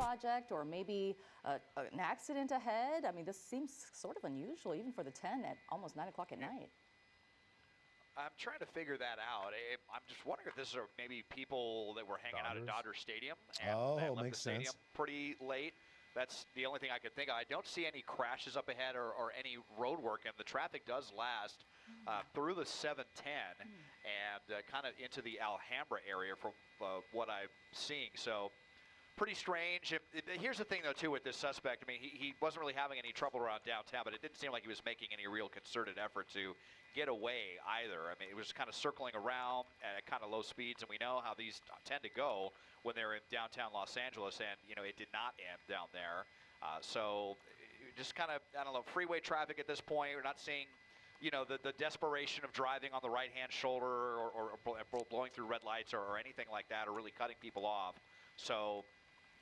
project or maybe an accident ahead? I mean, this seems sort of unusual, even for the 10 at almost 9 o'clock at night. I'm trying to figure that out. I'm just wondering if this are maybe people that were hanging out at Dodger Stadium and left the stadium pretty late. That's the only thing I could think of. I don't see any crashes up ahead or any road work, and the traffic does last through the 710 and kind of into the Alhambra area from what I'm seeing. So pretty strange. Here's the thing, though, too, with this suspect. I mean, he wasn't really having any trouble around downtown, but it didn't seem like he was making any real concerted effort to get away either. I mean, it was kind of circling around at kind of low speeds, and we know how these tend to go when they're in downtown Los Angeles, and, you know, it did not end down there. So just kind of, I don't know, freeway traffic at this point. We're not seeing, you know, the desperation of driving on the right-hand shoulder or blowing through red lights or anything like that, or really cutting people off. So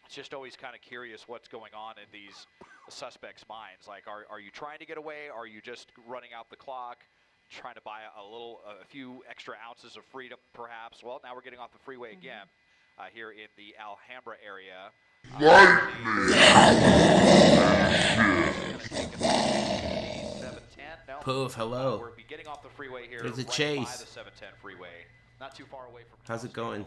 it's just always kind of curious what's going on in these suspects' minds. Like, are you trying to get away? Are you just running out the clock, trying to buy a few extra ounces of freedom, perhaps? Well, now we're getting off the freeway again here in the Alhambra area. Poof, hello. We're getting off the freeway here. There's a right chase. by the 710 freeway, not too far away from. How's it going?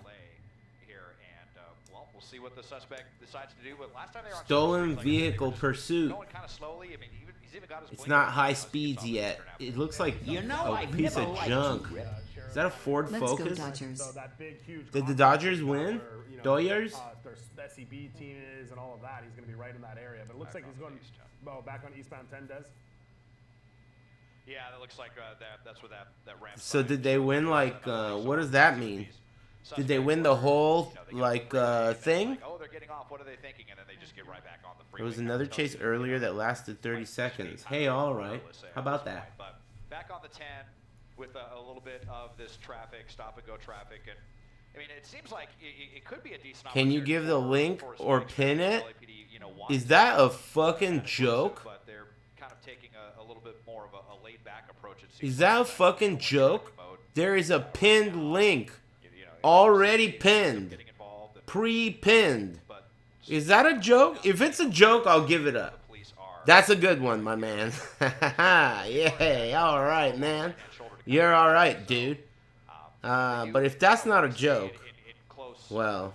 Here, and well, we'll see what the suspect decides to do. But last time they were on Stolen vehicle pursuit. going kind of slowly. I mean, he's even got his. It's not high speeds yet. It looks like a piece of junk. Is that a Ford Focus? So that big, huge Did the Dodgers win? Dodgers? Their SCB team is and all of that. He's going to be right in that area. But it looks like he's going back on eastbound 10, Des. Yeah, that looks like that's where that ramp. So did they win, like, what does that mean? Did they win the whole, like, thing? Oh, they're getting off. What are they thinking? And then they just get right back on the freeway. There was another chase earlier that lasted 30 seconds. Hey, all right. How about that? But back on the 10 with a little bit of this traffic, stop-and-go traffic. And, I mean, it seems like it could be a decent. Can you give the link or pin it? Is that a fucking joke? But they're kind of taking a little bit more of a laid-back approach. Is that a fucking joke? There is a pinned link. Already pinned. Pre-pinned. Is that a joke? If it's a joke, I'll give it up. That's a good one, my man. Yeah, all right, man. You're all right, dude. But if that's not a joke, well,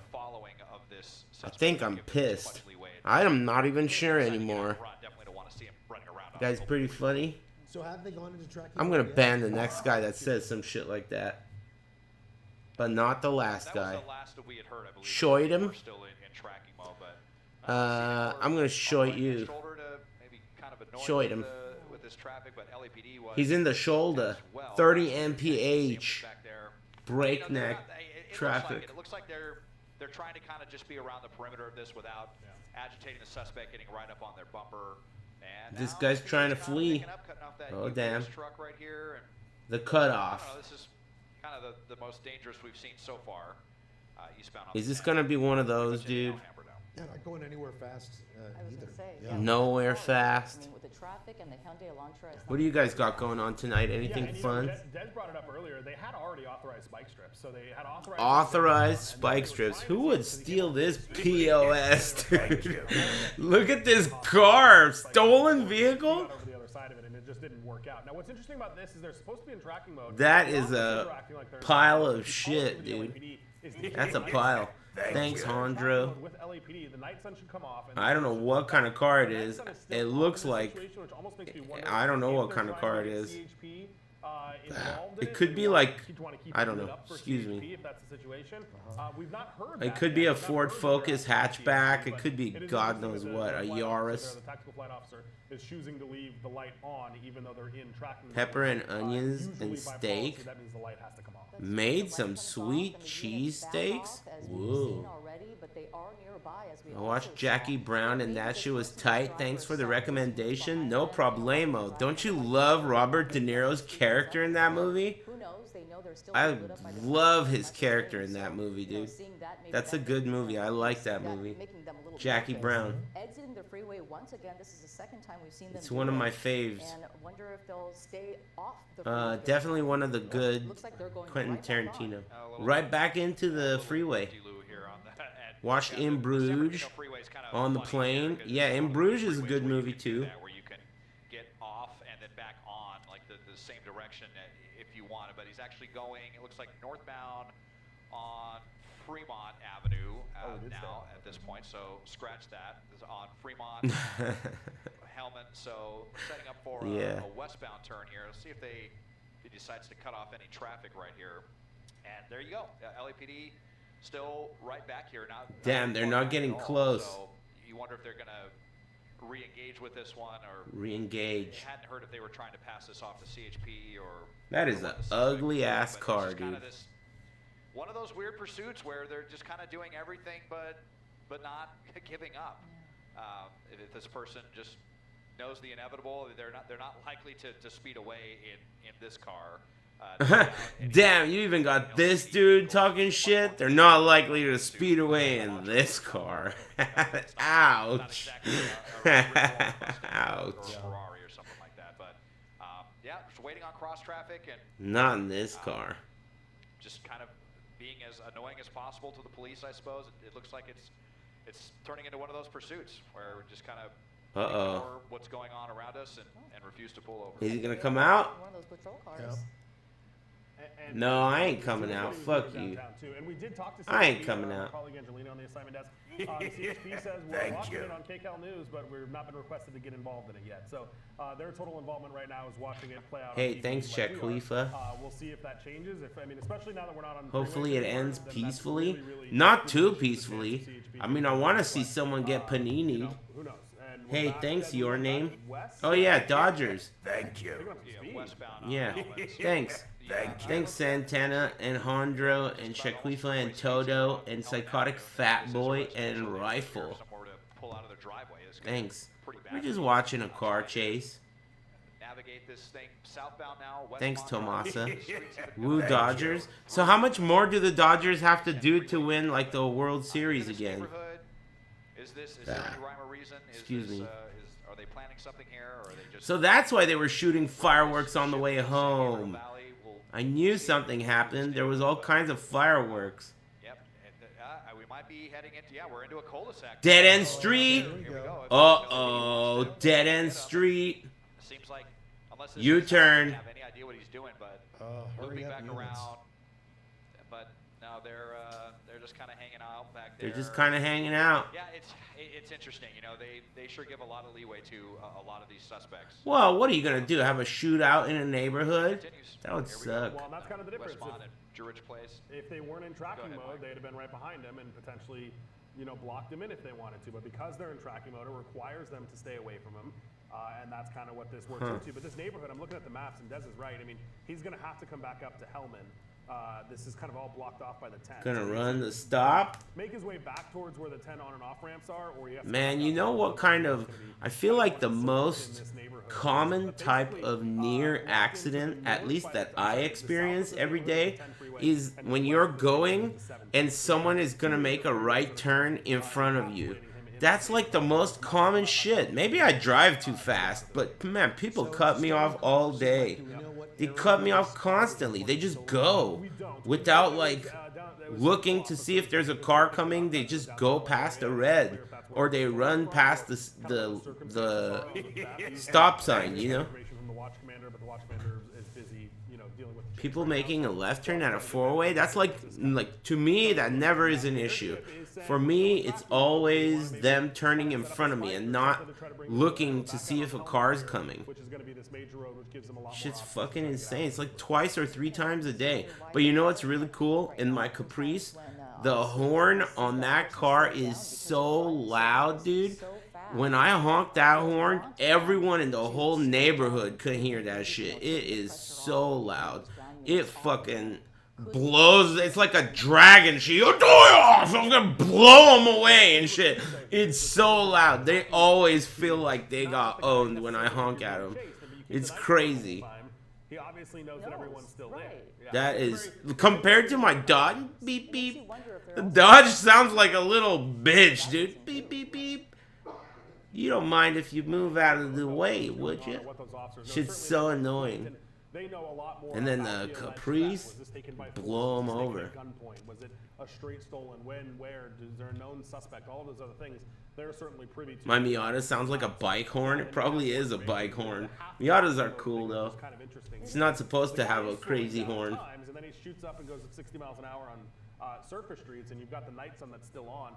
I think I'm pissed. I am not even sure anymore. You guys pretty funny? So have they gone into tracking? I'm gonna ban the next guy that says some shit like that. But not the last guy. Shoit him. I'm gonna shoit you. Shoit him. He's in the shoulder. 30 mph. Breakneck traffic. It looks like they're trying to kind of just be around the perimeter of this without agitating the suspect, getting right up on their bumper. And this guy's trying to flee. Oh damn. The cutoff. This is kind of the most dangerous we've seen so far. Eastbound. Is this gonna be one of those, dude? Yeah, not going anywhere fast either. Yeah. Nowhere fast. I mean, with the traffic and the Hyundai Elantra, What do you guys got going on tonight? Anything fun? Des brought it up earlier. They had already authorized spike strips, so they had authorized spike strips. Who would steal this POS, dude? Look at this car, stolen vehicle. Over the other side of it, and it just didn't work out. Now, what's interesting about this is they're supposed to be in tracking mode. That is a pile of shit, dude. That's a pile. Thanks, Hondro. I don't know what kind of car it is. It looks like... I don't know what kind of car it is. It could be like... I don't know. Excuse me. It could be a Ford Focus hatchback. It could be God knows what. A Yaris. Pepper and onions and steak. Made some sweet cheese steaks? Whoa. I watched Jackie Brown and that shit was tight. Thanks for the recommendation. No problemo. Don't you love Robert De Niro's character in that movie? I love his character in that movie, dude. That's a good movie. I like that movie. Jackie Brown. It's one of my faves. Definitely one of the good Quentin Tarantino. Right back into the freeway. Watched In Bruges. of on the plane. Yeah, In Bruges is a good movie too. Where you can get off and then back on like the same direction if you want it. But he's actually going, it looks like northbound on Fremont Avenue now at this point. So scratch that. It's on Fremont, Helmet. So setting up for a westbound turn here. Let's see if he decides to cut off any traffic right here. And there you go. LAPD still right back here. Damn, they're not getting close. So you wonder if they're going to re-engage with this one or re-engage. Hadn't heard if they were trying to pass this off to CHP or. That is an ugly ass car, dude. One of those weird pursuits where they're just kind of doing everything but not giving up. If this person just knows the inevitable, they're not likely to speed away in this car. Damn, you even got this dude talking shit. They're not likely to speed away in this car. Ouch. Ouch. Ferrari or something like that. But yeah, just waiting on cross traffic and not in this car. Just kind of being as annoying as possible to the police, I suppose. It looks like it's turning into one of those pursuits where we're just kind of ignore what's going on around us and refuse to pull over. Is he gonna come out? One of those patrol cars. Yep. No, I ain't coming out. Fuck you. And we did talk to I ain't coming out. colleague Angelina on the assignment desk. The CHP says we're watching it on KCAL News, but we've not been requested to get involved in it yet. So their total involvement right now is watching it play out. Hey, on thanks, Check Khalifa. We'll see if that changes. Especially now that we're not on. Hopefully it ends peacefully. Not too peacefully. I mean, I want to see someone get panini'd. Who knows? Hey, thanks. Your name? Oh yeah, Dodgers. Thank you. Yeah, thanks. Thanks, Santana and Hondro and Shaquifa and Toto and Psychotic Fat Boy and Rifle. Thanks. We're just watching a car chase. Thanks, Tomasa. Woo Dodgers. So how much more do the Dodgers have to do to win like the World Series again? Excuse me. Are they planning something here, or are they just? So that's why they were shooting fireworks on the way home. I knew something happened. There was all kinds of fireworks. Yep. We might be heading into, we're into a cul-de-sac. Dead end street. Uh-oh. Dead end street. Seems like unless U-turn. have any idea what he's doing, but looping back around. But no, they're just kind of hanging out back there. They're just kind of hanging out. Yeah, it's interesting. You know, they sure give a lot of leeway to a lot of these suspects. Well, what are you gonna do? Have a shootout in a neighborhood? That would suck. Well, that's kind of the difference. Place. If they weren't in tracking mode, they'd have been right behind him and potentially, blocked him in if they wanted to. But because they're in tracking mode, it requires them to stay away from him. And that's kind of what this works into. But this neighborhood, I'm looking at the maps, and Des is right. I mean, he's going to have to come back up to Hellman. This is kind of all blocked off by the 10. Gonna run the stop. Make his way back towards where the 10 on and off ramps are, or you have to. Man, you know what kind of? I feel like the most common type of near accident, at least that I experience every day, is when you're going and someone is gonna make a right turn in front of you. That's like the most common shit. Maybe I drive too fast, but man, people cut me off all day. They cut me off constantly. They just go without like looking to see if there's a car coming. They just go past a red, or they run past the stop sign. People making a left turn at a four-way. That's like to me that never is an issue. For me, it's always them turning in front of me and not looking to see if a car's coming. Shit's fucking insane. It's like twice or three times a day. But you know what's really cool? In my Caprice, the horn on that car is so loud, dude. When I honk that horn, everyone in the whole neighborhood could hear that shit. It is so loud. It fucking blows. It's like a dragon shield. I'm gonna blow them away and shit. It's so loud. They always feel like they got owned when I honk at them. It's crazy. He obviously knows that everyone's still there. That is, compared to my Dodge, beep beep. The Dodge sounds like a little bitch, dude. Beep beep beep. You don't mind if you move out of the way, would you? Shit's so annoying. they know a lot more. And then about the alleged Caprice theft. Was this taken by blow force? Was 'em this taken over. at gunpoint? Was it a straight stolen? When? Where? Is there a known suspect? All of those other things. They're certainly privy to. My Miata sounds like a bike horn. It probably is a bike horn. Miatas are cool though. Kind of interesting. It's not supposed to have a crazy horn. And then he shoots up and goes at 60 miles an hour on surface streets, and you've got the night sun that's still on,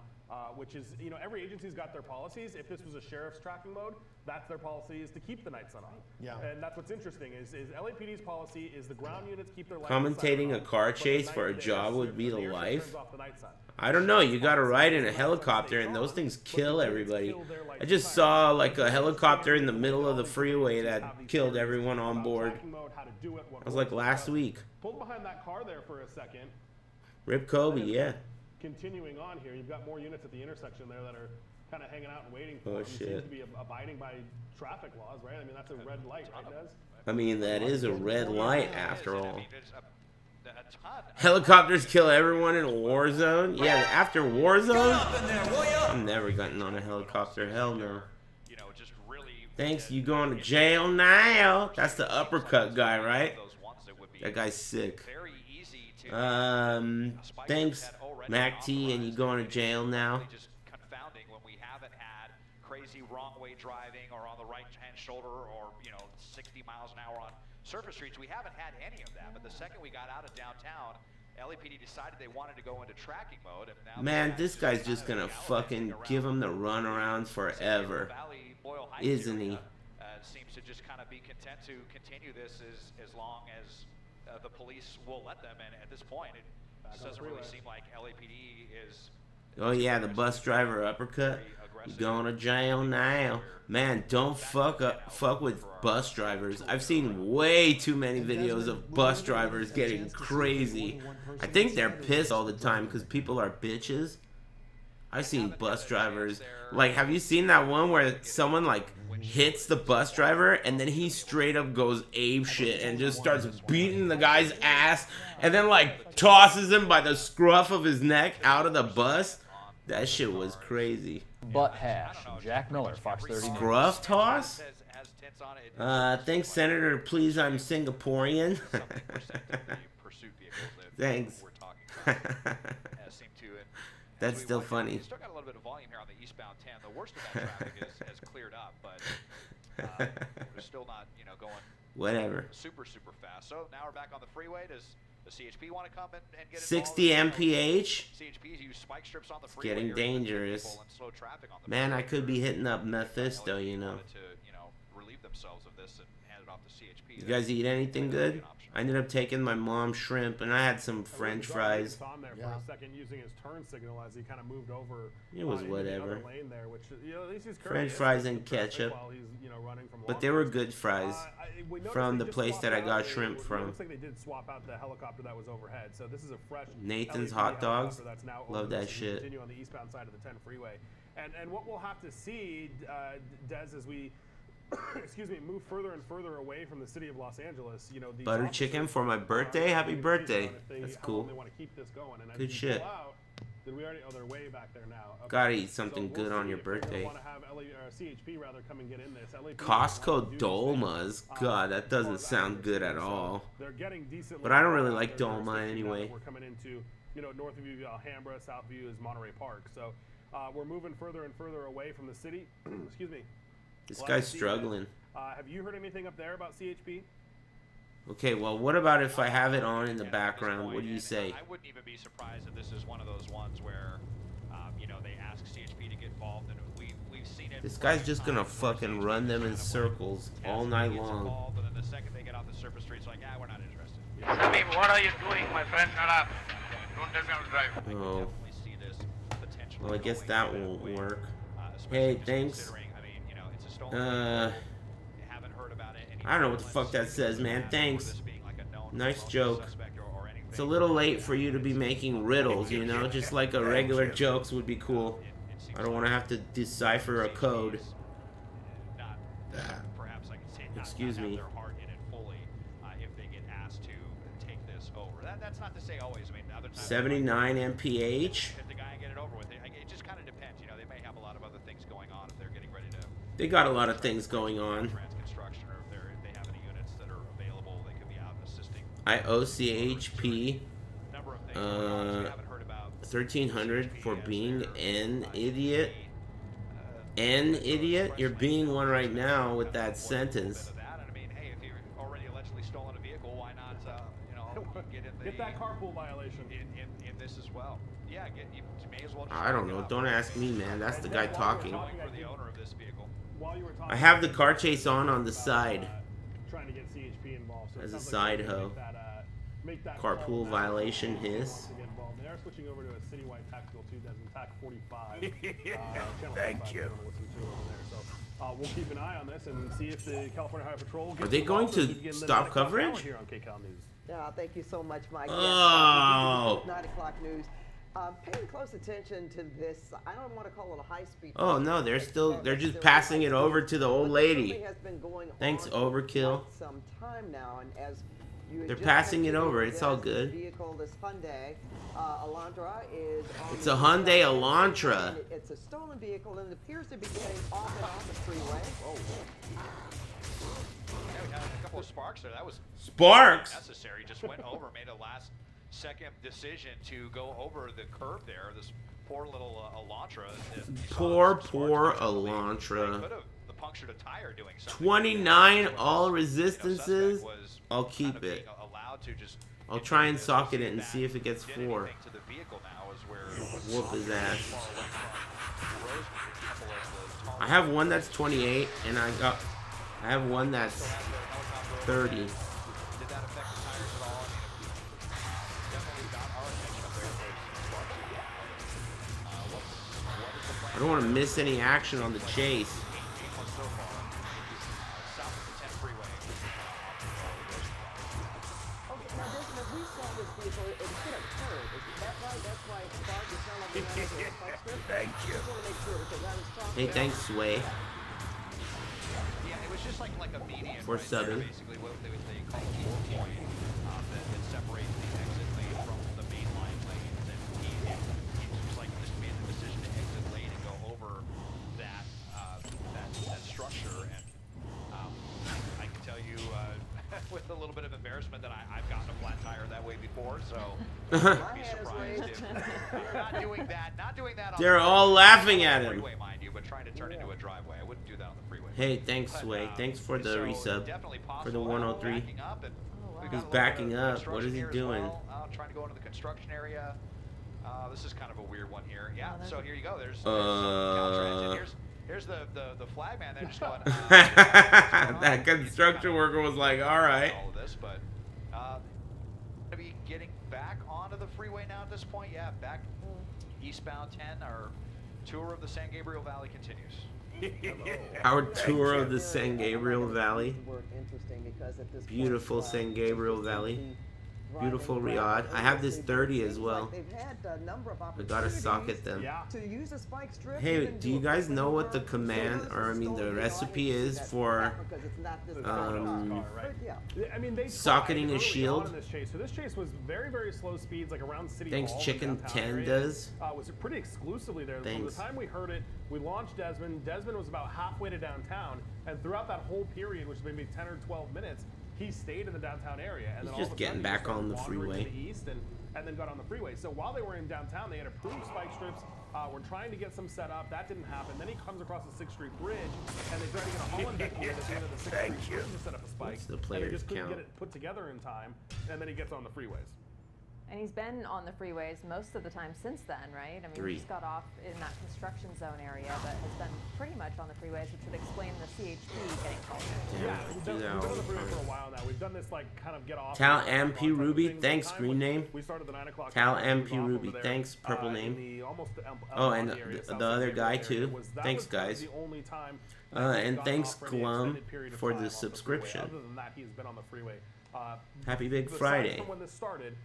which is, you know, every agency's got their policies. If this was a sheriff's tracking mode, that's their policy, is to keep the night sun on. Yeah. And that's what's interesting is LAPD's policy is the ground units keep their lights Commentating on, a car but the chase night for a the job air would be the the air life. turns off the night sun. I don't know. You got to ride in a helicopter, and those things kill everybody. I just saw like a helicopter in the middle of the freeway that killed everyone on board. Tracking mode, how to do it, what That was like works. last week. Pulled behind that car there for a second. Rip Kobe, yeah. Continuing on here, you've got more units at the intersection there that are kind of hanging out and waiting for Oh, them. Seems shit. to be abiding by traffic laws, right? I mean, that's a red light, right, Des? I mean, that is a red light after I all. mean, there's a ton. Helicopters kill everyone in a war zone? Yeah, after war zone? I'm never getting on a helicopter. Hell no. You know, just really. Thanks, you going to jail now? That's the uppercut guy, right? Those ones that would be That guy's sick. very easy to. Thanks, Mac T, and you going to jail now? Just confounding when we haven't had crazy wrong way driving or on the right hand shoulder or, you know, 60 miles an hour on surface streets. We haven't had any of that. But the second we got out of downtown, LAPD decided they wanted to go into tracking mode. And now Man, this guy's just gonna fucking give him the runaround forever, isn't he? Seems to just kind of be content to continue this as long as the police will let them. And at this point, it doesn't really seem like LAPD is. Oh yeah, the bus driver uppercut. You going to jail now? Man, don't fuck with bus drivers. I've seen way too many videos of bus drivers getting crazy. I think they're pissed all the time because people are bitches. I've seen bus drivers, like, have you seen that one where someone like hits the bus driver and then he straight up goes ape shit and just starts beating the guy's ass and then like tosses him by the scruff of his neck out of the bus? That shit was crazy. Butt hash. Jack Miller, Fox 30. Scruff toss? Thanks, Senator. Please, I'm Singaporean. Thanks. That's still funny. Still got a little bit of volume here on the eastbound 10. The worst of that traffic has cleared up, but we're still not, you know, going Whatever. super fast. So now we're back on the freeway. Does the CHP want to come and get 60 mph? CHPs use spike strips on the freeway. Getting dangerous. And slow traffic on the Man, I freeway. could be hitting up Mephisto, you know. To, you know, relieve themselves of this and hand it off to CHP. You guys eat anything good? I ended up taking my mom's shrimp, and I had some French fries. On there for a second, using his turn signal as he kind of moved over. It was into the whatever. other lane there, which, you know, at least he's French courteous fries to and traffic ketchup. while he's, you know, running from But law they were enforcement. good fries We noticed from they the just place swapped that I out got the- shrimp it from. looks like they did swap out the helicopter that was overhead. So this is a fresh Nathan's LAPD Hot Dogs. helicopter that's now Love over that as we shit. Continue on the eastbound side of the 10 freeway, and what we'll have to see, Des, as we excuse me, move further and further away from the city of Los Angeles. You know, these Butter officers, chicken for my birthday? Happy if birthday. how That's long cool. They want to keep this going. And as Good we shit. pull out, did we already? Oh, they're way back there now. Okay. Gotta eat something So we'll good on see your if they're gonna birthday. wanna have CHP rather come and get in this. LAPD Costco do Dolmas? this. God, that doesn't as far as sound I'm good at concerned. all. So they're getting decent. But I don't really levels like out there. Dolma Now that anyway. We're coming into, you know, north of you, Alhambra, south of you is Monterey Park. So we're moving further and further away from the city. Excuse me. This We'll guy's have to see that. struggling. Have you heard anything up there about CHP? Okay, well, what about if I have it on in the Yeah, at this background? point, What do you and say? I wouldn't even be surprised if this is one of those ones where, you know, they ask CHP to get involved, and we've seen it. This guy's just gonna times where fucking CHP run them in kind of circles asks all them night to get long. involved, and then the second they get off the surface streets, like, we're not interested. Samim, what are you doing, my friend? Shut up. Don't tell me how to drive. Oh, We see this potentially well, I guess going that that won't way, work. especially Hey, just thanks. considering, I mean, you know, it's a stolen vehicle. You haven't heard about it. Any I don't know what the violence, fuck that says, man. or Thanks. this being like a known Nice criminal joke. suspect or anything. It's a little late for you to be making riddles, you know? Just like a regular jokes would be cool. It seems I don't want to have to decipher a code. Not, perhaps I could say not, Excuse not have me. their heart in it fully if they get asked to take this over. That's not to say always. I mean, other times 79 mph? hit the guy and get it over with. It just kind of depends. You know, they may have a lot of other things going on if they're getting ready to They got a lot of things going on. trans construction, or if they have any units that are available, they could be I owe CHP Number of things going on we haven't heard about. 1,300 for being an idiot. An idiot? You're being one right now with that sentence. I mean, hey, if you're already allegedly stolen a vehicle, why not, you know, get that carpool violation in this as well? Yeah, you may as well. Just I don't know. Don't ask me, man. That's the guy talking. For the owner of this vehicle. I have the car chase on the side. Trying to get CHP involved. So As a side hoe. Carpool violation hiss. They are switching over to a citywide tactical 2 Desmond TAC 45. Thank you. We'll keep an eye on this and see if the California Highway Patrol gets Are they going to stop coverage? Here on KCAL News. Yeah, thank you so much, Mike. Oh. 9 o'clock news. Paying close attention to this, I don't want to call it a high-speed. Oh no, they're just passing it over to the old lady. Has been going Thanks, on Overkill. for some time now, and as you They're just passing it mentioned, over. It's all this good. Vehicle, this Hyundai Elantra is. It's a Hyundai Elantra. It's a stolen vehicle and it appears to be getting off and on the freeway. Yeah, we had a couple of sparks there. That was Sparks. necessary. Just went over, made a last-second decision to go over the curb there. This poor little Elantra. Poor Elantra. Could have punctured a tire doing something. 29 all resistances. Was I'll kind keep of it. being allowed to just I'll try and socket it and see if it gets did 4. anything to the vehicle now is where Whoop his ass. far away from Rosemary, a couple of the I have one that's 28, and I have one that's 30. Did that affect the tires at all? I mean, definitely got our attention up there. What is the plan? I don't want to miss any action on the chase. So far, south of the 10 freeway. Okay, now Desmond, we saw this vehicle, it hit a curb. Is that right? That's why it sparked. It sounded like it ran into a spike strip. Thank you. Just want to make sure because I was talking Hey, about- thanks, Sway. Yeah, it was just like a median. For right there, subbing. basically, what they call a key point that separates the exit lane from the main line lanes. And he just like just made the decision to exit lane and go over that structure. And I can tell you with a little bit of embarrassment that I've gotten a flat tire that way before, so I'd be surprised if not doing that on They're the all laughing at him. freeway, mind you, but trying to turn into a driveway. I wouldn't do that on the freeway. Hey, thanks, Sway. Thanks for the resub. For the 103. He's backing up. What is he doing? Trying to go into the construction area. This is kind of a weird one here. Yeah, so here you go. There's here's the flag man. They're just going. That construction worker was like, all right. All of this, but gonna be getting back onto the freeway now at this point. Yeah, back eastbound 10. Our tour of the San Gabriel Valley continues. Our tour of the San Gabriel Valley. Interesting because at this Beautiful point, San Gabriel Valley. Beautiful Riyadh. I have this 30 as well. They've had a number of I gotta socket them. to use a spike strip. Hey, even do you a guys quick know what the maneuver. command, So or I mean the recipe is for because it's not this right? yeah. I mean, they Socketing a tried early shield? on in this chase. So this chase was very, very slow speeds, like around City Thanks, Hall. Chicken in downtown 10 area. does. Was pretty exclusively there. From Thanks. the time we heard it, we launched Desmond. Desmond was about halfway to downtown, and throughout that whole period, which was maybe 10 or 12 minutes, he stayed in the downtown area. And then He's just all of a getting sudden, he back started on the wandering freeway. to the east and then got on the freeway. So while they were in downtown, they had approved spike strips. We're trying to get some set up. That didn't happen. Then he comes across the 6th Street Bridge, and they try to get a Hollenbeck unit at the end of the 6th Street Bridge to set up a spike. What's the And players they just couldn't count? get it put together in time, and then he gets on the freeways. And he's been on the freeways most of the time since then, right? I mean, 3. he just got off in that construction zone area, but has been pretty much on the freeways, which would explain the CHP getting called in. Yeah, we've do been that on all the the freeway for a time. while now. We've done this like kind of get off. Tal and MP Ruby, thing. thanks, Sometime green name. We started the 9 o'clock. Tal hour, we MP moved off Ruby, over there, thanks, purple in name. the almost Oh, and area, the South other San guy Gabriel area, too. that Thanks, was kind of guys. the only time that he And got thanks, off for any Glum, extended period of for time the on freeway. subscription. Other than that, he's been on the freeway. Happy Big Aside Friday. from when this started,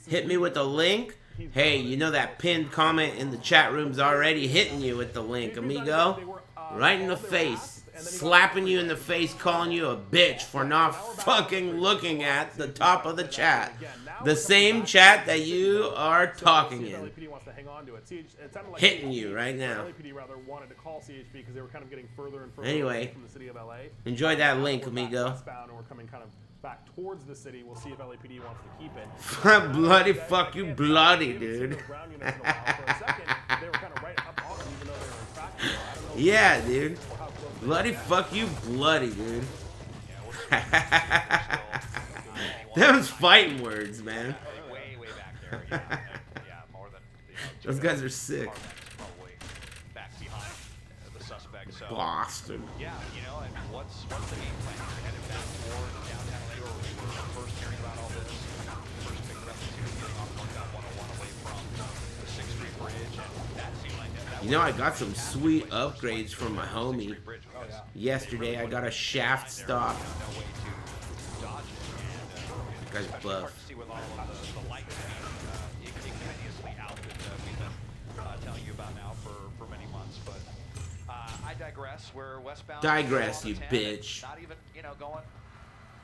Hit me with a link. Hey, you know that pinned comment in the chat room's already hitting you with the link, amigo. Right in the face. Slapping you in the face, calling you a bitch for not fucking looking at the top of the chat. The same chat that you are talking in. Hitting you right now. Anyway, enjoy that link, amigo. back towards the city. We'll see if LAPD wants to keep it. Bloody fuck you, bloody, dude. Yeah, dude. Bloody fuck you, bloody, dude. Those fighting words, man. Way back there. Yeah, more than those guys are sick. Probably back behind the suspect. So Boston. Yeah, and what's the game plan? We're headed back toward downtown Atlanta, where we were first hearing about all this. First picked up the two getting off northbound 101 away from the 6th Street Bridge, and that seemed like that. I got some sweet upgrades from my homie. Yesterday, I got a shaft stop. Guy's buff. Telling you about now for many months, but I digress. We're westbound. Digress, you bitch. Not even going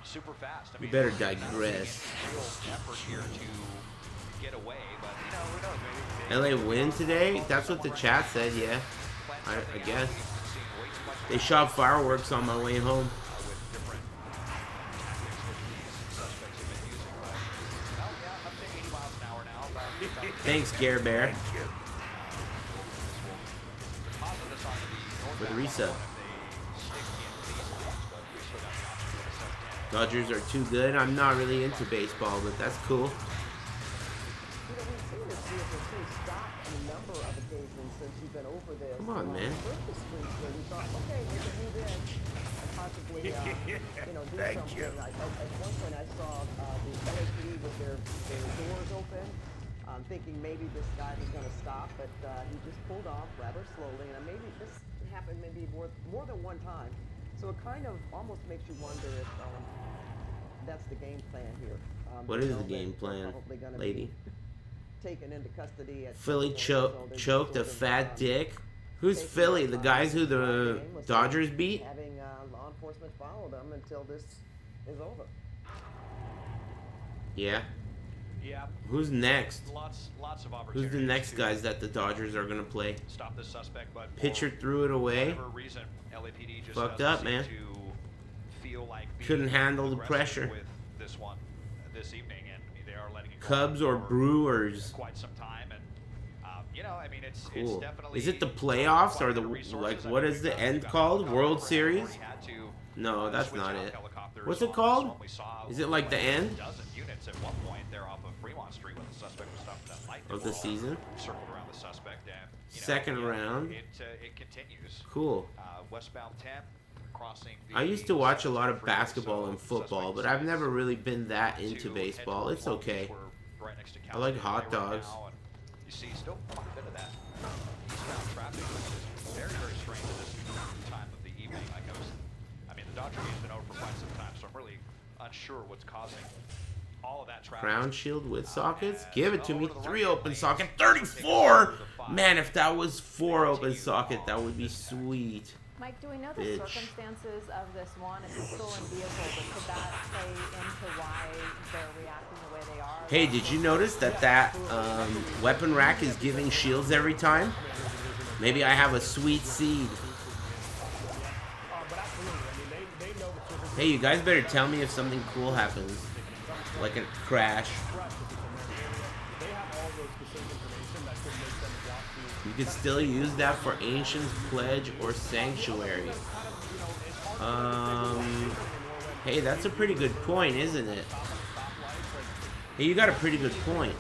super fast. You better digress. Real effort here to get away, but who knows? LA win today? That's what the chat said. Yeah, I guess. They shot fireworks on my way home. Thanks, Gare Bear. For the resub. Dodgers are too good. I'm not really into baseball, but that's cool. We've seen this vehicle too stop on a number of occasions since you've been over this. Come on, man. Surface streets where we thought, okay, we can move in and possibly, do Thank something. you. At one point, I saw the LAPD with their doors open, thinking maybe this guy was going to stop, but he just pulled off rather slowly, and maybe this happened maybe more than one time. So it kind of almost makes you wonder if that's the game plan here. What is the game plan, lady? Taken into custody at Philly choked a fat dick. Who's Philly? The guys who the Dodgers beat? Having law enforcement follow them until this is over. Yeah. Yeah. Who's next? Lots of opportunities. Who's the next guys that the Dodgers are gonna play? Stop this suspect, but Pitcher threw it away. Reason, LAPD just fucked up, man. Feel like couldn't handle the pressure. With this one, this evening, and they are letting it go Cubs or Brewers? Quite some time, and it's cool. definitely. Is it the playoffs or the what is the end called? World Series? No, that's not it. What's it called? Is it like the end? Units at one point there off of Fremont Street when the suspect was stopped at that light. Of the season? Circled around the suspect and second round. It continues. Cool. Westbound 10 crossing. I used to watch a lot of basketball and football, but I've never really been that into baseball. It's okay. I like hot dogs. You see still quite a bit of that eastbound traffic, which is very, very strange at this time of the evening. The Dodger game's been over for quite some time, so I'm really unsure what's causing all of that traffic. Crown shield with sockets? Give it to me. 3 open socket. 34! Man, if that was 4 open socket, that would be sweet. Mike, do we know the circumstances of this one? It's a stolen vehicle, but could that play into why they're reacting the way they are? Hey, did you notice that weapon rack is giving shields every time? Maybe I have a sweet seed. Hey, you guys better tell me if something cool happens. Like a crash. You could still use that for Ancient's Pledge or Sanctuary. Hey, that's a pretty good point, isn't it? Hey, you got a pretty good point.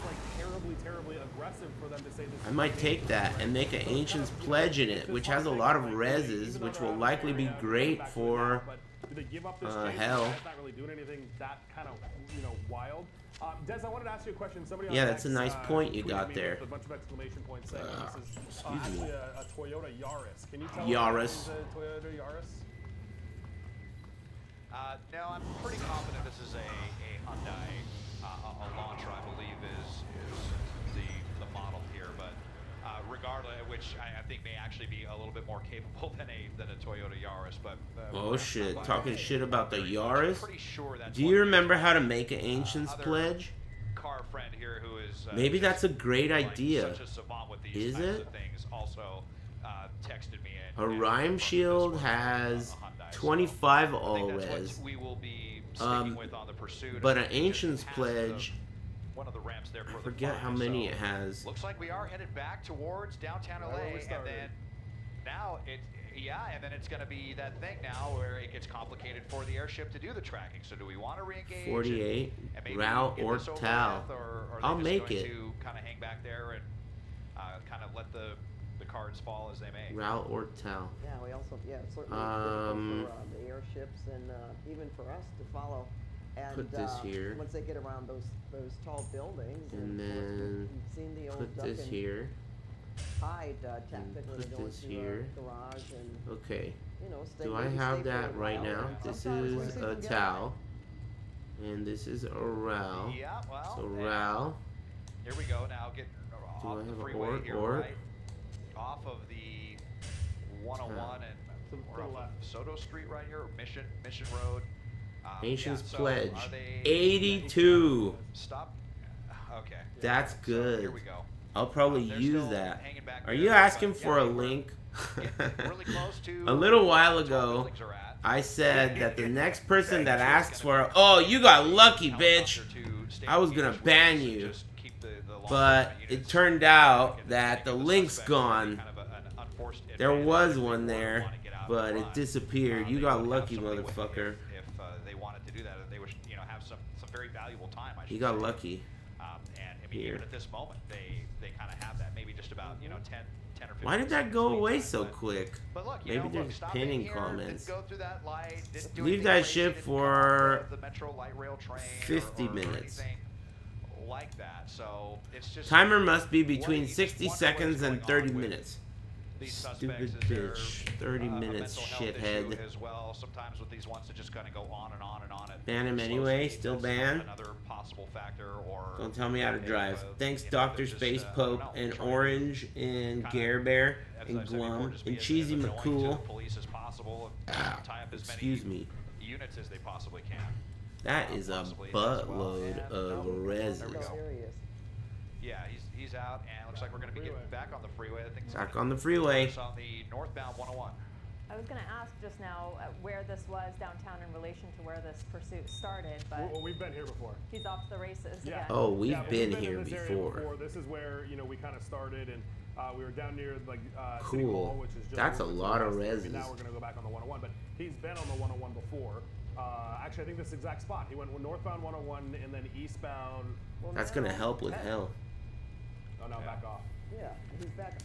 I might take that and make an Ancient's Pledge in it, which has a lot of reses, which will likely be great for hell. Not really doing anything that kind of, wild. Des, I wanted to ask you a question. Somebody yeah, that's a nice point you got there. A bunch of exclamation points saying this is actually a Toyota Yaris. Can you tell Yaris. us a Toyota Yaris? No, I'm pretty confident this is a Hyundai Elantra, I believe, is the model here, but regardless, which I think may actually be a little bit more capable than a Toyota Yaris. But oh shit, talking shit about the Yaris? Sure do you remember how to make an Ancient's Pledge? Car friend here who is maybe that's a great idea. Is it? Also texted me a rhyme shield has 25 all res. We will be sticking with on the pursuit. But an Ancient's Pledge, one of the ramps there for I forget how many it has. Looks like we are headed back towards downtown LA, and then now and then it's going to be that thing now where it gets complicated for the airship to do the tracking. So do we want to re-engage? 48, and maybe Raul get this over Ortal. with, or are I'll they make just it. going to kind of hang back there and kind of let the cards fall as they may? Raul Ortal. Yeah, we also, certainly it's difficult for the airships and even for us to follow. And Put this here. once they get around those tall buildings, And of course, then we've seen the old put duck this and here. hide tactic when they put go this into here. a garage and Okay. Stay Do I maybe have stay for a that right while. now? And This sometimes we is see a them get Tau. And this is a Raul. Yeah, well. So Raul. Here we go now, getting Do off I the have a freeway here, or? right? Off of the 101 and we're off of Soto Street right here, or Mission Road. Ancient's so Pledge. are they 82. Stop. Okay. That's So good. here we go. I'll probably They're use still that. hanging back Are there, you but asking for a yeah, we're link? really close to A little while where the tall ago, buildings are at. I said that the next person that asks for, oh, you got lucky, bitch. I was gonna ban you. But it turned out that the link's gone. There was one there, but it disappeared. You got lucky, motherfucker. If they wanted to do that, they would, have some very valuable time. I should You got say. lucky. And I mean, Here. even at this moment, they kind of have that. Maybe just about 10 or 15. Why did that go away so quick? But look, Maybe look, there's stop pinning in here, comments. didn't go through that light, didn't do Leave anything that crazy, ship didn't come for off the Metro light rail train 50 or minutes. anything like that. So it's just Timer must be between what you 60 wonder seconds what's and going on 30 with minutes. these Stupid suspects. Is there, bitch. 30 a minutes, mental health issue shithead. as well. Sometimes with these ones that just kind of go on and on and on. At Ban him slow anyway, speed, still that's ban. Another possible factor, or Don't tell me how to drive. Thanks, they're Dr. just, Space I don't Pope know, and trying to Orange and Gare Bear as and I've said before, Glum just be and as Cheesy annoying to the McCool. police as possible and tie up as Excuse many me. units as they possibly can. That is a Possibly as well. buttload And, of there resin. we go. There he is. Yeah, he's out, and looks like we're going to be getting back on the freeway. I think Back on the freeway. it's on the northbound 101. I was going to ask just now where this was downtown in relation to where this pursuit started, but Well, we've been here before. he's off to the races Yeah. again. Oh, we've Yeah, been in here this area before. This is where we kind of started, and we were down near City Cool. Hall, which is just That's a over to the lot of west there. reses. Now we're gonna go back on the 101, but he's been on the 101 before. Actually, I think this exact spot. He went northbound 101 and then eastbound. Well, That's now- gonna help with hell. Oh no, back off. Yeah, he's back.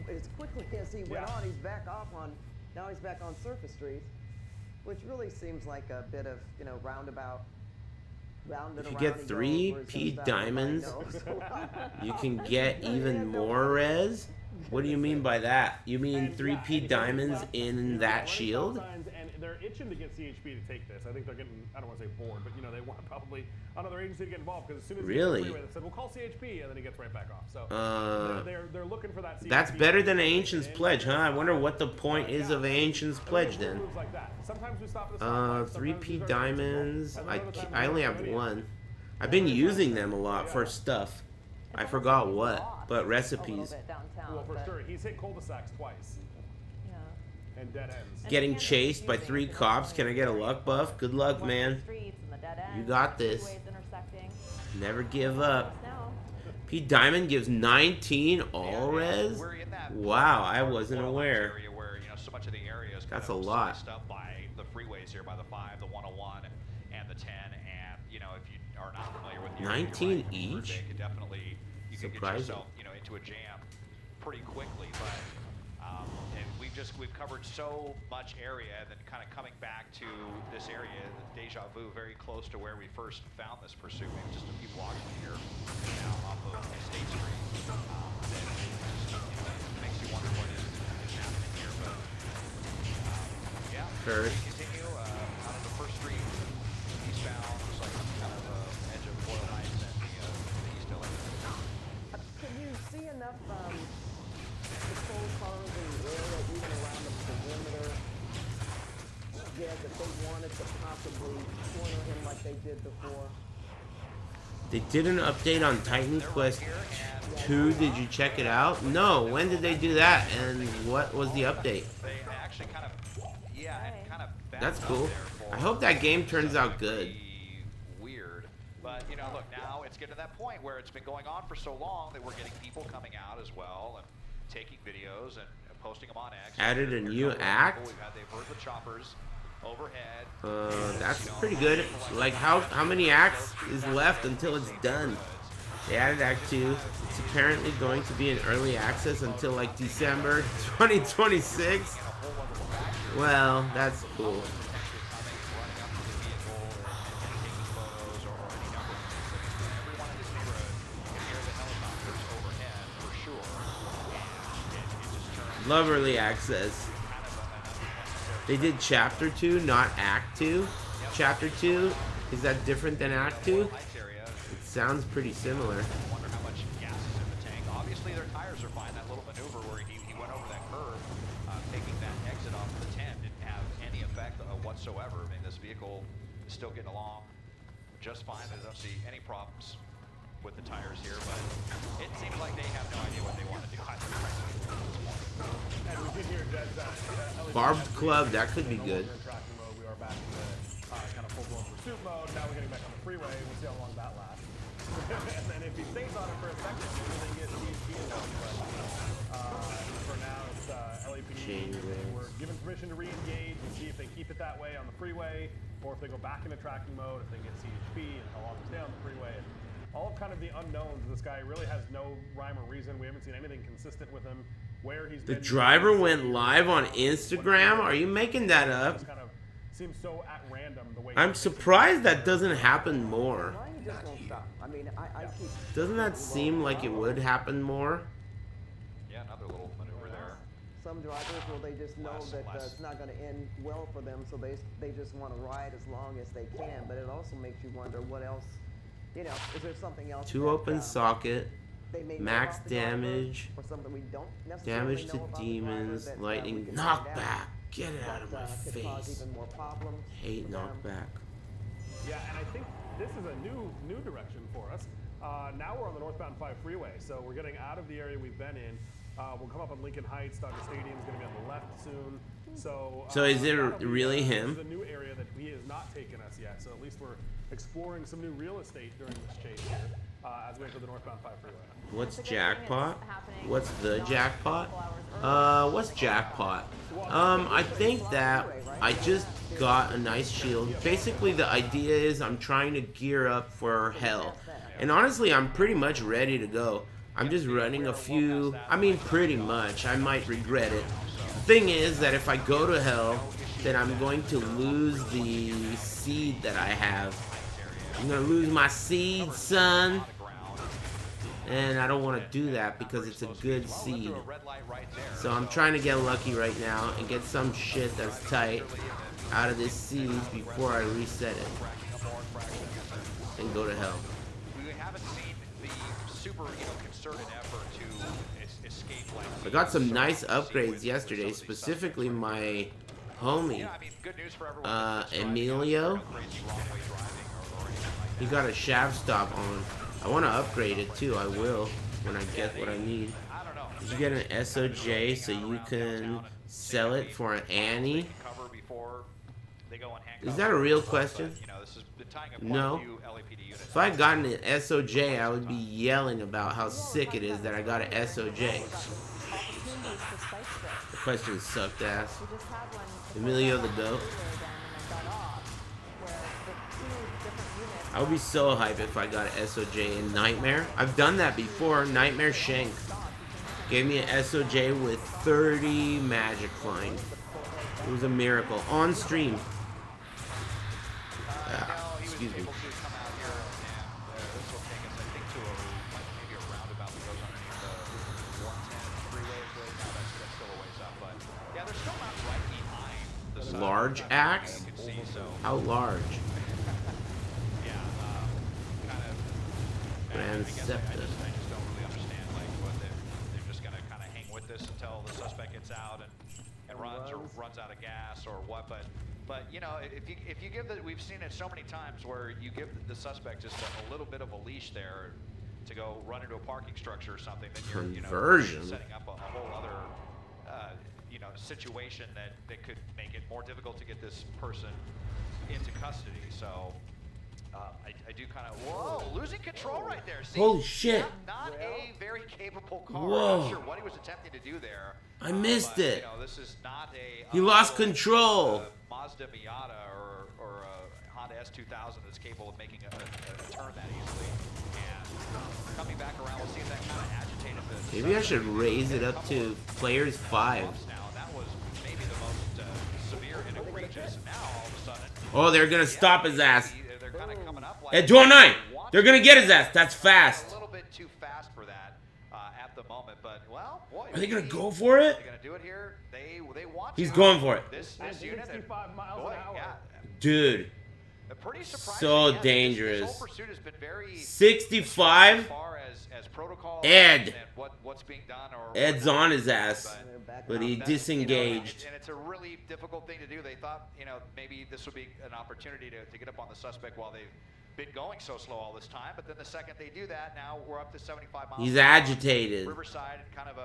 As quickly as he went Yeah. on, he's back off on. Now he's back on surface streets, which really seems like a bit of roundabout. Round and If you around get he 3 goes, where it's P just about diamonds, nose. you can get even more res? What do you mean by that? You mean And, 3P and diamonds well, in they're that running shield? stop signs, and they're itching to get CHP to take this. I think they're getting, I don't want to say bored, but they want probably another agency to get involved, because as soon as Really? they get the freeway, they said, we'll call CHP, and then he gets right back off. So they're looking for that CHP. That's better than an Ancient's in. Pledge, huh? I wonder what the point is of an Ancient's Pledge then. Moves like that. Sometimes we stop at a stoplight, sometimes 3P we start diamonds. at a signal, and then I only have 1. I've been using them a lot for stuff. I forgot what, but A recipes. little bit downtown. Well, for but, sure. He's hit cul-de-sacs twice Yeah. and dead ends. And Getting again, chased by confusing 3 because cops. it's Can I get a only luck buff? Good luck, one man. streets and the dead You ends, got this. freeways intersecting. Never give up. Now, P Diamond gives 19 all res? We're in that Wow, I wasn't 101 aware. area where so much of the area is That's kind a of lot. sliced up by the freeways here, by the 5, the 101, and the 10. And if you are not familiar with the area, 19 you're right, each? They could definitely you could get Surprising. yourself into a jam pretty quickly. But and we've covered so much area, and then kind of coming back to this area, the deja vu, very close to where we first found this pursuit, maybe just a few blocks from here now off of State Street. That makes you wonder what is happening here. But yeah, First. we continue out of the first street eastbound. Looks like kind of edge of Boyle Heights and the East LA. Can you see enough patrol cars in the area, even around the perimeter, that they wanted to possibly corner him like they did before? They did an update on Titan Quest 2. Did you check it out? No. When did they do that? And what was the update? They actually kind of, and kind of backed That's up cool. there vehicle. I hope that game turns out good. Weird. But, you know, look, now it's getting to that point where it's been going on for so long that we're getting people coming out as well and taking videos and posting them on X. Added a new act? They've heard the choppers overhead. That's pretty good. Like, how many acts is left until it's done? They added Act 2. It's apparently going to be in early access until, like, December 2026. Well, that's cool. Love early access. They did Chapter 2, not Act 2. Chapter 2, is that different than Act 2? It sounds pretty similar. I wonder how much gas is in the tank. Obviously, their tires are fine. That little maneuver where he went over that curve, taking that exit off the 10 didn't have any effect whatsoever. I mean, this vehicle is still getting along just fine. I don't see any problems with the tires here, but it seems like they have no idea what they want to do. Barbed Club, that could be good. We are back in the kind of full-blown pursuit mode. Now we're getting back on the freeway. We'll see how long that lasts. And then if he stays on it for a second, maybe they get THP involved. But for now, it's LAPD. We're given permission to re-engage and see if they keep it that way on the freeway, or if they go back into tracking mode, if they get CHP, and how long they stay on the freeway. And all kind of the unknowns. This guy really has no rhyme or reason. We haven't seen anything consistent with him. Where he's the driver went live on Instagram? Are you making that up? Kind of seems so at random the way I'm surprised that doesn't happen more. I mean, I keep... Doesn't that seem like it would happen more? Yeah, another little maneuver there. Some drivers, well, they just know that it's not going to end well for them, so they just want to ride as long as they can. But it also makes you wonder what else, you know, is there something else? Two open socket, max damage, or something we don't damage to demons, lightning, knockback. Get it out of my face. Even more problems. Hate knockback. Yeah, and I think this is a new direction for us. Now we're on the northbound 5 freeway, so we're getting out of the area we've been in. We'll come up on Lincoln Heights. Dodger Stadium is going to be on the left soon. So is it really him? This is a new area that he has not taken us yet. So at least we're exploring some new real estate during this chase here as we enter the northbound 5 freeway. What's jackpot? What's the jackpot? What's jackpot? I think that I just got a nice shield. Basically, the idea is I'm trying to gear up for hell. And honestly, I'm pretty much ready to go. I'm just running a few, I mean pretty much, I might regret it. The thing is that if I go to hell, then I'm going to lose the seed that I have. I'm going to lose my seed, son. And I don't want to do that because it's a good seed. So I'm trying to get lucky right now and get some shit that's tight out of this seed before I reset it and go to hell. We haven't seen the super, concerted effort to escape like. I got some nice upgrades yesterday, specifically my homie, Emilio. He got a shaft stop on. I want to upgrade it too. I will when I get what I need. Did you get an SOJ so you can sell it for an Annie? Is that a real question? No. If I got an SOJ, I would be yelling about how sick it is that I got an SOJ. The question sucked ass. Emilio the GOAT. I would be so hype if I got an SOJ in Nightmare. I've done that before. Nightmare Shank gave me an SOJ with 30 magic flying. It was a miracle. On stream. Excuse me. Large axe? How large? Grand Septa. I just don't really understand what they're just gonna kind of hang with this until the suspect gets out and runs out of gas or what. But if you give we've seen it so many times where you give the suspect just a little bit of a leash there to go run into a parking structure or something, then you're setting up a whole other situation that could make it more difficult to get this person into custody. So I do kind of, whoa, losing control right there. See, Holy shit. Not a very capable car. Whoa. I'm not sure what he was attempting to do there. I missed but, it. You know, this is not a... He lost control. Mazda Miata or a Honda S2000 that's capable of making a turn that easily. And coming back around, we'll see if that kind of agitated the... Maybe I should raise it up to players 5. Now, that was maybe the most severe and egregious. Now, all of a sudden... Oh, they're going to stop his ass. They're kind of coming up like... At 209. They're going to get his ass. That's fast. A little bit too fast for that at the moment, but, well, boy... Are they going to go for it? They're going to do it here. They want He's to. going for it. This unit... 65 miles an hour. Yeah. Dude. Pretty surprising. So Yeah, dangerous. This whole pursuit has been very 65. as far as protocol Ed. and what's being done or Ed's on his ass. But he that, disengaged. and it's a really difficult thing to do. They thought, maybe this would be an opportunity to get up on the suspect while they've been going so slow all this time. But then the second they do that, now we're up to 75 miles. He's agitated. Riverside, kind of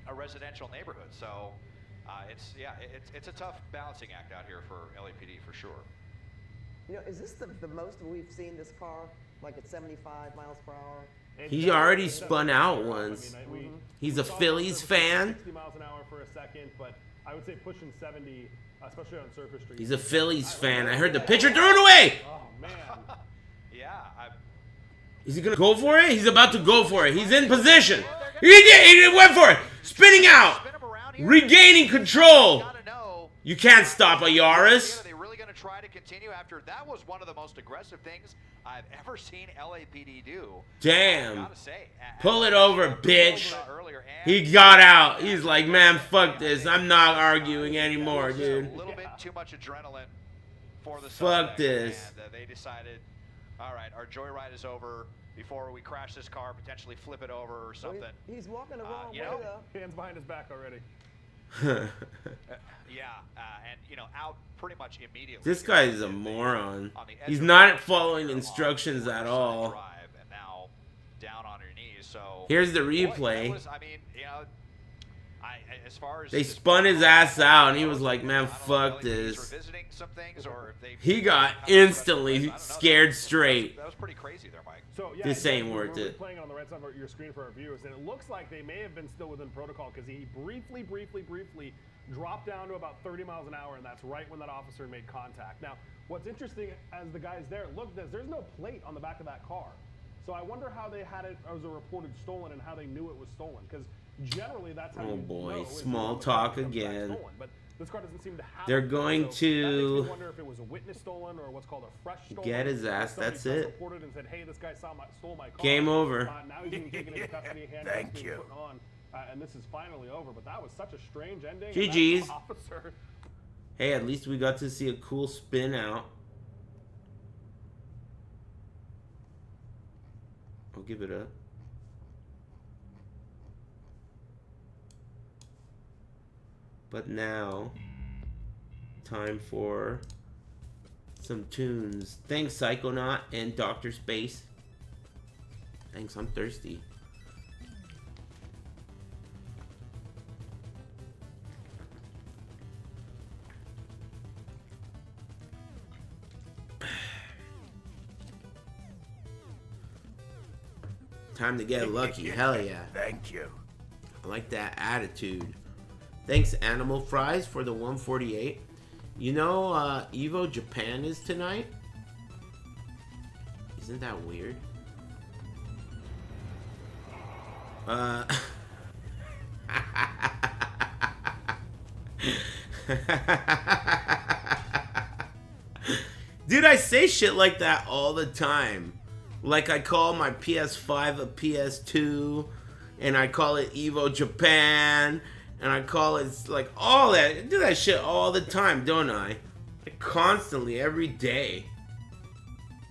a residential neighborhood. So it's a tough balancing act out here for LAPD for sure. Is this the most we've seen this car, like at 75 miles per hour? He already spun out once. He's a Phillies fan. 60 miles an hour for a second, but I would say pushing 70, especially on surface streets. He's a Phillies fan. I heard the pitcher threw it away. Oh, man. Yeah. Is he going to go for it? He's about to go for it. He's in position. He went for it. Spinning out. Regaining control. You can't stop a Yaris. Are they really going to try to continue after that was one of the most aggressive things I've ever seen LAPD do. Damn. Pull it over, bitch. He got out. He's like, man, fuck this. I'm not arguing anymore, dude. A little bit too much adrenaline for the fuck this. And they decided, all right, our joyride is over. Before we crash this car, potentially flip it over or something. Well, he's walking the wrong way, though. Hands behind his back already. And out pretty much immediately. This guy is a moron. He's not following instructions at all. And now down on your knees. So here's the replay. As far as they spun his ass out, and he was like, "Man, fuck this." He got instantly scared straight. That was pretty crazy there, Mike. So, yeah, this ain't worth it. Playing on the right side of your screen for our viewers, and it looks like they may have been still within protocol because he briefly dropped down to about 30 miles an hour, and that's right when that officer made contact. Now, what's interesting as the guy's there, look, there's no plate on the back of that car. So I wonder how they had it as a reported stolen and how they knew it was stolen, because generally that's how oh you boy, know small talk again. But this car doesn't seem to have they're it. going so to that makes me wonder if it was a witness stolen or what's called a fresh stolen. Get his ass. That's it. Reported and said, hey, this guy stole my car. Game over. Now he's being taken into custody. Thank you. Put on, and this is finally over. But that was such a strange ending. GG's. Officer. Hey, at least we got to see a cool spin out. I'll give it up. But now, time for some tunes. Thanks, Psychonaut and Dr. Space. Thanks, I'm thirsty. Time to get lucky. Hell yeah. Thank you. I like that attitude. Thanks, Animal Fries, for the 148. You know, Evo Japan is tonight? Isn't that weird? Dude, I say shit like that all the time. Like I call my PS5 a PS2, and I call it Evo Japan, and I call it like all that. I do that shit all the time, don't I? Like constantly, every day.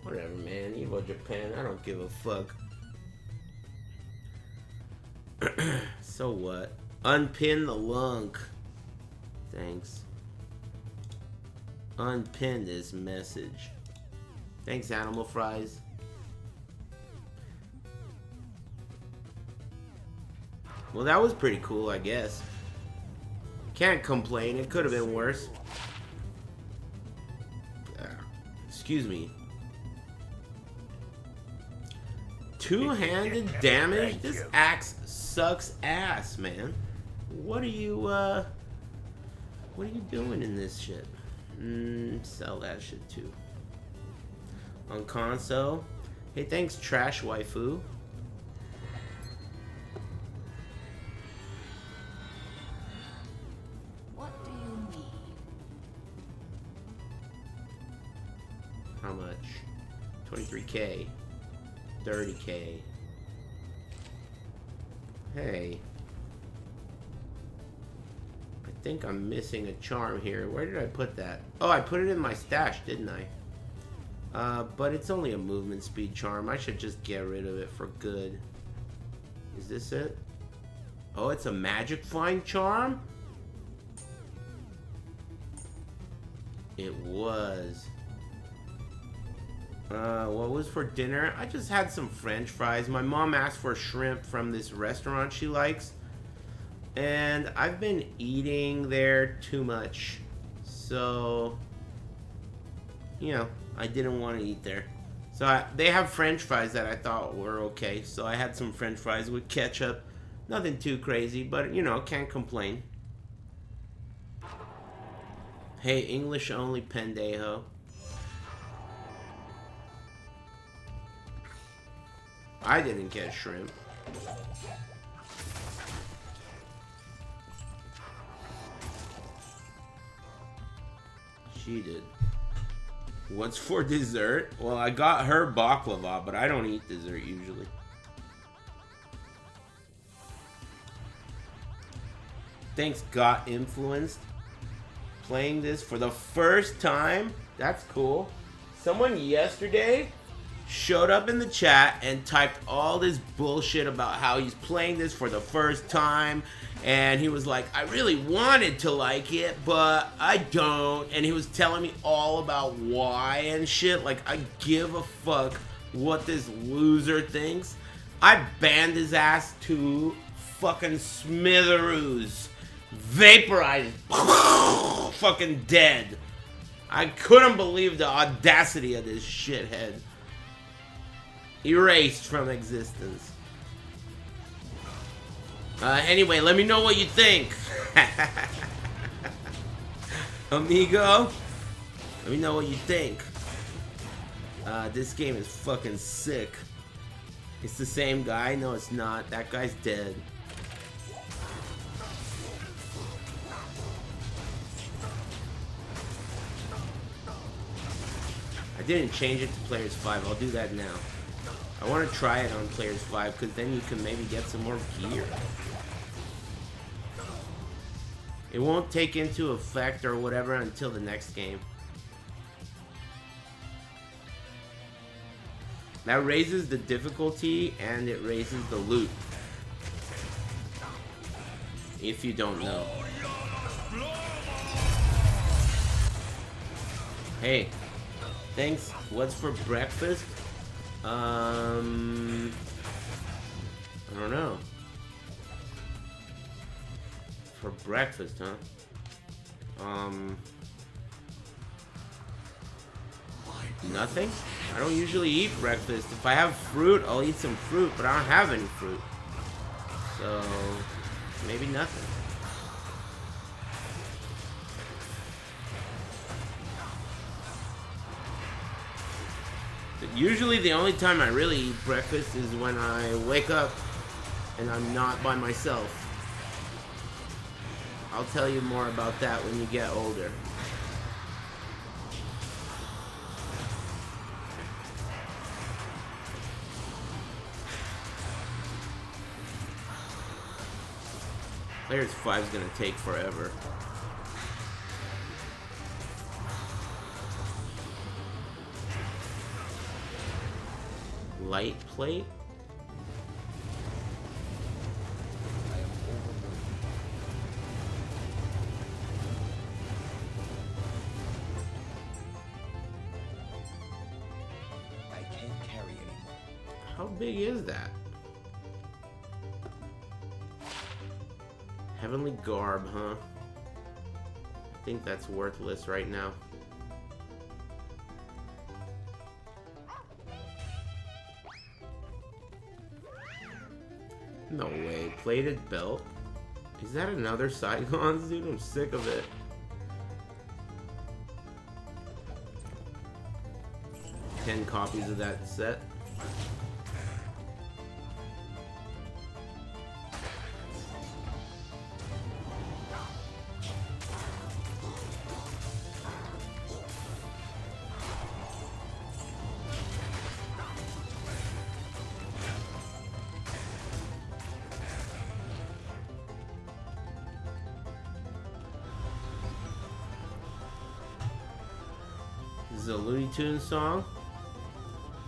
Whatever, man. Evo Japan, I don't give a fuck. So what? Unpin the lunk. Thanks. Unpin this message. Thanks, Animal Fries. Well, that was pretty cool, I guess. Can't complain. It could have been worse. Excuse me. Two-handed damage? This axe sucks ass, man. What are you doing in this shit? Sell that shit too. On console. Hey, thanks, Trash Waifu. What do you need? How much? 23K. 30K. Hey. I think I'm missing a charm here. Where did I put that? Oh, I put it in my stash, didn't I? But it's only a movement speed charm. I should just get rid of it for good. Is this it? Oh, it's a magic find charm? It was. What was for dinner? I just had some French fries. My mom asked for shrimp from this restaurant she likes. And I've been eating there too much. So, you know, I didn't want to eat there. So they have French fries that I thought were okay. So I had some French fries with ketchup. Nothing too crazy, but, you know, can't complain. Hey, English only pendejo. I didn't get shrimp. She did. What's for dessert? Well, I got her baklava, but I don't eat dessert usually. Thanks, got influenced. Playing this for the first time. That's cool. Someone yesterday showed up in the chat and typed all this bullshit about how he's playing this for the first time. And he was like, I really wanted to like it, but I don't. And he was telling me all about why and shit. Like, I give a fuck what this loser thinks. I banned his ass to fucking smithereens. Vaporized. Fucking dead. I couldn't believe the audacity of this shithead. Erased from existence. Anyway, let me know what you think. Amigo, let me know what you think. This game is fucking sick. It's the same guy? No, it's not. That guy's dead. I didn't change it to Players 5. I'll do that now. I want to try it on Players 5 because then you can maybe get some more gear. It won't take into effect or whatever until the next game. That raises the difficulty and it raises the loot. If you don't know. Hey, thanks. What's for breakfast? I don't know. For breakfast, huh? Nothing? I don't usually eat breakfast. If I have fruit, I'll eat some fruit, but I don't have any fruit. So, maybe nothing. Usually the only time I really eat breakfast is when I wake up and I'm not by myself. I'll tell you more about that when you get older. Players 5 is gonna take forever. Light plate? I can't carry anymore. How big is that? Heavenly Garb, huh? I think that's worthless right now. Plated belt. Is that another Saigons, dude? I'm sick of it. Ten copies of that set. This is a Looney Tunes song.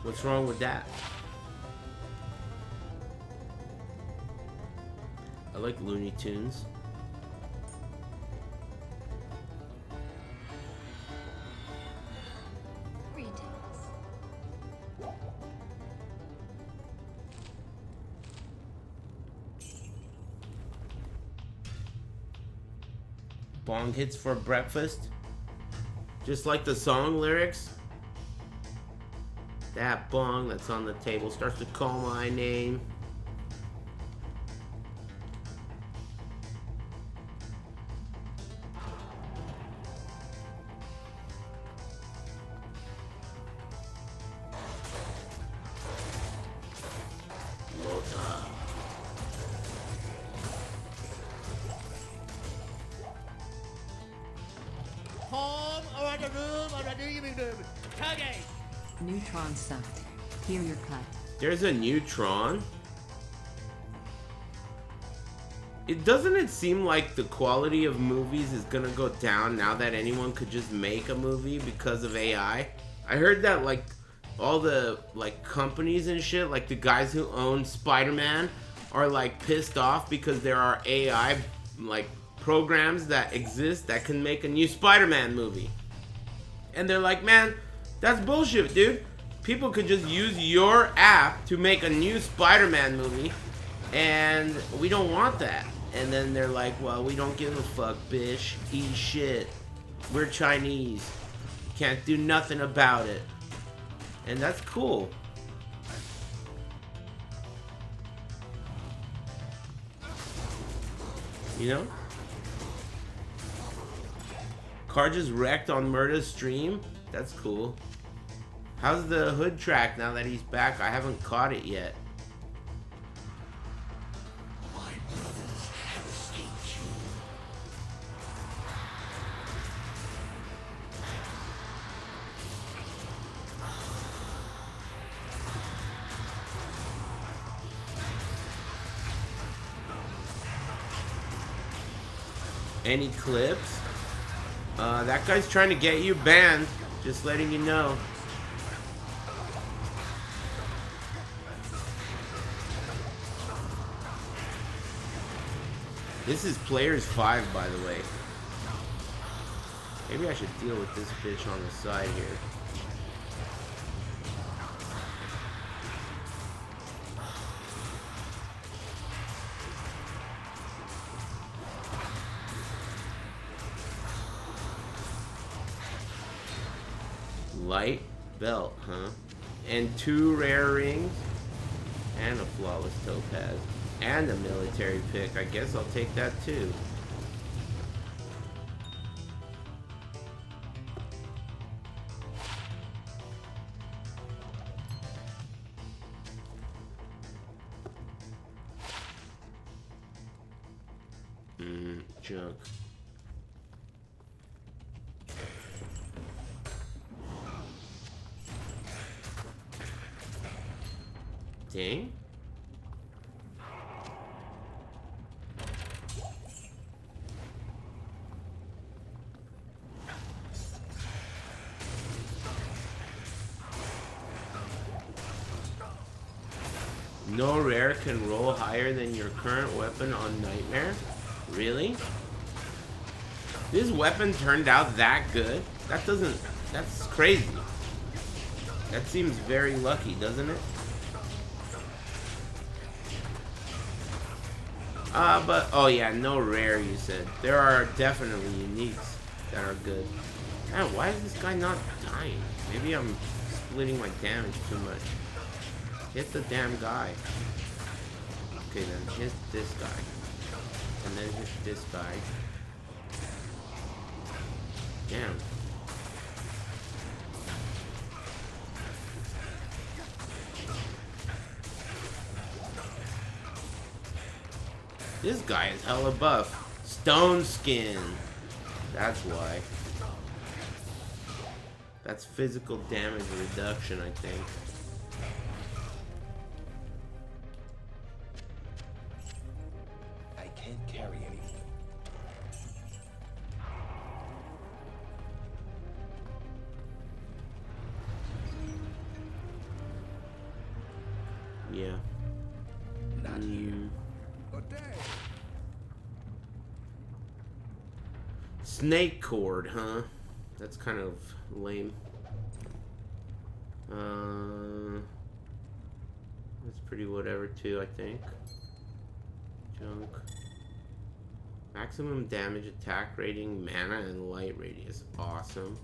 What's wrong with that? I like Looney Tunes. Bong hits for breakfast. Just like the song lyrics. That bong that's on the table starts to call my name. Neutron sucked. Here you're cut. There's a Neutron. Doesn't it seem like the quality of movies is gonna go down now that anyone could just make a movie because of AI? I heard that like all the like companies and shit, like the guys who own Spider-Man are like pissed off because there are AI like programs that exist that can make a new Spider-Man movie. And they're like, man, that's bullshit, dude. People could just use your app to make a new Spider-Man movie, and we don't want that. And then they're like, well, we don't give a fuck, bitch. Eat shit. We're Chinese. Can't do nothing about it. And that's cool. You know? Car just wrecked on Murda's stream. That's cool. How's the hood track now that he's back? I haven't caught it yet. Any clips? That guy's trying to get you banned. Just letting you know. This is Players 5, by the way. Maybe I should deal with this bitch on the side here. Light belt, huh? And 2 rare rings. And a flawless topaz. And a military pick. I guess I'll take that too. Junk. Dang. No rare can roll higher than your current weapon on Nightmare? Really? This weapon turned out that good? That's crazy. That seems very lucky, doesn't it? But, oh yeah, no rare, you said. There are definitely uniques that are good. Man, why is this guy not dying? Maybe I'm splitting my damage too much. Hit the damn guy. Okay, then here's this guy. And then here's this guy. Damn. This guy is hella buff. Stone skin. That's why. That's physical damage reduction, I think. I can't carry anymore. Yeah. Not here. Good day. Snake cord, huh? That's kind of lame. That's pretty whatever too, I think. Junk. Maximum damage, attack rating, mana, and light radius. Awesome.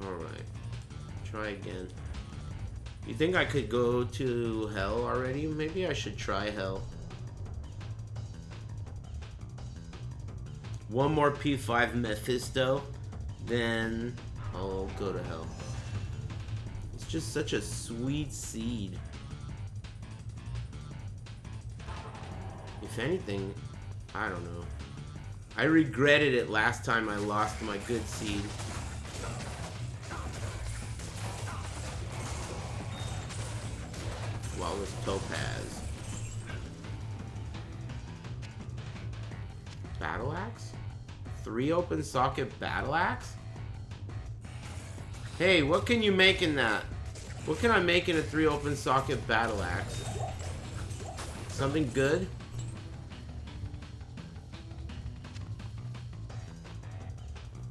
Alright. Try again. You think I could go to hell already? Maybe I should try hell. One more P5 Mephisto, then I'll go to hell. It's just such a sweet seed. If anything, I don't know. I regretted it last time I lost my good seed. Flawless Topaz. Battle Axe? 3 open socket battle axe? Hey, what can you make in that? What can I make in a 3 open socket battle axe? Something good?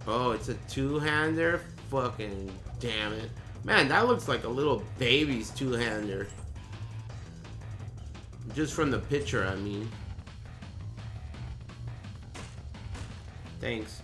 Oh, it's a 2-hander? Fucking damn it. Man, that looks like a little baby's 2-hander. Just from the picture, I mean. Thanks.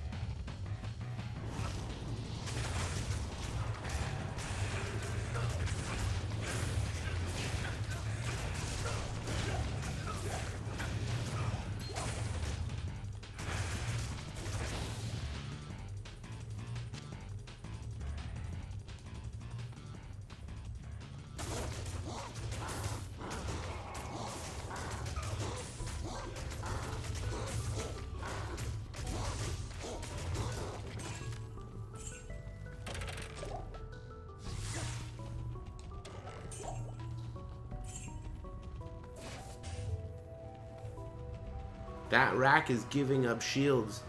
That rack is giving up shields.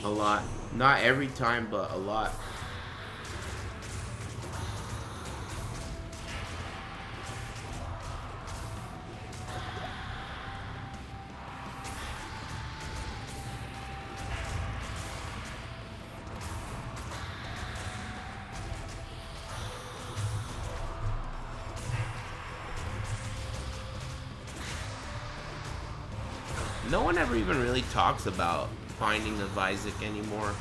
A lot. Not every time, but a lot. No one ever even really talks about Binding of Isaac anymore.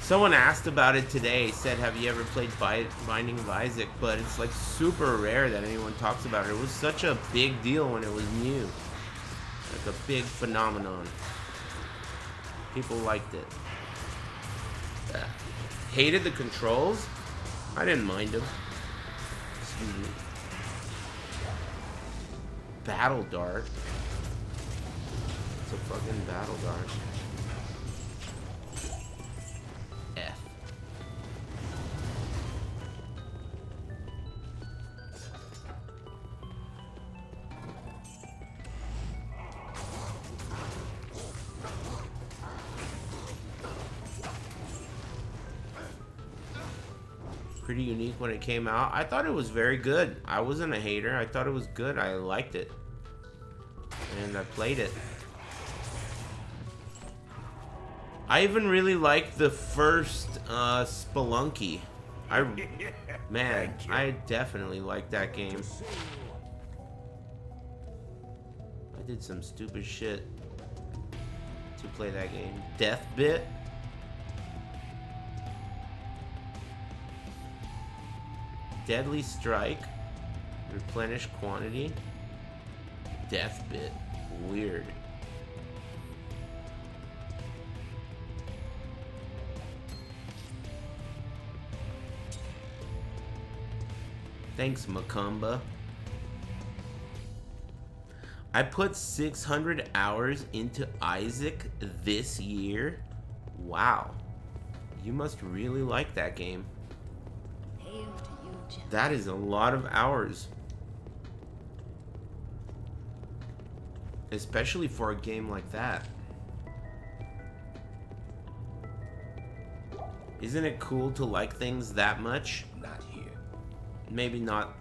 Someone asked about it today, said, have you ever played Binding of Isaac? But it's like super rare that anyone talks about it. It was such a big deal when it was new. Like a big phenomenon. People liked it. Hated the controls? I didn't mind them. Excuse me. Battle Dart. A fucking battle dart. F. Pretty unique when it came out. I thought it was very good. I wasn't a hater. I thought it was good. I liked it. And I played it. I even really liked the first Spelunky. Man, I definitely liked that game. I did some stupid shit to play that game. Death Bit. Deadly Strike. Replenish quantity. Death Bit. Weird. Thanks, Macumba. I put 600 hours into Isaac this year. Wow. You must really like that game. That is a lot of hours. Especially for a game like that. Isn't it cool to like things that much? Not here. Maybe not,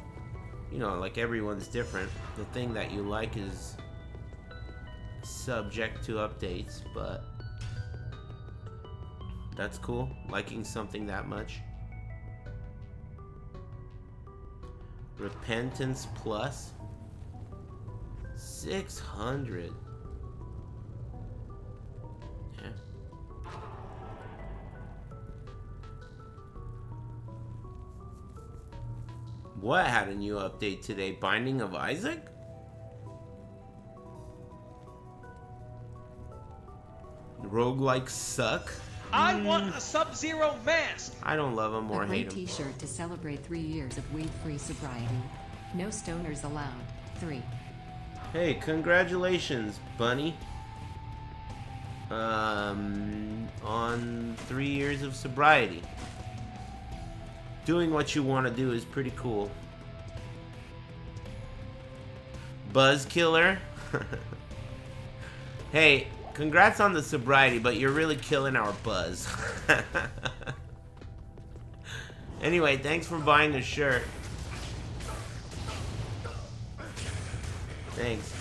you know, like everyone's different. The thing that you like is subject to updates, but that's cool, liking something that much. Repentance Plus 600. Yeah. What had a new update today? Binding of Isaac? Roguelikes suck? I want a Sub-Zero mask! I don't love him or a hate great him. t-shirt to celebrate 3 years of weed-free sobriety. No stoners allowed. 3. Hey, congratulations, Bunny. On 3 years of sobriety. Doing what you want to do is pretty cool. Buzzkiller. Hey, congrats on the sobriety, but you're really killing our buzz. Anyway, thanks for buying the shirt. Thanks.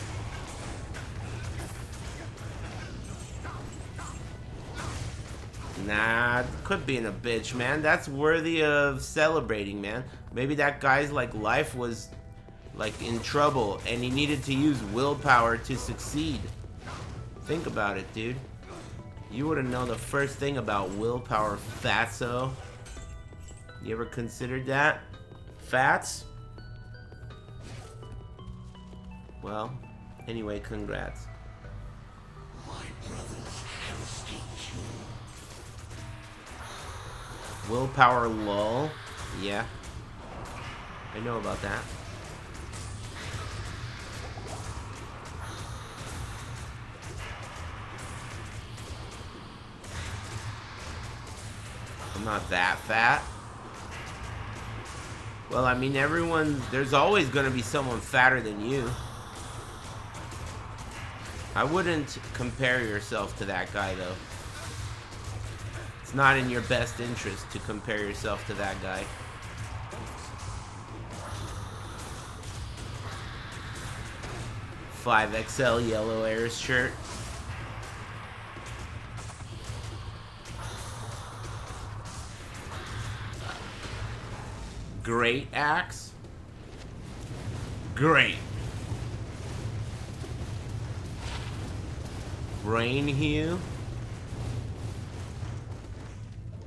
Nah, quit being a bitch, man. That's worthy of celebrating, man. Maybe that guy's like life was like in trouble and he needed to use willpower to succeed. Think about it, dude. You wouldn't know the first thing about willpower, fatso. You ever considered that? Fats? Well, anyway, congrats. Willpower lull? Yeah. I know about that. I'm not that fat. Well, I mean, there's always gonna be someone fatter than you. I wouldn't compare yourself to that guy, though. It's not in your best interest to compare yourself to that guy. $5XL yellow Aris shirt. Great axe. Great. Brain hue.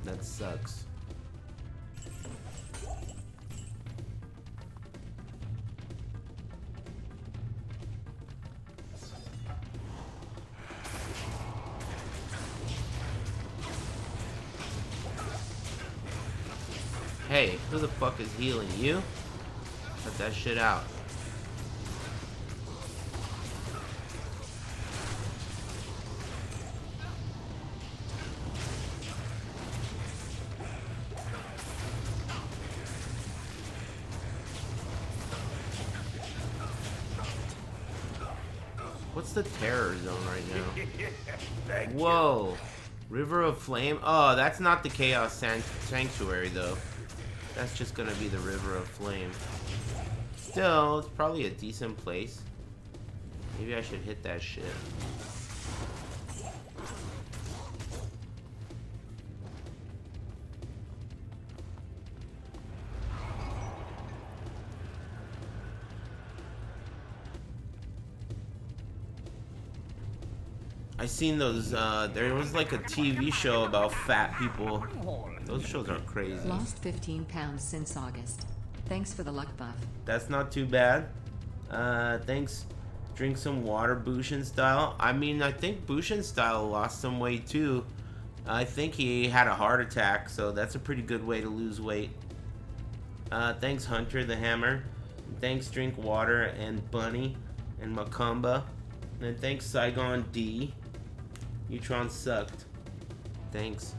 That sucks. Hey, who the fuck is healing you? Cut that shit out. What's the terror zone right now? Whoa. River of Flame? Oh, that's not the Chaos Sanctuary, though. That's just gonna be the River of Flame. Still, it's probably a decent place. Maybe I should hit that shit. I seen those, there was like a TV show about fat people. Those shows are crazy. Lost 15 pounds since August. Thanks for the luck buff. That's not too bad. Thanks. Drink some water, Bushin style. I mean, I think Bushin style lost some weight too. I think he had a heart attack, so that's a pretty good way to lose weight. Thanks, Hunter the Hammer. Thanks, Drink Water and Bunny and Macumba. And thanks, Saigon D. Neutron sucked. Thanks.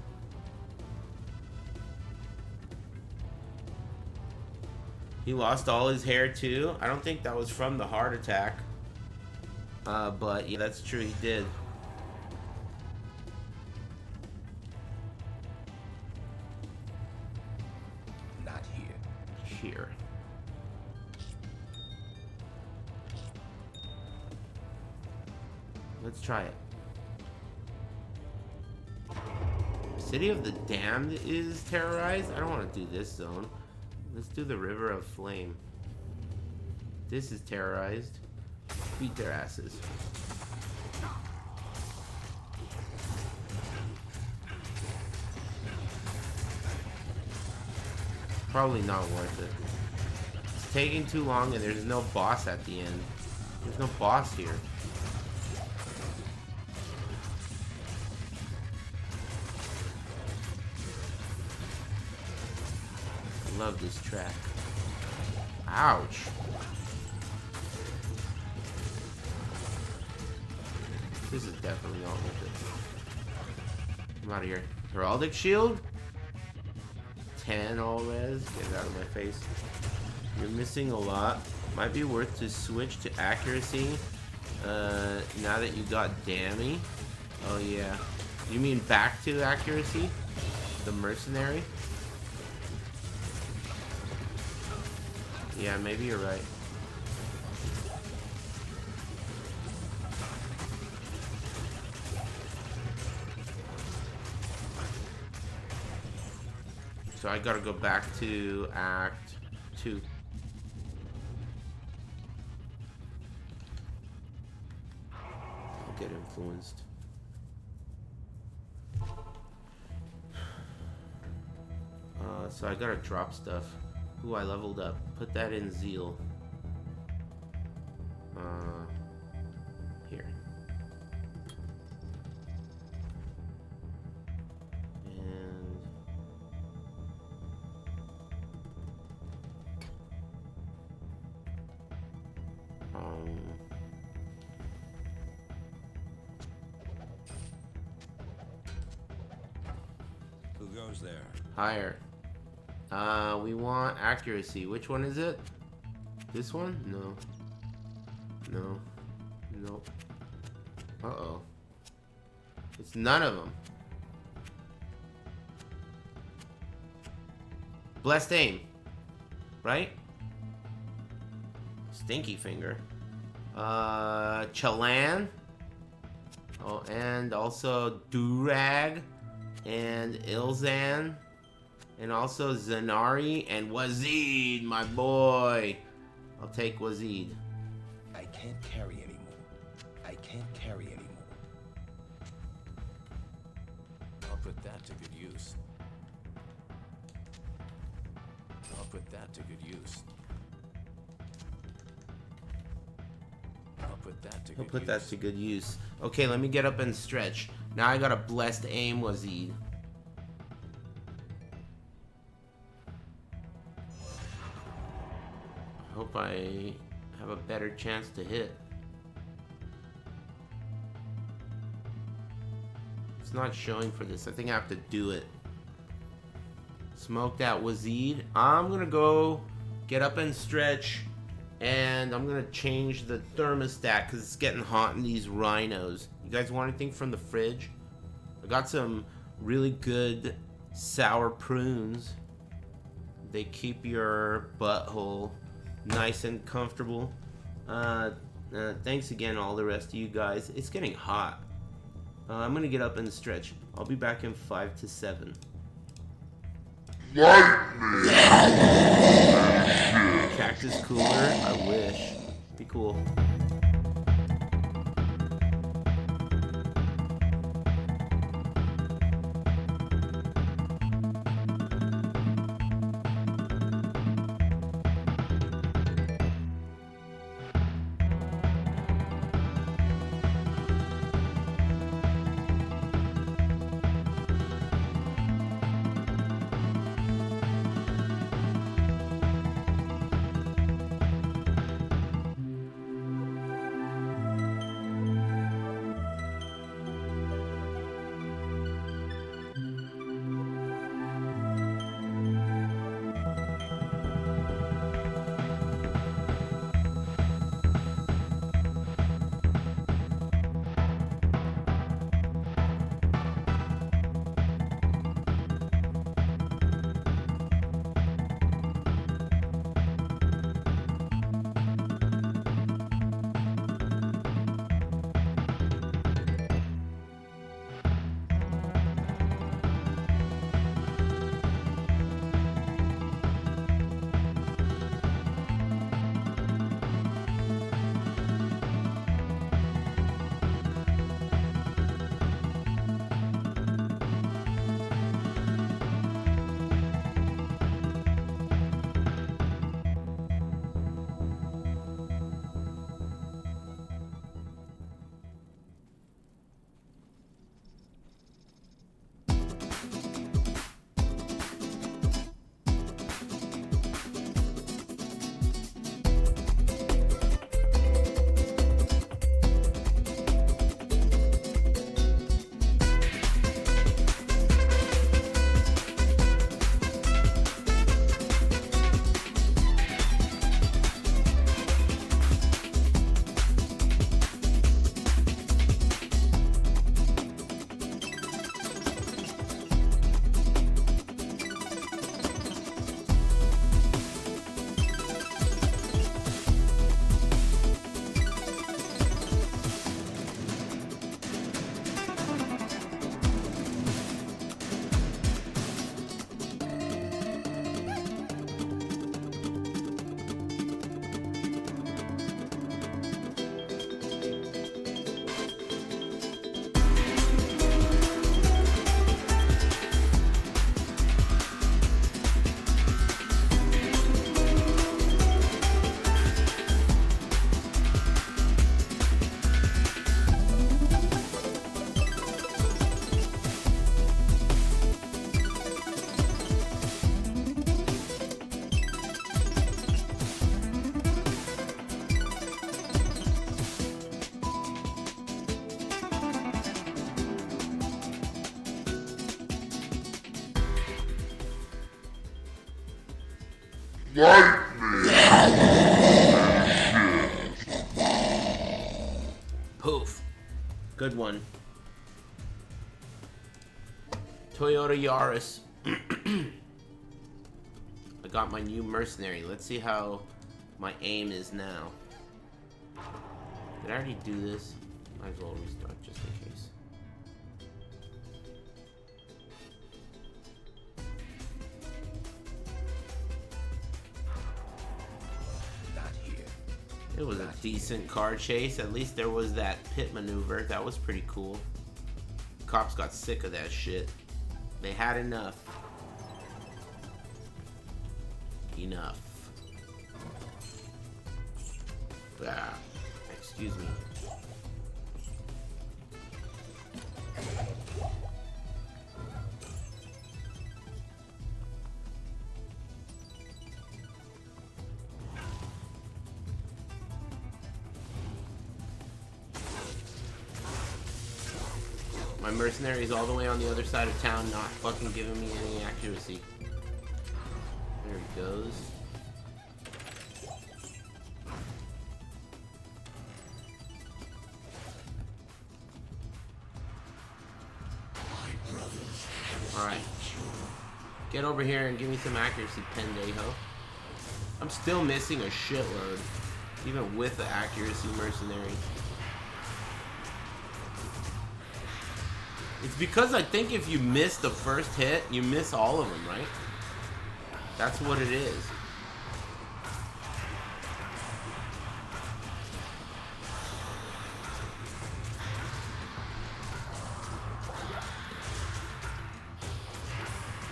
He lost all his hair too. I don't think that was from the heart attack. But yeah, that's true, he did. Not here. Here. Let's try it. City of the Damned is terrorized? I don't want to do this zone. Let's do the River of Flame. This is terrorized. Beat their asses. Probably not worth it. It's taking too long and there's no boss at the end. There's no boss here. I love this track. Ouch. This is definitely not worth it. I'm out of here. Heraldic Shield? 10 all res? Get it out of my face. You're missing a lot. Might be worth to switch to accuracy. Now that you got Dammy. Oh yeah. You mean back to accuracy? The mercenary? Yeah, maybe you're right. So I gotta go back to Act 2. I'll get influenced. So I gotta drop stuff. Ooh, I leveled up. Put that in Zeal. Here. And Who goes there? higher. We want accuracy. Which one is it? This one? No. No. Nope. Uh-oh. It's none of them. Blessed Aim. Right? Stinky Finger. Chalan. Oh, and also Durag. And Ilzan. And also Zanari and Wazid, my boy. I'll take Wazid. I can't carry anymore. I can't carry anymore. I'll put that to good use. I'll put that to good use. I'll put that to good use. I'll put that to good use. Okay, let me get up and stretch. Now I got a Blessed Aim, Wazid. Hope I have a better chance to hit. It's not showing for this. I think I have to do it. Smoke that Wazid. I'm gonna go get up and stretch, and I'm gonna change the thermostat because it's getting hot in these rhinos. You guys want anything from the fridge? I got some really good sour prunes. They keep your butthole nice and comfortable. Thanks again, all the rest of you guys. It's getting hot. I'm gonna get up and stretch. I'll be back in 5 to 7. Cactus cooler? I wish. Be cool. Poof. Good one. Toyota Yaris. I got my new mercenary. Let's see how my aim is now. Did I already do this? Might as well restart just in case. Not here. It was a decent car chase. At least there was that pit maneuver. That was pretty cool. Cops got sick of that shit. They had enough. Enough. Ah, excuse me. My mercenary is all the way on the other side of town, not fucking giving me any accuracy. There he goes. Alright. Get over here and give me some accuracy, pendejo. I'm still missing a shitload, even with the accuracy mercenary. It's because I think if you miss the first hit, you miss all of them, right? That's what it is.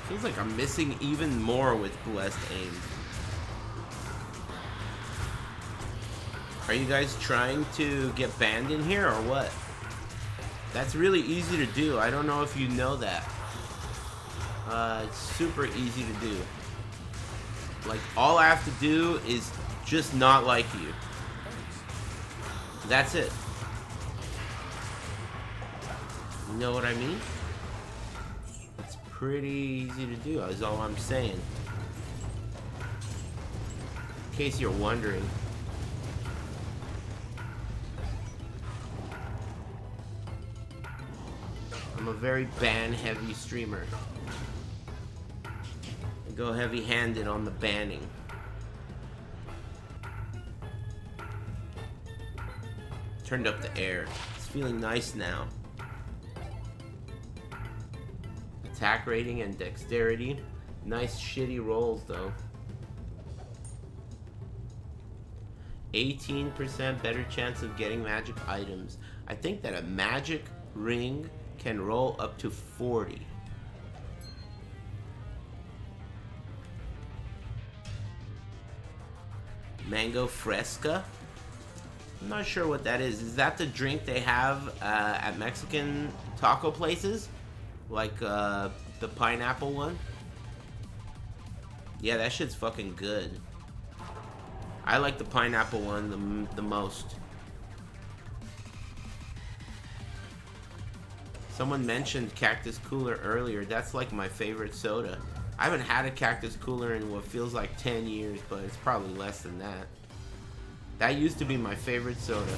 Feels like I'm missing even more with blessed aim. Are you guys trying to get banned in here or what? That's really easy to do. I don't know if you know that. It's super easy to do. Like, all I have to do is just not like you. That's it. You know what I mean? It's pretty easy to do, is all I'm saying. In case you're wondering. I'm a very ban-heavy streamer. I go heavy-handed on the banning. Turned up the air. It's feeling nice now. Attack rating and dexterity. Nice shitty rolls though. 18% better chance of getting magic items. I think that a magic ring can roll up to 40. Mango Fresca? I'm not sure what that is. Is that the drink they have at Mexican taco places? Like the pineapple one? Yeah, that shit's fucking good. I like the pineapple one the most. Someone mentioned Cactus Cooler earlier. That's like my favorite soda. I haven't had a Cactus Cooler in what feels like 10 years, but it's probably less than that. That used to be my favorite soda.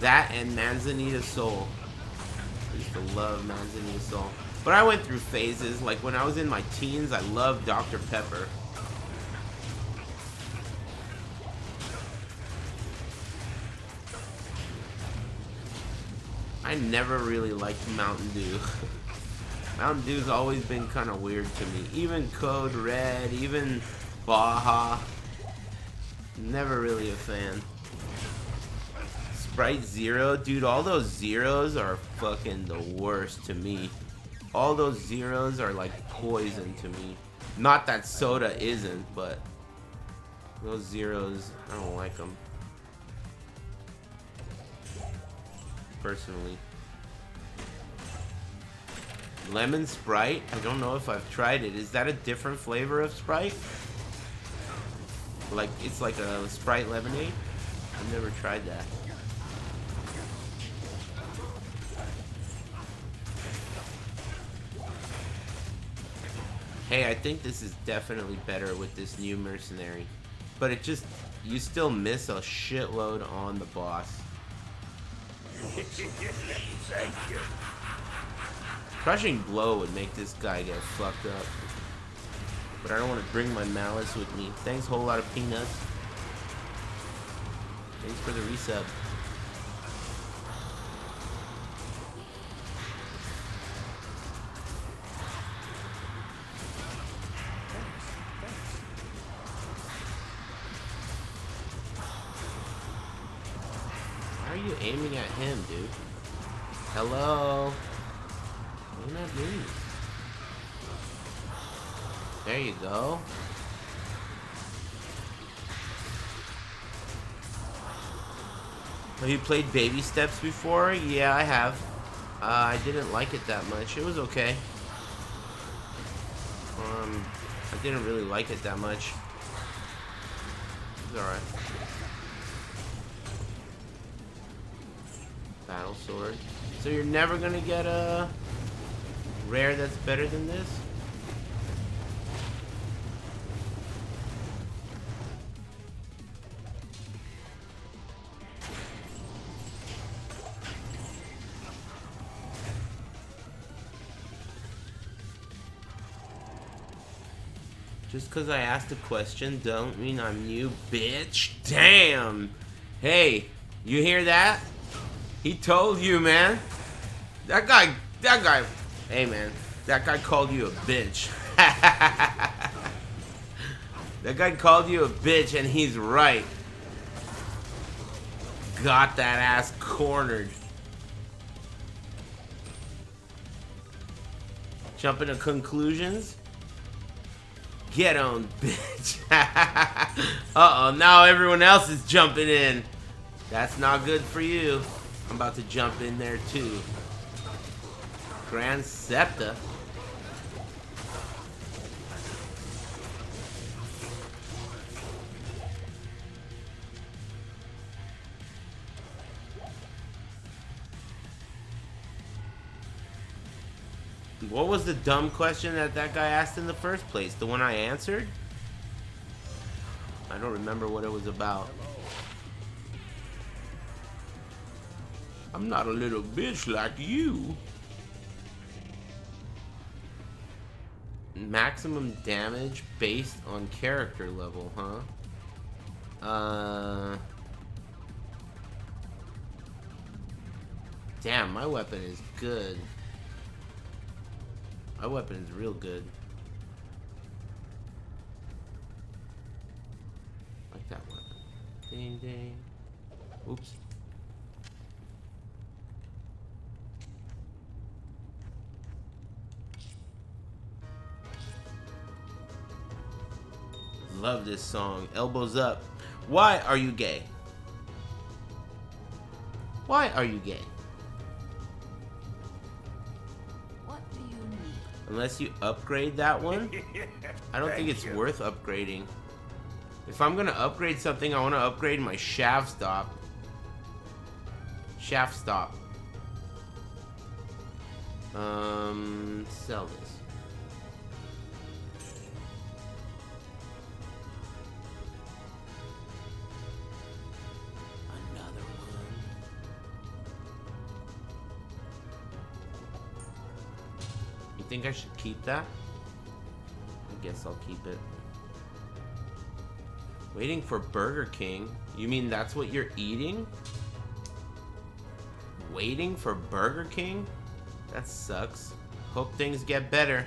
That and Manzanita Soul. I used to love Manzanita Soul. But I went through phases. Like when I was in my teens, I loved Dr. Pepper. I never really liked Mountain Dew. Mountain Dew's always been kind of weird to me. Even Code Red, even Baja. Never really a fan. Sprite Zero, dude, all those zeros are fucking the worst to me. All those zeros are like poison to me. Not that soda isn't, but those zeros, I don't like them. Personally. Lemon Sprite? I don't know if I've tried it. Is that a different flavor of Sprite? Like, it's like a Sprite lemonade? I've never tried that. Hey, I think this is definitely better with this new mercenary. But it just, you still miss a shitload on the boss. Thank you. Crushing Blow would make this guy get fucked up. But I don't want to bring my malice with me. Thanks, whole lot of peanuts. Thanks for the resub. Why are you aiming at him, dude? Hello? Aim at me. There you go. Have you played Baby Steps before? Yeah, I have. I didn't like it that much. It was okay. I didn't really like it that much. It was alright. Battle Sword. So you're never gonna get a rare that's better than this? Just because I asked a question don't mean I'm new, bitch. Damn. Hey, you hear that? He told you, man. That guy, hey, man. That guy called you a bitch. That guy called you a bitch, and he's right. Got that ass cornered. Jumping to conclusions? Get on, bitch. Uh-oh, now everyone else is jumping in. That's not good for you. I'm about to jump in there too. Grand Septa. What was the dumb question that guy asked in the first place? The one I answered? I don't remember what it was about. I'm not a little bitch like you. Maximum damage based on character level, huh? Damn, my weapon is good. My weapon is real good. Like that weapon. Ding ding. Oops. Love this song. Elbows up. Why are you gay? Why are you gay? What do you need? Unless you upgrade that one, I don't think it's worth upgrading. If I'm gonna upgrade something, I want to upgrade my shaft stop. Shaft stop. Sell this. Another one. You think I should keep that? I guess I'll keep it. Waiting for Burger King? You mean that's what you're eating? Waiting for Burger King? That sucks. Hope things get better.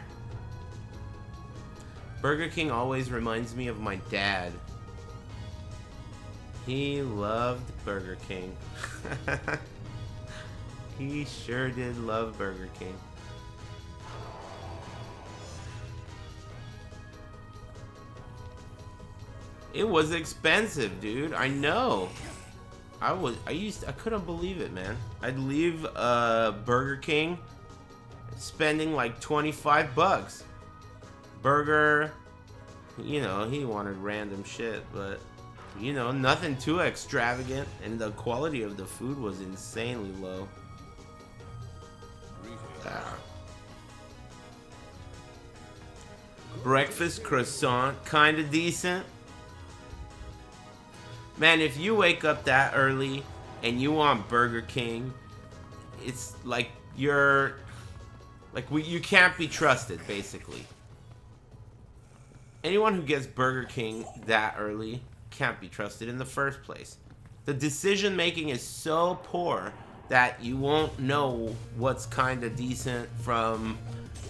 Burger King always reminds me of my dad. He loved Burger King. He sure did love Burger King. It was expensive, dude. I know. I couldn't believe it, man. I'd leave Burger King spending like 25 bucks. Burger, you know, he wanted random shit, but you know, nothing too extravagant, and the quality of the food was insanely low. breakfast croissant, kind of decent. Man, if you wake up that early and you want Burger King, it's like you can't be trusted, basically. Anyone who gets Burger King that early can't be trusted in the first place. The decision making is so poor that you won't know what's kind of decent from,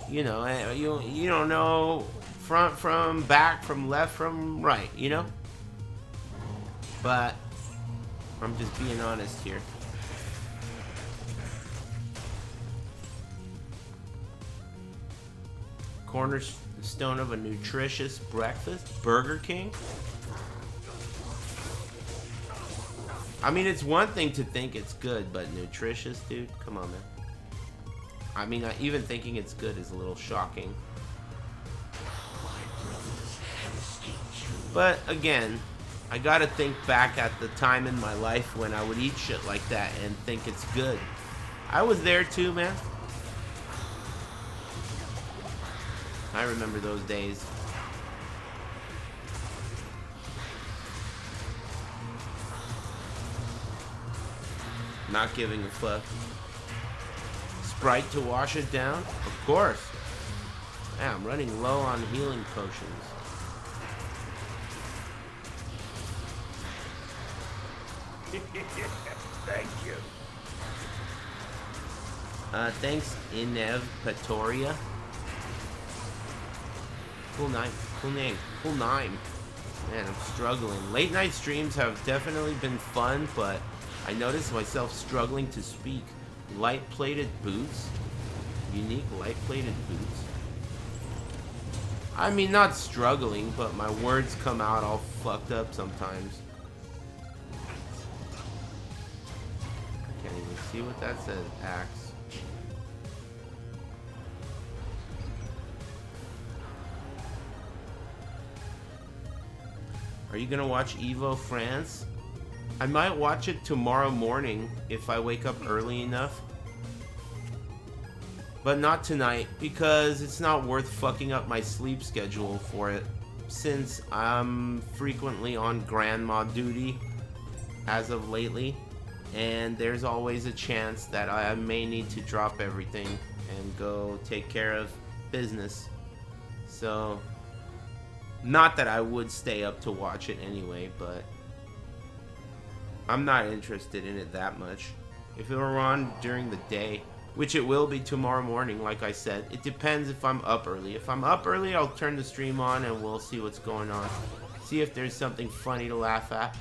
you know, you don't know front from back, from left from right, you know? But I'm just being honest here. Cornerstone of a nutritious breakfast, Burger King. I mean, it's one thing to think it's good, but nutritious, dude? Come on, man. I mean, even thinking it's good is a little shocking. But again, I gotta think back at the time in my life when I would eat shit like that and think it's good. I was there too, man. I remember those days. Not giving a fuck. Sprite to wash it down? Of course. Yeah, I'm running low on healing potions. Thank you. Thanks, Inev Patoria. Cool name. Cool name. Cool name. Man, I'm struggling. Late night streams have definitely been fun, but I notice myself struggling to speak. Light-plated boots? Unique light-plated boots? I mean, not struggling, but my words come out all fucked up sometimes. I can't even see what that says. Axe. Are you gonna watch Evo France? I might watch it tomorrow morning if I wake up early enough. But not tonight, because it's not worth fucking up my sleep schedule for it, since I'm frequently on grandma duty as of lately, and there's always a chance that I may need to drop everything and go take care of business. So, not that I would stay up to watch it anyway, but I'm not interested in it that much. If it were on during the day, which it will be tomorrow morning, like I said, it depends if I'm up early. If I'm up early, I'll turn the stream on and we'll see what's going on. See if there's something funny to laugh at.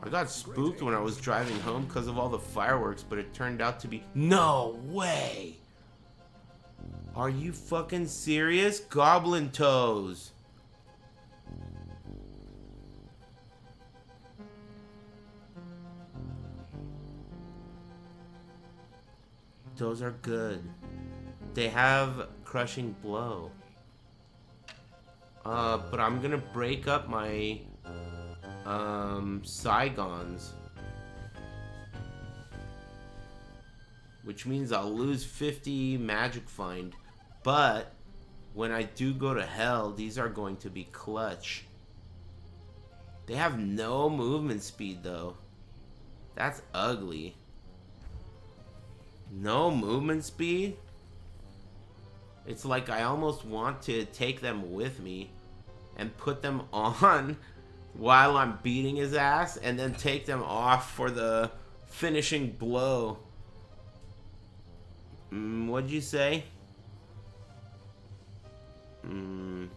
I got spooked when I was driving home because of all the fireworks, but it turned out to be... No way! Are you fucking serious? Goblin toes! Those are good. They have crushing blow. But I'm gonna break up my... Saigons, which means I'll lose 50 magic find, but when I do go to hell, these are going to be clutch. They have no movement speed though. That's ugly. No movement speed? It's like I almost want to take them with me and put them on while I'm beating his ass, and then take them off for the finishing blow. What'd you say? Can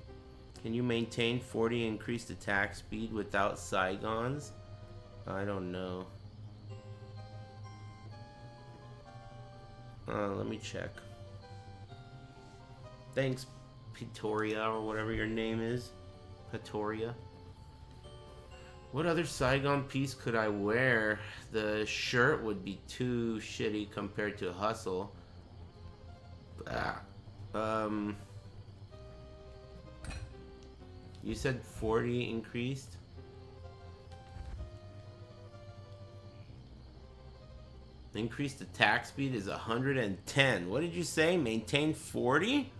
you maintain 40 increased attack speed without Saigons? I don't know. Let me check. Thanks, Pitoria, or whatever your name is. Pitoria. What other Saigon piece could I wear? The shirt would be too shitty compared to Hustle. You said 40 increased? Increased attack speed is 110. What did you say? Maintain 40?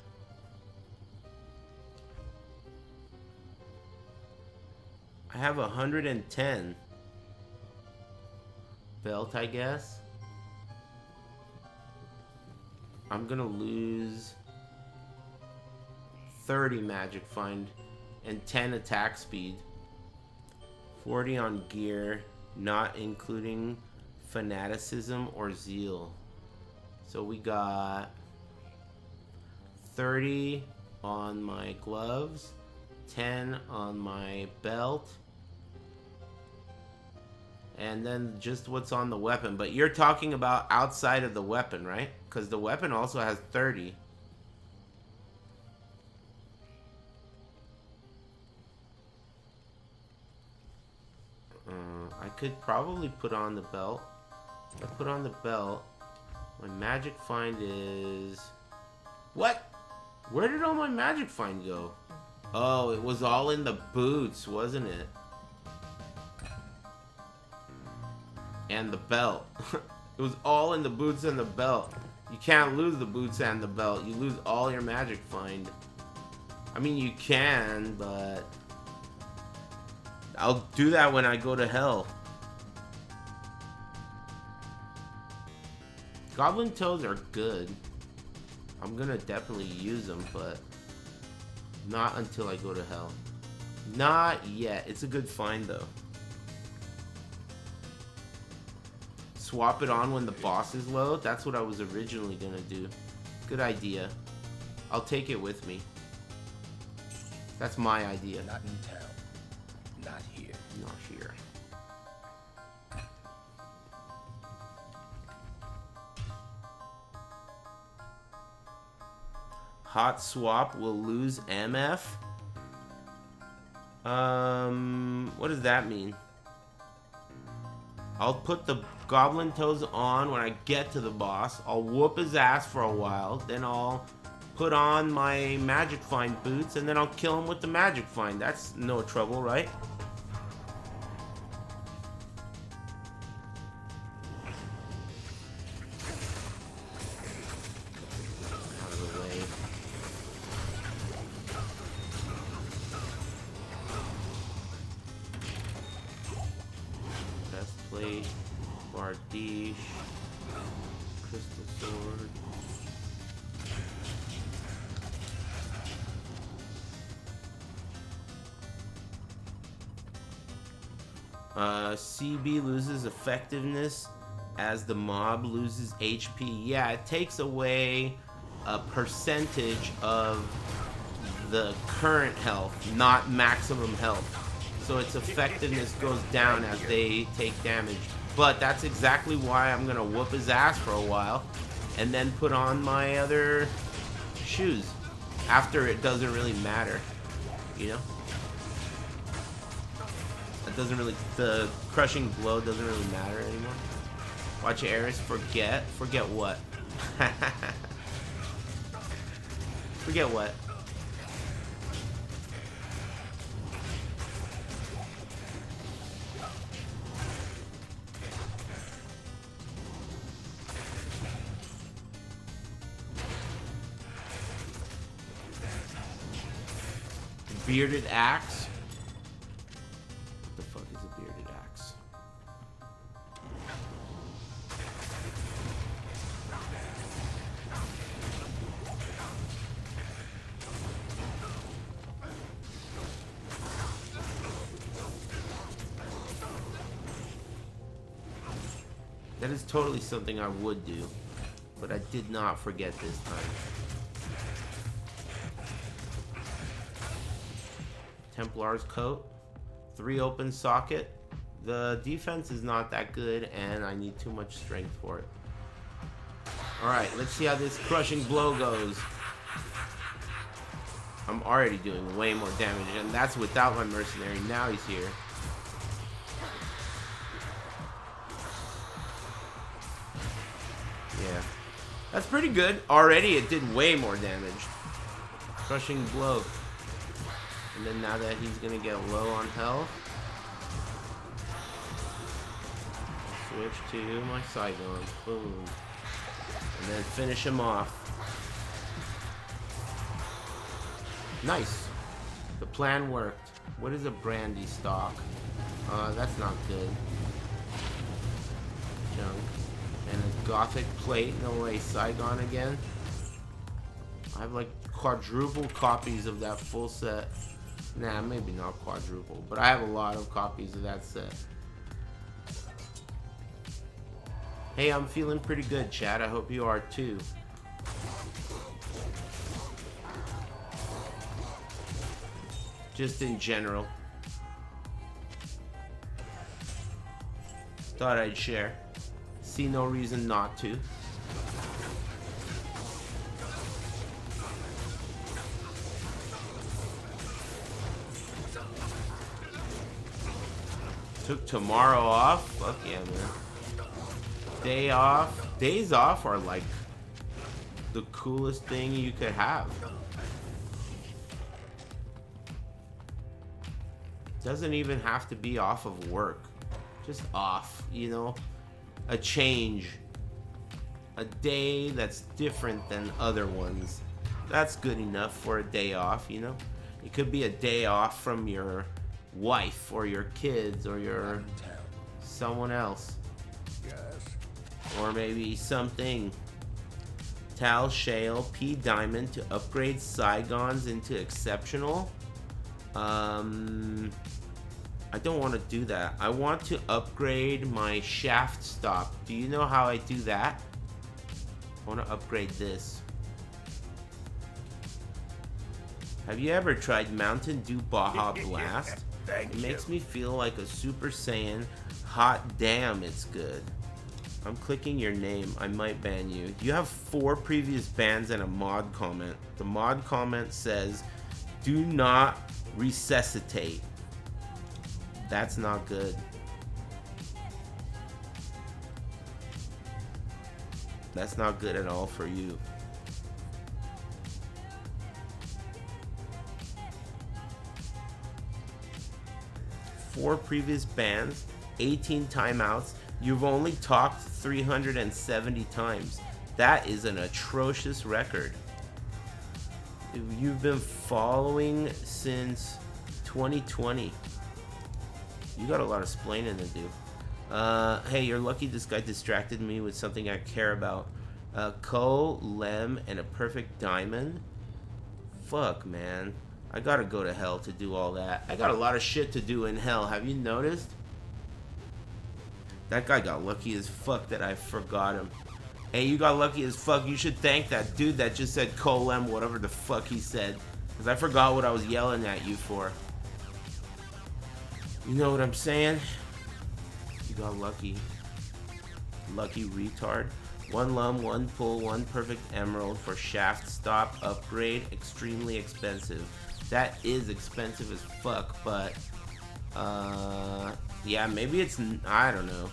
I have 110. Belt, I guess. I'm gonna lose 30 magic find and 10 attack speed. 40 on gear, not including fanaticism or zeal. So we got 30 on my gloves, 10 on my belt, and then just what's on the weapon. But you're talking about outside of the weapon, right? Because the weapon also has 30. I could probably put on the belt. If I put on the belt, my magic find is... What? Where did all my magic find go? Oh, it was all in the boots, wasn't it? And the belt. It was all in the boots and the belt. You can't lose the boots and the belt. You lose all your magic find. I mean, you can, but... I'll do that when I go to hell. Goblin toes are good. I'm gonna definitely use them, but not until I go to hell. Not yet. It's a good find though. Swap it on when the boss is low. That's what I was originally gonna do. Good idea. I'll take it with me. That's my idea. Not in town. Not here. Not here. Hot swap will lose MF. What does that mean? I'll put the goblin toes on when I get to the boss. I'll whoop his ass for a while. Then I'll put on my magic find boots, and then I'll kill him with the magic find. That's no trouble, right? Bardiche, crystal sword. CB loses effectiveness as the mob loses HP. Yeah, it takes away a percentage of the current health, not maximum health. So its effectiveness goes down as they take damage. But that's exactly why I'm gonna whoop his ass for a while and then put on my other shoes after it doesn't really matter, you know? It doesn't really, the crushing blow doesn't really matter anymore. Watch Aris forget. Forget what? Forget what? Bearded axe? What the fuck is a bearded axe? That is totally something I would do, but I did not forget this time. Templar's coat, 3 open socket. The defense is not that good, and I need too much strength for it. Alright, let's see how this crushing blow goes. I'm already doing way more damage, and that's without my mercenary. Now he's here. Yeah. That's pretty good. Already it did way more damage. Crushing blow. And then now that he's gonna get low on health, switch to my Saigon. Boom. And then finish him off. Nice. The plan worked. What is a brandy stock? That's not good. Junk. And a gothic plate. No way. Saigon again. I have like quadruple copies of that full set. Nah, maybe not quadruple, but I have a lot of copies of that set. Hey, I'm feeling pretty good, Chad. I hope you are too. Just in general. Thought I'd share. See no reason not to. Took tomorrow off? Fuck yeah, man. Day off. Days off are like the coolest thing you could have. Doesn't even have to be off of work. Just off, you know? A change. A day that's different than other ones. That's good enough for a day off, you know? It could be a day off from your wife or your kids or your someone else. Yes. Or maybe something. Tal Shale P Diamond to upgrade Saigons into exceptional. I don't want to do that. I want to upgrade my shaft stop. Do you know how I do that? I want to upgrade this. Have you ever tried Mountain Dew Baja Blast? It makes me feel like a Super Saiyan. Hot damn, it's good. I'm clicking your name. I might ban you. You have 4 previous bans and a mod comment. The mod comment says, do not resuscitate. That's not good. That's not good at all for you. Four previous bans, 18 timeouts. You've only talked 370 times. That is an atrocious record. You've been following since 2020. You got a lot of splaining to do. Hey, you're lucky this guy distracted me with something I care about. Ko, Lem, and a perfect diamond. Fuck, man. I gotta go to hell to do all that. I got a lot of shit to do in hell. Have you noticed? That guy got lucky as fuck that I forgot him. Hey, you got lucky as fuck. You should thank that dude that just said Ko, Lem, whatever the fuck he said. Because I forgot what I was yelling at you for. You know what I'm saying? You got lucky. Lucky retard. 1 lum, 1 pull, 1 perfect emerald for shaft stop upgrade. Extremely expensive. That is expensive as fuck, but yeah, maybe it's, I don't know.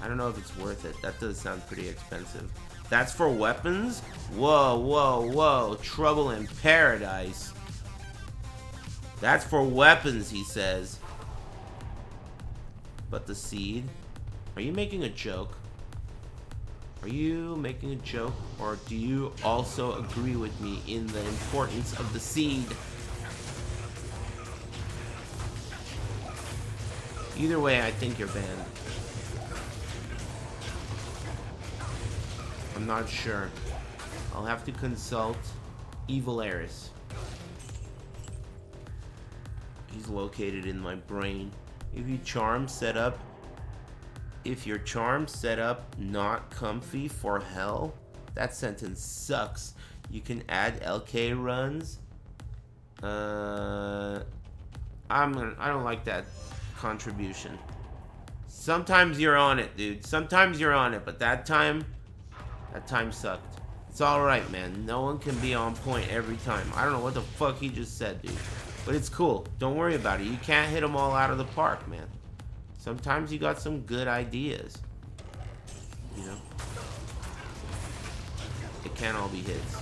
I don't know if it's worth it. That does sound pretty expensive. That's for weapons? Whoa, whoa, whoa. Trouble in paradise. That's for weapons, he says. But the seed? Are you making a joke? Are you making a joke? Or do you also agree with me in the importance of the seed? Either way, I think you're banned. I'm not sure. I'll have to consult Evil Aris. He's located in my brain. If your charm set up not comfy for hell, that sentence sucks. You can add LK runs. I don't like that contribution. Sometimes you're on it, dude. Sometimes you're on it, but that time sucked. It's alright, man. No one can be on point every time. I don't know what the fuck he just said, dude. But it's cool. Don't worry about it. You can't hit them all out of the park, man. Sometimes you got some good ideas. You know? It can't all be hits.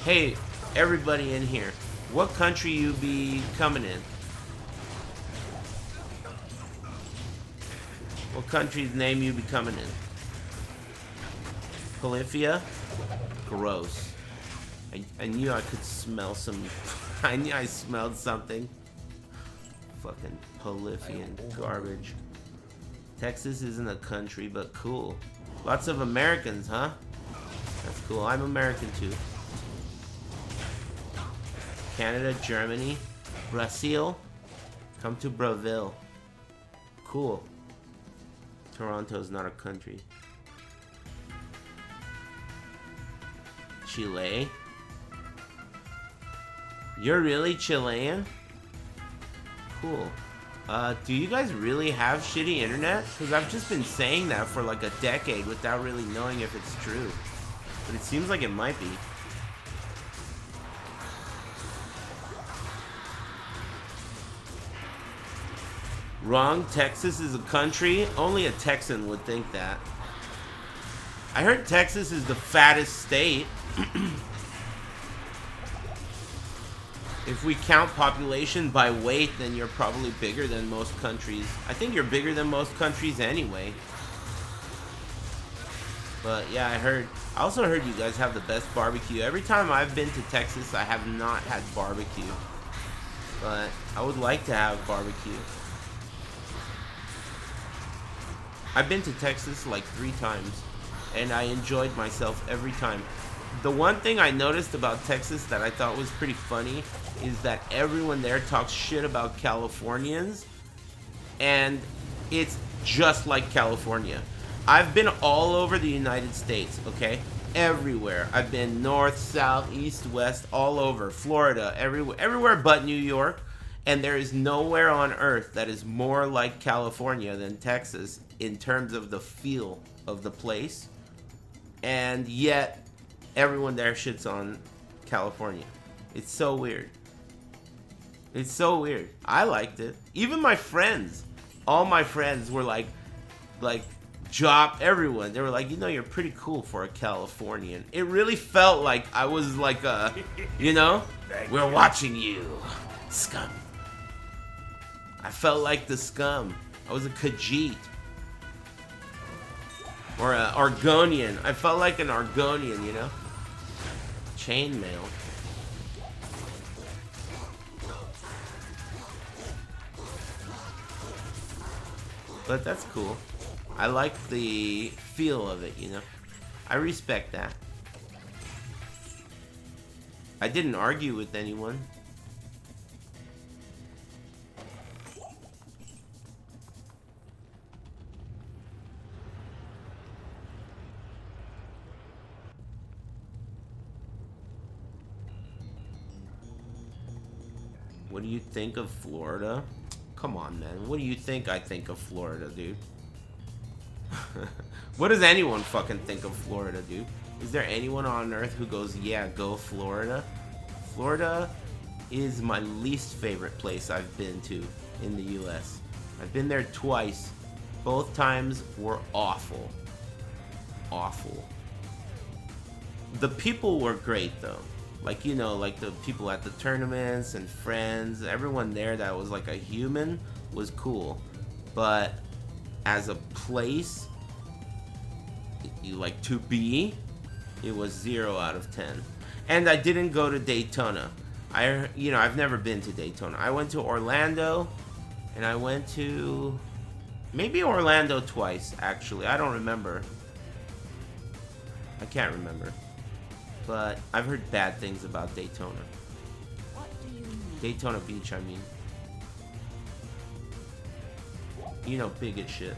Hey, everybody in here, what country you be coming in? What country's name you be coming in? Polyphia? Gross. I knew I could smell some... I knew I smelled something. Fucking Polyphian garbage. Texas isn't a country, but cool. Lots of Americans, huh? That's cool. I'm American too. Canada, Germany, Brazil. Come to Brazil. Cool. Toronto's not a country. Chile. You're really Chilean? Cool. Do you guys really have shitty internet? Because I've just been saying that for like a decade without really knowing if it's true. But it seems like it might be. Wrong, Texas is a country? Only a Texan would think that. I heard Texas is the fattest state. If we count population by weight, then you're probably bigger than most countries. I think you're bigger than most countries anyway. But yeah, I also heard you guys have the best barbecue. Every time I've been to Texas, I have not had barbecue. But I would like to have barbecue. I've been to Texas like 3 times, and I enjoyed myself every time. The one thing I noticed about Texas that I thought was pretty funny is that everyone there talks shit about Californians, and it's just like California. I've been all over the United States, okay? Everywhere. I've been north, south, east, west, all over. Florida, everywhere but New York. And there is nowhere on earth that is more like California than Texas in terms of the feel of the place. And yet, everyone there shits on California. It's so weird. It's so weird. I liked it. Even my friends, all my friends were like, everyone. They were like, you know, you're pretty cool for a Californian. It really felt like I was like a, you know, we're watching you, scum. I felt like the scum. I was a Khajiit. Or an Argonian. I felt like an Argonian, you know? Chainmail. But that's cool. I like the feel of it, you know? I respect that. I didn't argue with anyone. What do you think of Florida? Come on, man. What do you think I think of Florida, dude? What does anyone fucking think of Florida, dude? Is there anyone on earth who goes, yeah, go Florida? Florida is my least favorite place I've been to in the US. I've been there twice. Both times were awful. Awful. The people were great, though. Like, you know, like the people at the tournaments and friends, everyone there that was like a human was cool. But as a place, you like to be, it was 0 out of 10. And I didn't go to Daytona. I've never been to Daytona. I went to Orlando, and I went to maybe Orlando twice, actually. I don't remember. I can't remember. But I've heard bad things about Daytona. What do you mean? Daytona Beach, I mean. You know, bigot shit.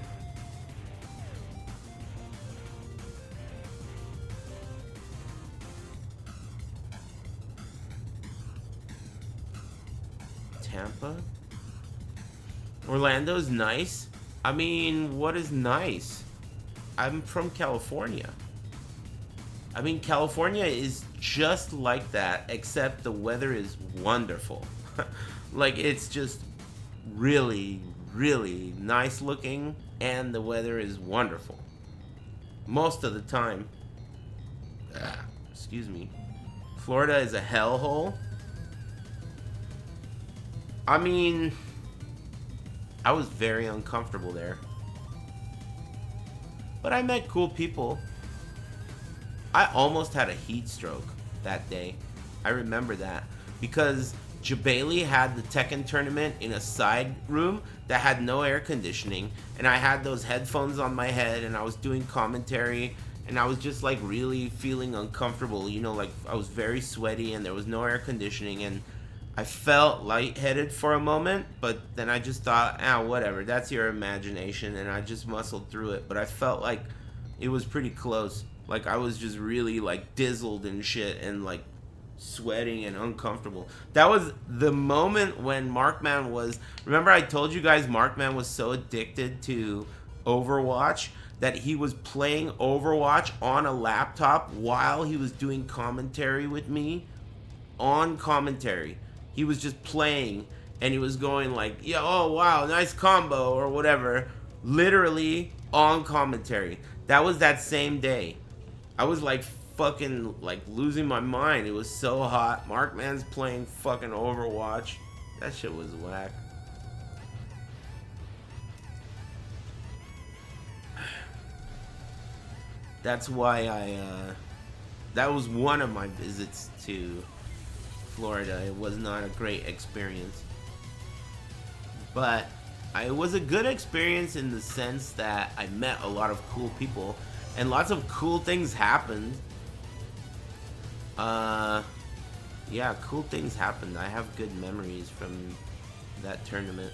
Tampa? Orlando's nice? I mean, what is nice? I'm from California. I mean, California is just like that, except the weather is wonderful. Like, it's just really, really nice looking, and the weather is wonderful. Most of the time. Excuse me. Florida is a hellhole. I mean, I was very uncomfortable there. But I met cool people. I almost had a heat stroke that day. I remember that. Because Jabali had the Tekken tournament in a side room that had no air conditioning. And I had those headphones on my head and I was doing commentary. And I was just like really feeling uncomfortable. You know, like I was very sweaty and there was no air conditioning. And I felt lightheaded for a moment. But then I just thought, whatever. That's your imagination. And I just muscled through it. But I felt like it was pretty close. Like I was just really like dizzled and shit and like sweating and uncomfortable. That was the moment when Markman was... Remember I told you guys Markman was so addicted to Overwatch that he was playing Overwatch on a laptop while he was doing commentary with me on commentary. He was just playing and he was going like, yeah, oh wow, nice combo or whatever, literally on commentary. That was that same day. I was like fucking like losing my mind. It was so hot. Markman's playing fucking Overwatch. That shit was whack. That's why that was one of my visits to Florida. It was not a great experience. But it was a good experience in the sense that I met a lot of cool people and lots of cool things happened. Yeah, cool things happened. I have good memories from that tournament.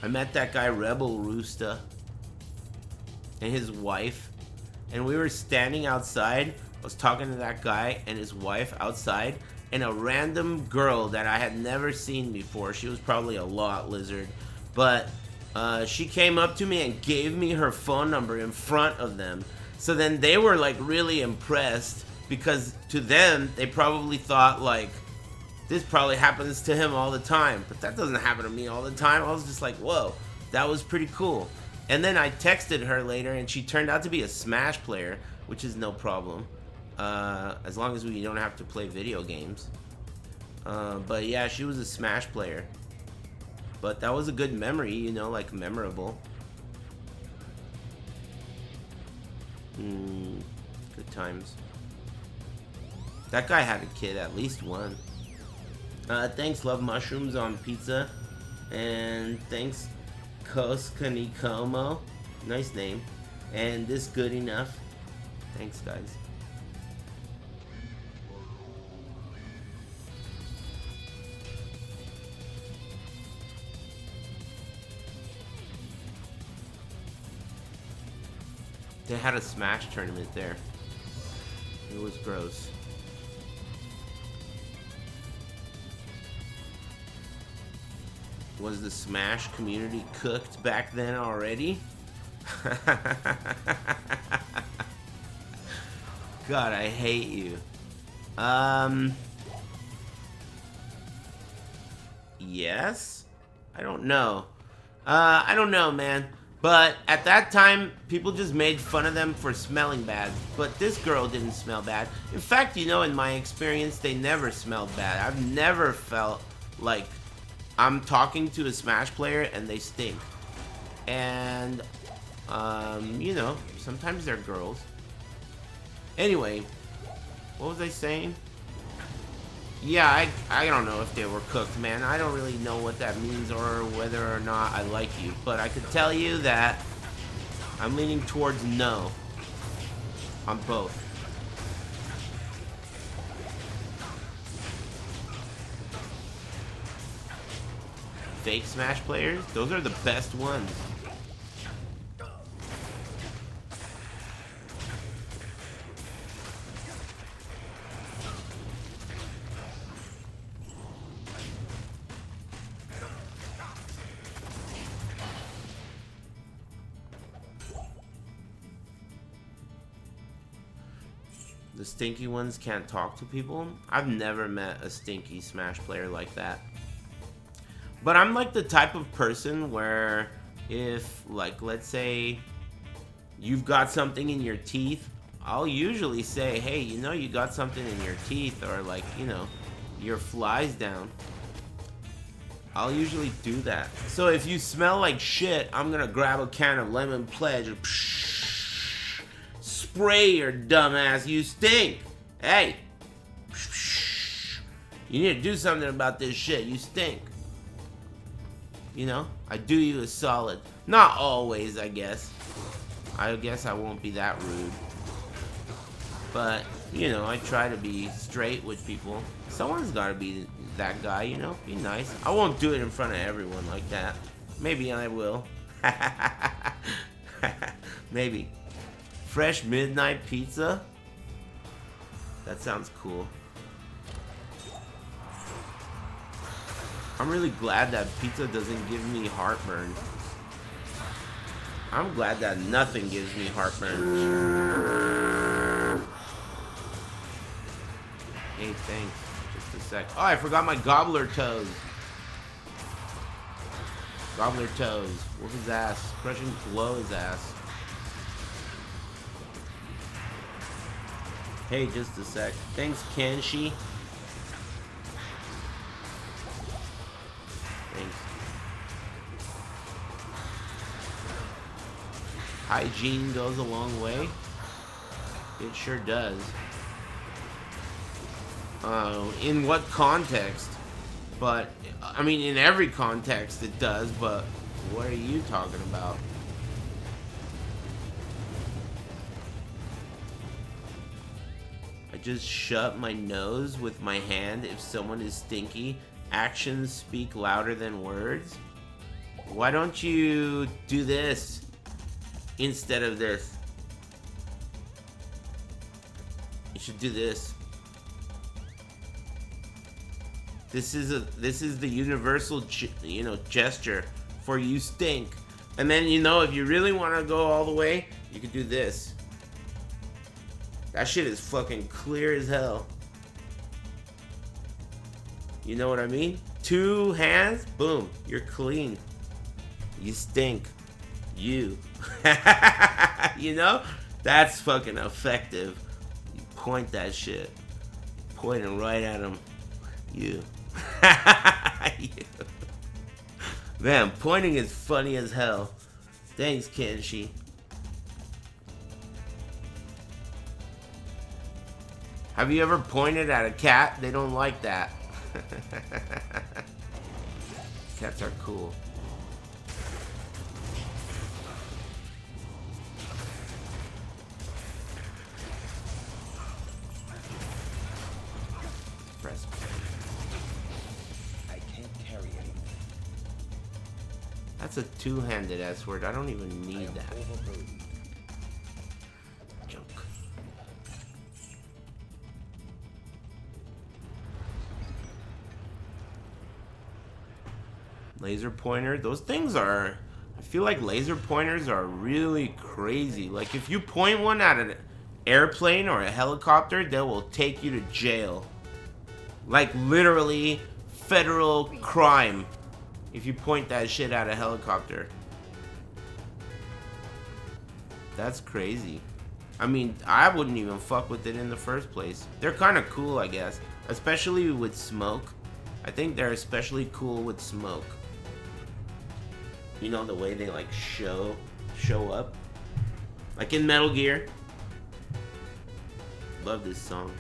I met that guy Rebel Roosta and his wife, and we were standing outside. I was talking to that guy and his wife outside, and a random girl that I had never seen before. She was probably a lot lizard, but she came up to me and gave me her phone number in front of them. So then they were like really impressed, because to them they probably thought like this probably happens to him all the time, but that doesn't happen to me all the time. I was just like, whoa, that was pretty cool. And then I texted her later and she turned out to be a Smash player, which is no problem, as long as we don't have to play video games. But yeah, she was a Smash player. But that was a good memory, you know, like memorable. Good times. That guy had a kid, at least one. Thanks, Love Mushrooms on Pizza. And thanks, Kos Kanikomo. Nice name. And This Good Enough. Thanks, guys. They had a Smash tournament there. It was gross. Was the Smash community cooked back then already? God, I hate you. Yes? I don't know. I don't know, man. But at that time, people just made fun of them for smelling bad. But this girl didn't smell bad. In fact, you know, in my experience, they never smelled bad. I've never felt like I'm talking to a Smash player and they stink. And, you know, sometimes they're girls. Anyway, what was I saying? Yeah, I don't know if they were cooked, man. I don't really know what that means or whether or not I like you. But I could tell you that I'm leaning towards no on both. Fake Smash players? Those are the best ones. The stinky ones can't talk to people. I've never met a stinky Smash player like that. But I'm like the type of person where if, like, let's say you've got something in your teeth I'll usually say, hey, you know, you got something in your teeth, or like, you know, your fly's down. I'll usually do that. So if you smell like shit, I'm gonna grab a can of Lemon Pledge and spray your dumb ass. You stink. Hey, you need to do something about this shit. You stink. You know, I do you a solid. Not always, I guess. I guess I won't be that rude. But, you know, I try to be straight with people. Someone's gotta be that guy, you know? Be nice. I won't do it in front of everyone like that. Maybe I will. Maybe. Fresh midnight pizza? That sounds cool. I'm really glad that pizza doesn't give me heartburn. I'm glad that nothing gives me heartburn. Hey, thanks. Just a sec. Oh, I forgot my gobbler toes. Gobbler toes. Whoop his ass. Crushing blow his ass. Hey, just a sec. Thanks, Kenshi. Thanks. Hygiene goes a long way. It sure does. In what context? But, I mean, in every context it does, but what are you talking about? I just shut my nose with my hand if someone is stinky. Actions speak louder than words. Why don't you do this instead of this? You should do this. This is the universal, you know, gesture for you stink. And then, you know, if you really want to go all the way, you could do this. That shit is fucking clear as hell. You know what I mean? 2 hands, boom, you're clean. You stink. You. You know? That's fucking effective. You point that shit. Pointing right at him. You. You. Man, pointing is funny as hell. Thanks, Kenshi. Have you ever pointed at a cat? They don't like that. Cats are cool. Press. I can't carry anymore. That's a 2-handed S word. I don't even need that. Junk. Laser pointer. Those things are... I feel like laser pointers are really crazy. Like, if you point one at an airplane or a helicopter, they will take you to jail. Like, literally, federal crime. If you point that shit at a helicopter. That's crazy. I mean, I wouldn't even fuck with it in the first place. They're kind of cool, I guess. Especially with smoke. I think they're especially cool with smoke. You know, the way they like show up. Like in Metal Gear. Love this song.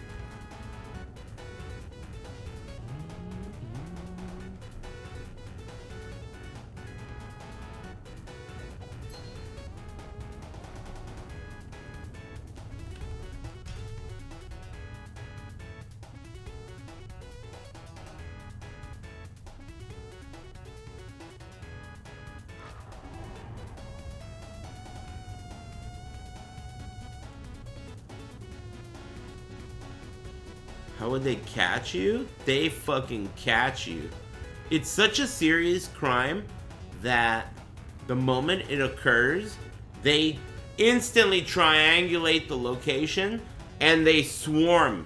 How would they catch you? They fucking catch you. It's such a serious crime that the moment it occurs, they instantly triangulate the location and they swarm.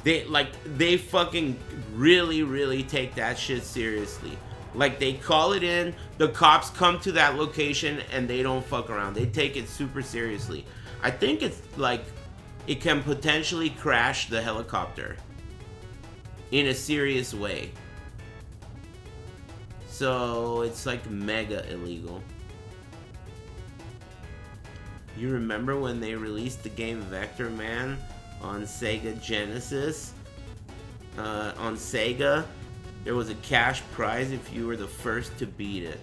They fucking really take that shit seriously. Like, they call it in, the cops come to that location and they don't fuck around. They take it super seriously. I think it's like it can potentially crash the helicopter in a serious way. So it's like mega illegal. You remember when they released the game Vector Man on Sega Genesis? On Sega, there was a cash prize if you were the first to beat it.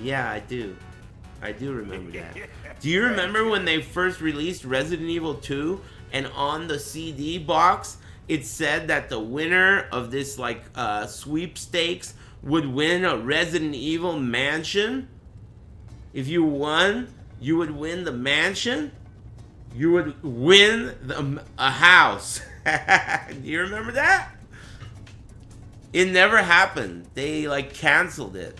Yeah, I do. I do remember that. Do you remember when they first released Resident Evil 2 and on the CD box it said that the winner of this like sweepstakes would win a Resident Evil mansion? If you won, you would win the mansion? You would win a house. Do you remember that? It never happened. They like canceled it.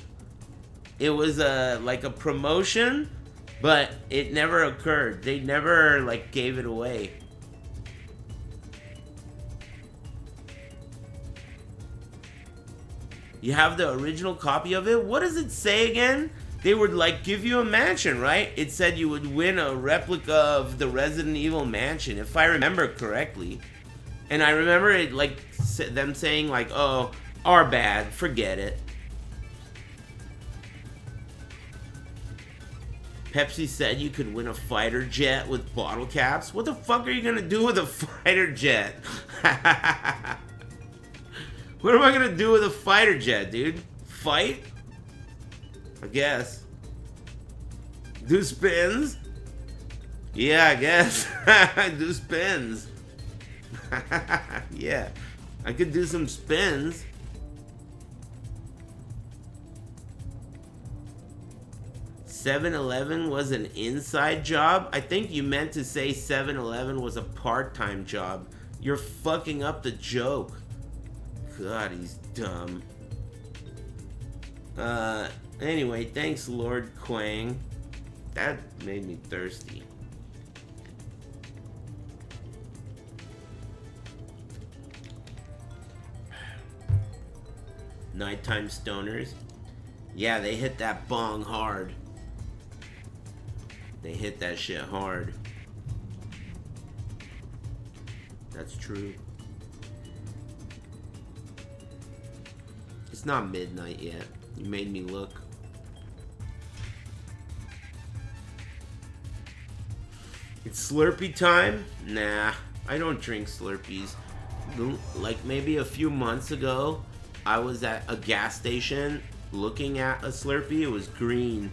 It was like a promotion, but it never occurred. They never like gave it away. You have the original copy of it? What does it say again? They would like give you a mansion, right? It said you would win a replica of the Resident Evil mansion, if I remember correctly. And I remember it like them saying like, oh, our bad, forget it. Pepsi said you could win a fighter jet with bottle caps. What the fuck are you gonna do with a fighter jet? What am I gonna do with a fighter jet, dude? Fight? I guess. Do spins? Yeah, I guess. Do spins. Yeah, I could do some spins. $7-Eleven was an inside job? I think you meant to say 7-Eleven was a part-time job. You're fucking up the joke. God, he's dumb. Anyway, thanks, Lord Quang. That made me thirsty. Nighttime stoners. Yeah, they hit that bong hard. They hit that shit hard. That's true. It's not midnight yet. You made me look. It's Slurpee time? Nah, I don't drink Slurpees. Like maybe a few months ago, I was at a gas station looking at a Slurpee. It was green,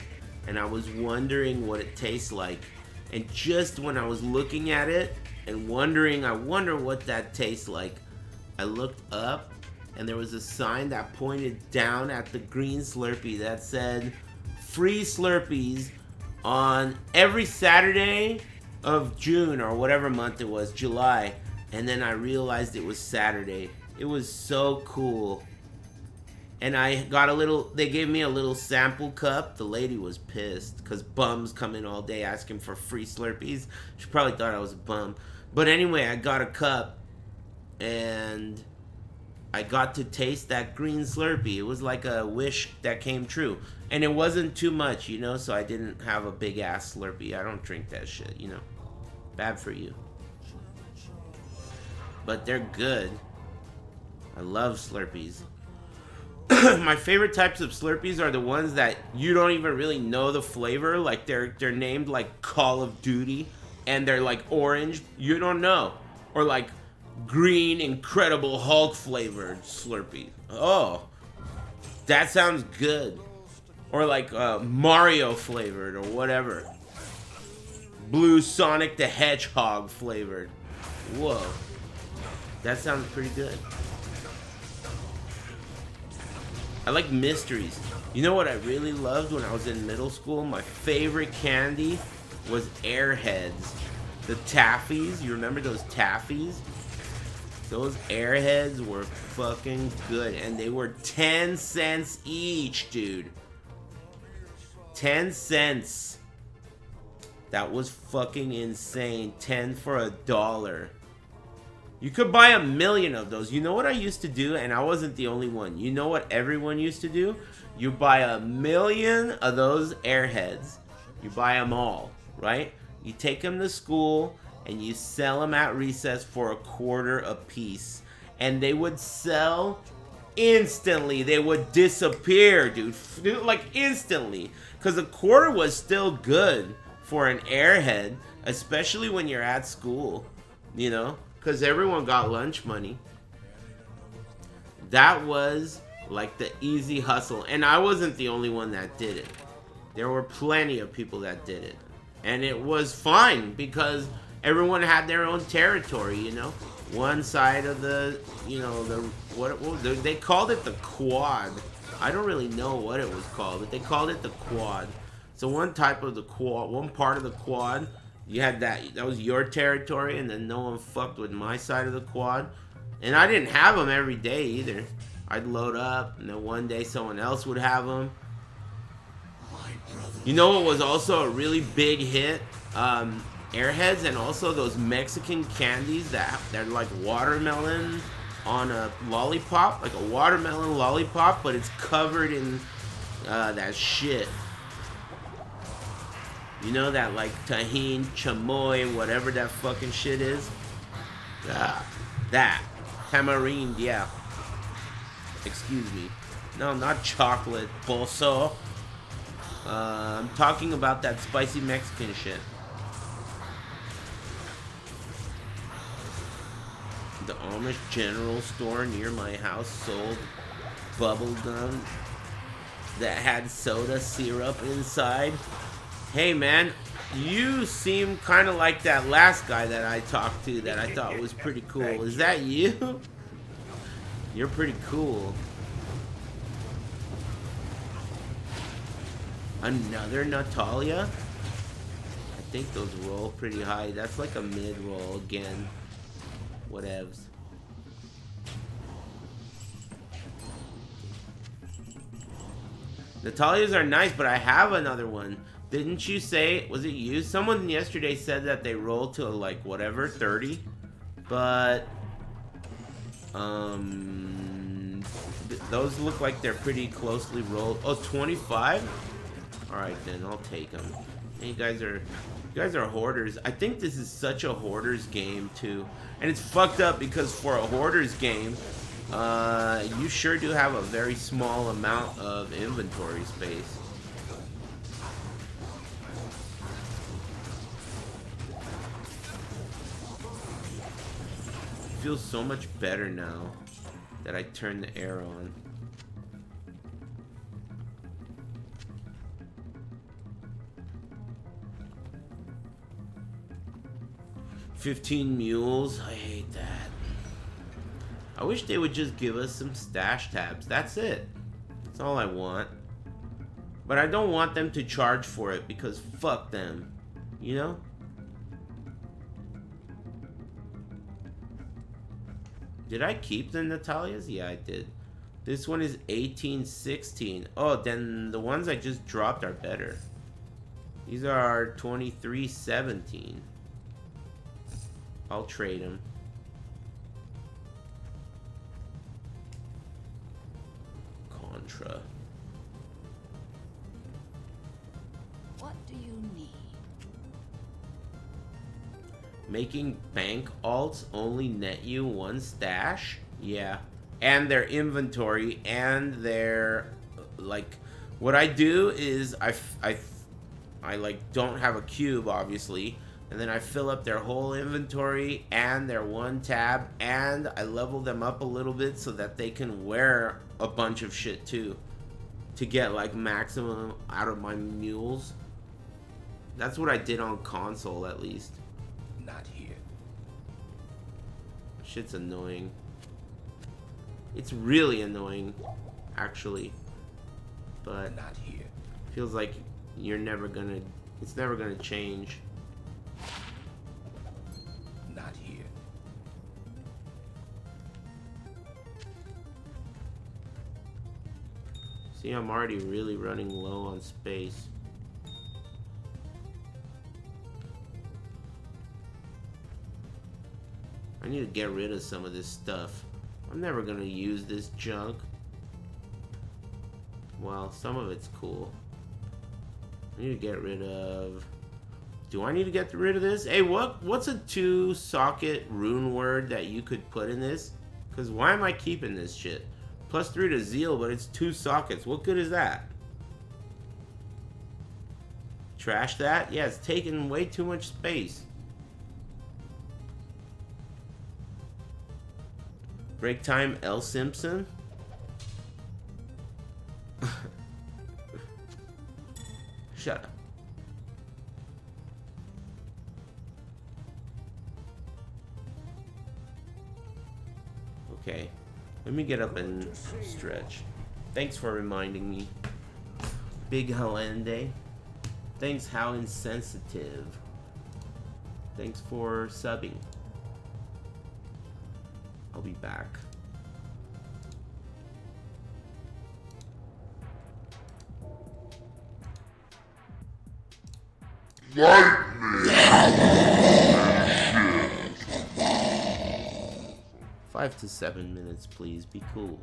and I was wondering what it tastes like. And just when I was looking at it and wondering, I wonder what that tastes like, I looked up, and there was a sign that pointed down at the green Slurpee that said, free Slurpees on every Saturday of June, or whatever month it was, July. And then I realized it was Saturday. It was so cool. And I got a little, they gave me a little sample cup. The lady was pissed because bums come in all day asking for free Slurpees. She probably thought I was a bum. But anyway, I got a cup and I got to taste that green Slurpee. It was like a wish that came true. And it wasn't too much, you know, so I didn't have a big ass Slurpee. I don't drink that shit, you know. Bad for you. But they're good. I love Slurpees. My favorite types of Slurpees are the ones that you don't even really know the flavor. Like they're named like Call of Duty, and they're like orange. You don't know. Or like green Incredible Hulk flavored Slurpee. Oh, that sounds good. Or like Mario flavored or whatever. Blue Sonic the Hedgehog flavored. Whoa, that sounds pretty good. I like mysteries. You know what I really loved when I was in middle school? My favorite candy was Airheads. The Taffies. You remember those Taffies? Those Airheads were fucking good. And they were 10 cents each, dude. 10 cents. That was fucking insane. 10 for $1. You could buy 1,000,000 of those. You know what I used to do? And I wasn't the only one. You know what everyone used to do? You buy 1,000,000 of those Airheads. You buy them all, right? You take them to school and you sell them at recess for $0.25 a piece. And they would sell instantly. They would disappear, dude. Like instantly. Because $0.25 was still good for an airhead. Especially when you're at school. You know? Because everyone got lunch money. That was like the easy hustle. And I wasn't the only one that did it. There were plenty of people that did it. And it was fine because everyone had their own territory, you know? One side of the, you know, they called it the quad. I don't really know what it was called, but they called it the quad. So one type of the quad, one part of the quad, you had that was your territory, and then no one fucked with my side of the quad. And I didn't have them every day either. I'd load up, and then one day someone else would have them. You know what was also a really big hit? Airheads, and also those Mexican candies they're like watermelon on a lollipop, like a watermelon lollipop, but it's covered in that shit. You know, that like tajin, chamoy, whatever that fucking shit is? That. Tamarind, yeah. Excuse me. No, not chocolate, bolso. I'm talking about that spicy Mexican shit. The Amish general store near my house sold bubble gum that had soda syrup inside. Hey man, you seem kind of like that last guy that I talked to that I thought was pretty cool. Is that you? You're pretty cool. Another Natalia? I think those roll pretty high. That's like a mid-roll again. Whatevs. Natalias are nice, but I have another one. Didn't you say, was it you? Someone yesterday said that they roll to like whatever, 30. But, those look like they're pretty closely rolled. Oh, 25? Alright then, I'll take them. You guys are hoarders. I think this is such a hoarders game too. And it's fucked up because for a hoarders game, you sure do have a very small amount of inventory space. It feels so much better now that I turned the air on. $15 mules. I hate that. I wish they would just give us some stash tabs. That's it. That's all I want. But I don't want them to charge for it because fuck them. You know? Did I keep the Natalias? Yeah, I did. This one is 1816. Oh, then the ones I just dropped are better. These are 2317. I'll trade them. Contra. What do you need? Making bank alts only net you one stash? Yeah. And their inventory and their, like, what I do is I like don't have a cube, obviously. And then I fill up their whole inventory and their one tab, and I level them up a little bit so that they can wear a bunch of shit too, to get like maximum out of my mules. That's what I did on console, at least. Not here. Shit's annoying. It's really annoying, actually. But not here. Feels like you're never gonna. It's never gonna change. Not here. See, I'm already really running low on space. I need to get rid of some of this stuff. I'm never gonna use this junk. Well, some of it's cool. I need to get rid of Do I need to get rid of this? Hey, what's a 2-socket rune word that you could put in this? Because why am I keeping this shit? +3 to zeal, but it's 2 sockets. What good is that? Trash that? Yeah, it's taking way too much space. Break time, L. Simpson? Shut up. Okay. Let me get up and stretch. Thanks for reminding me. Big Helende. Thanks, How Insensitive. Thanks for subbing. I'll be back. Like me. 5 to 7 minutes, please. Be cool.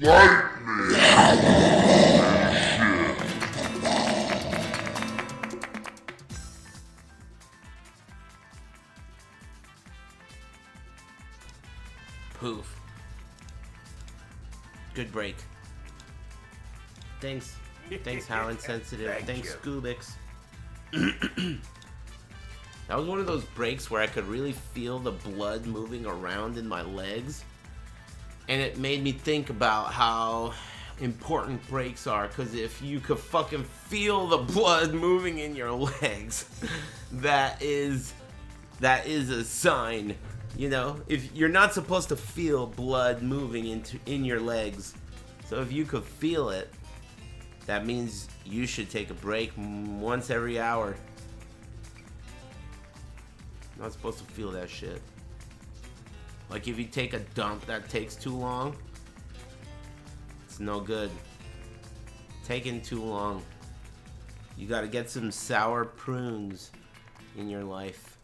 Like me. Poof. Good break. Thanks. Thanks, How Insensitive. Thanks, Scoobix. That was one of those breaks where I could really feel the blood moving around in my legs. And it made me think about how important breaks are. Because if you could fucking feel the blood moving in your legs, that is a sign. You know, if you're not supposed to feel blood moving in your legs. So if you could feel it, that means you should take a break once every hour. Not supposed to feel that shit. Like if you take a dump that takes too long, it's no good. Taking too long. You gotta get some sour prunes in your life.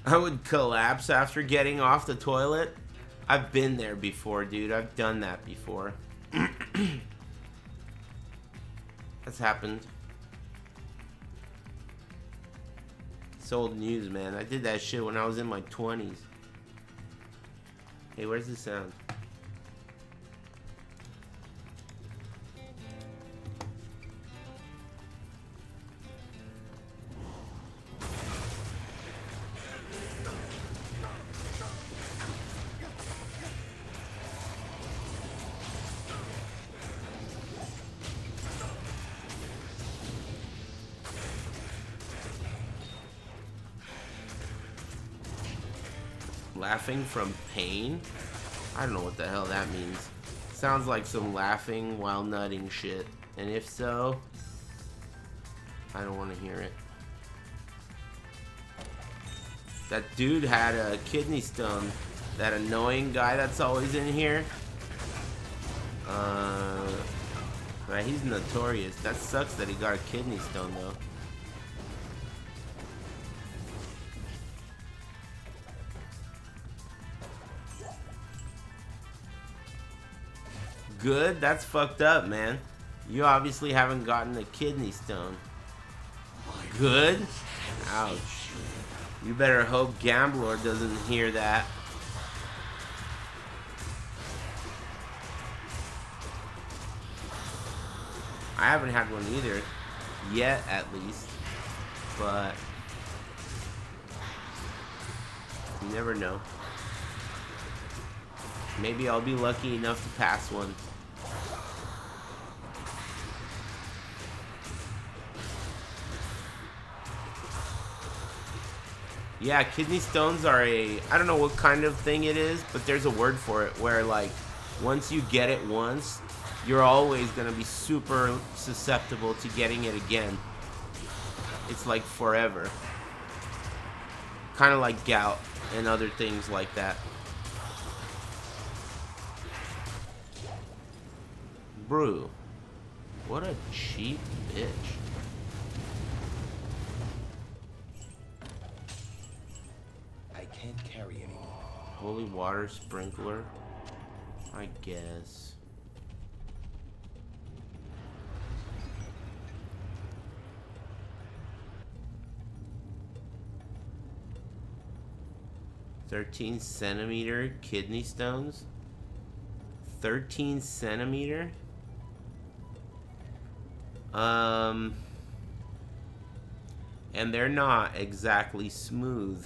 I would collapse after getting off the toilet. I've been there before, dude. I've done that before. That's happened. It's old news, man. I did that shit when I was in my 20s. Hey, where's the sound? Laughing from pain? I don't know what the hell that means. Sounds like some laughing while nutting shit. And if so, I don't want to hear it. That dude had a kidney stone. That annoying guy that's always in here. Right, he's notorious. That sucks that he got a kidney stone though. Good? That's fucked up, man. You obviously haven't gotten a kidney stone. Good? Ouch. You better hope Gambler doesn't hear that. I haven't had one either. Yet, at least. But you never know. Maybe I'll be lucky enough to pass one. Yeah, kidney stones are I don't know what kind of thing it is, but there's a word for it where like once you get it once, you're always gonna be super susceptible to getting it again. It's like forever. Kind of like gout and other things like that. Brew. What a cheap bitch. I can't carry anymore. Holy water sprinkler? I guess. $13 cm kidney stones? 13 centimeter? And they're not exactly smooth.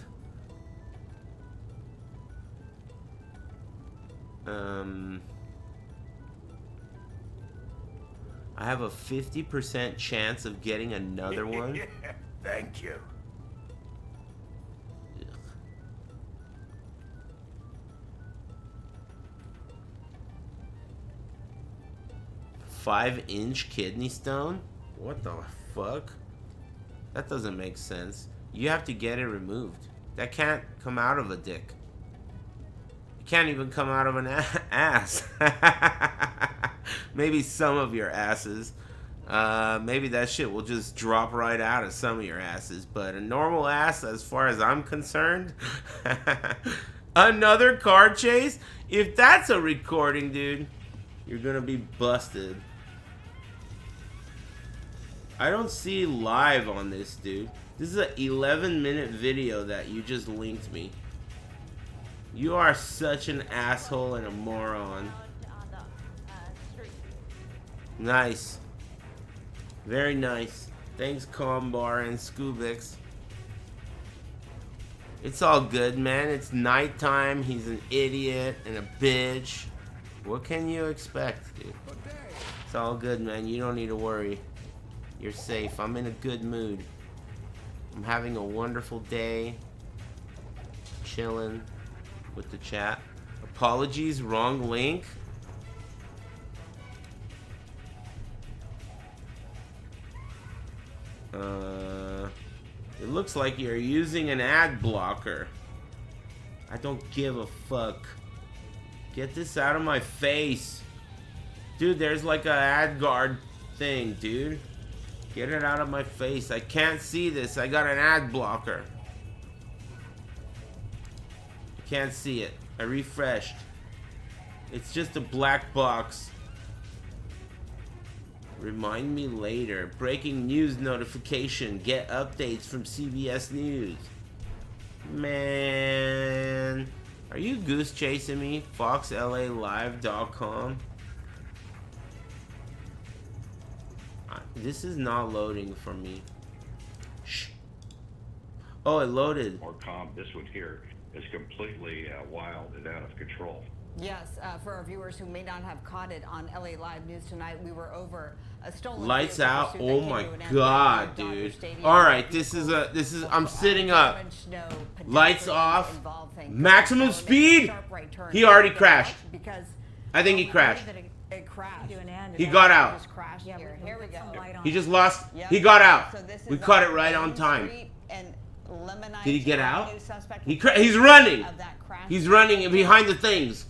I have a 50% chance of getting another one. Thank you. Ugh. 5-inch kidney stone? What the fuck? That doesn't make sense. You have to get it removed. That can't come out of a dick. It can't even come out of an ass. Maybe some of your asses. Maybe that shit will just drop right out of some of your asses. But a normal ass, as far as I'm concerned. Another car chase? If that's a recording, dude, you're gonna be busted. I don't see live on this, dude. This is an 11-minute video that you just linked me. You are such an asshole and a moron. Nice. Very nice. Thanks, Combar and Scubix. It's all good, man. It's nighttime. He's an idiot and a bitch. What can you expect, dude? It's all good, man. You don't need to worry. You're safe. I'm in a good mood. I'm having a wonderful day. Chilling with the chat. Apologies, wrong link. It looks like you're using an ad blocker. I don't give a fuck. Get this out of my face. Dude, there's like a ad guard thing, dude. Get it out of my face. I can't see this. I got an ad blocker. I can't see it. I refreshed. It's just a black box. Remind me later. Breaking news notification. Get updates from CBS News. Man. Are you goose chasing me? FoxLALive.com. This is not loading for me. Shh. Oh, it loaded. Or comp. This one here is completely wild and out of control. Yes, for our viewers who may not have caught it on LA Live News tonight, we were over a stolen lights out. Oh my god, dude. All right, this is I'm sitting up. Lights off. Maximum speed. He already crashed. I think he crashed. He got out. He just lost. He got out. We caught it right on time. Did he get out? He's running. He's running behind the things.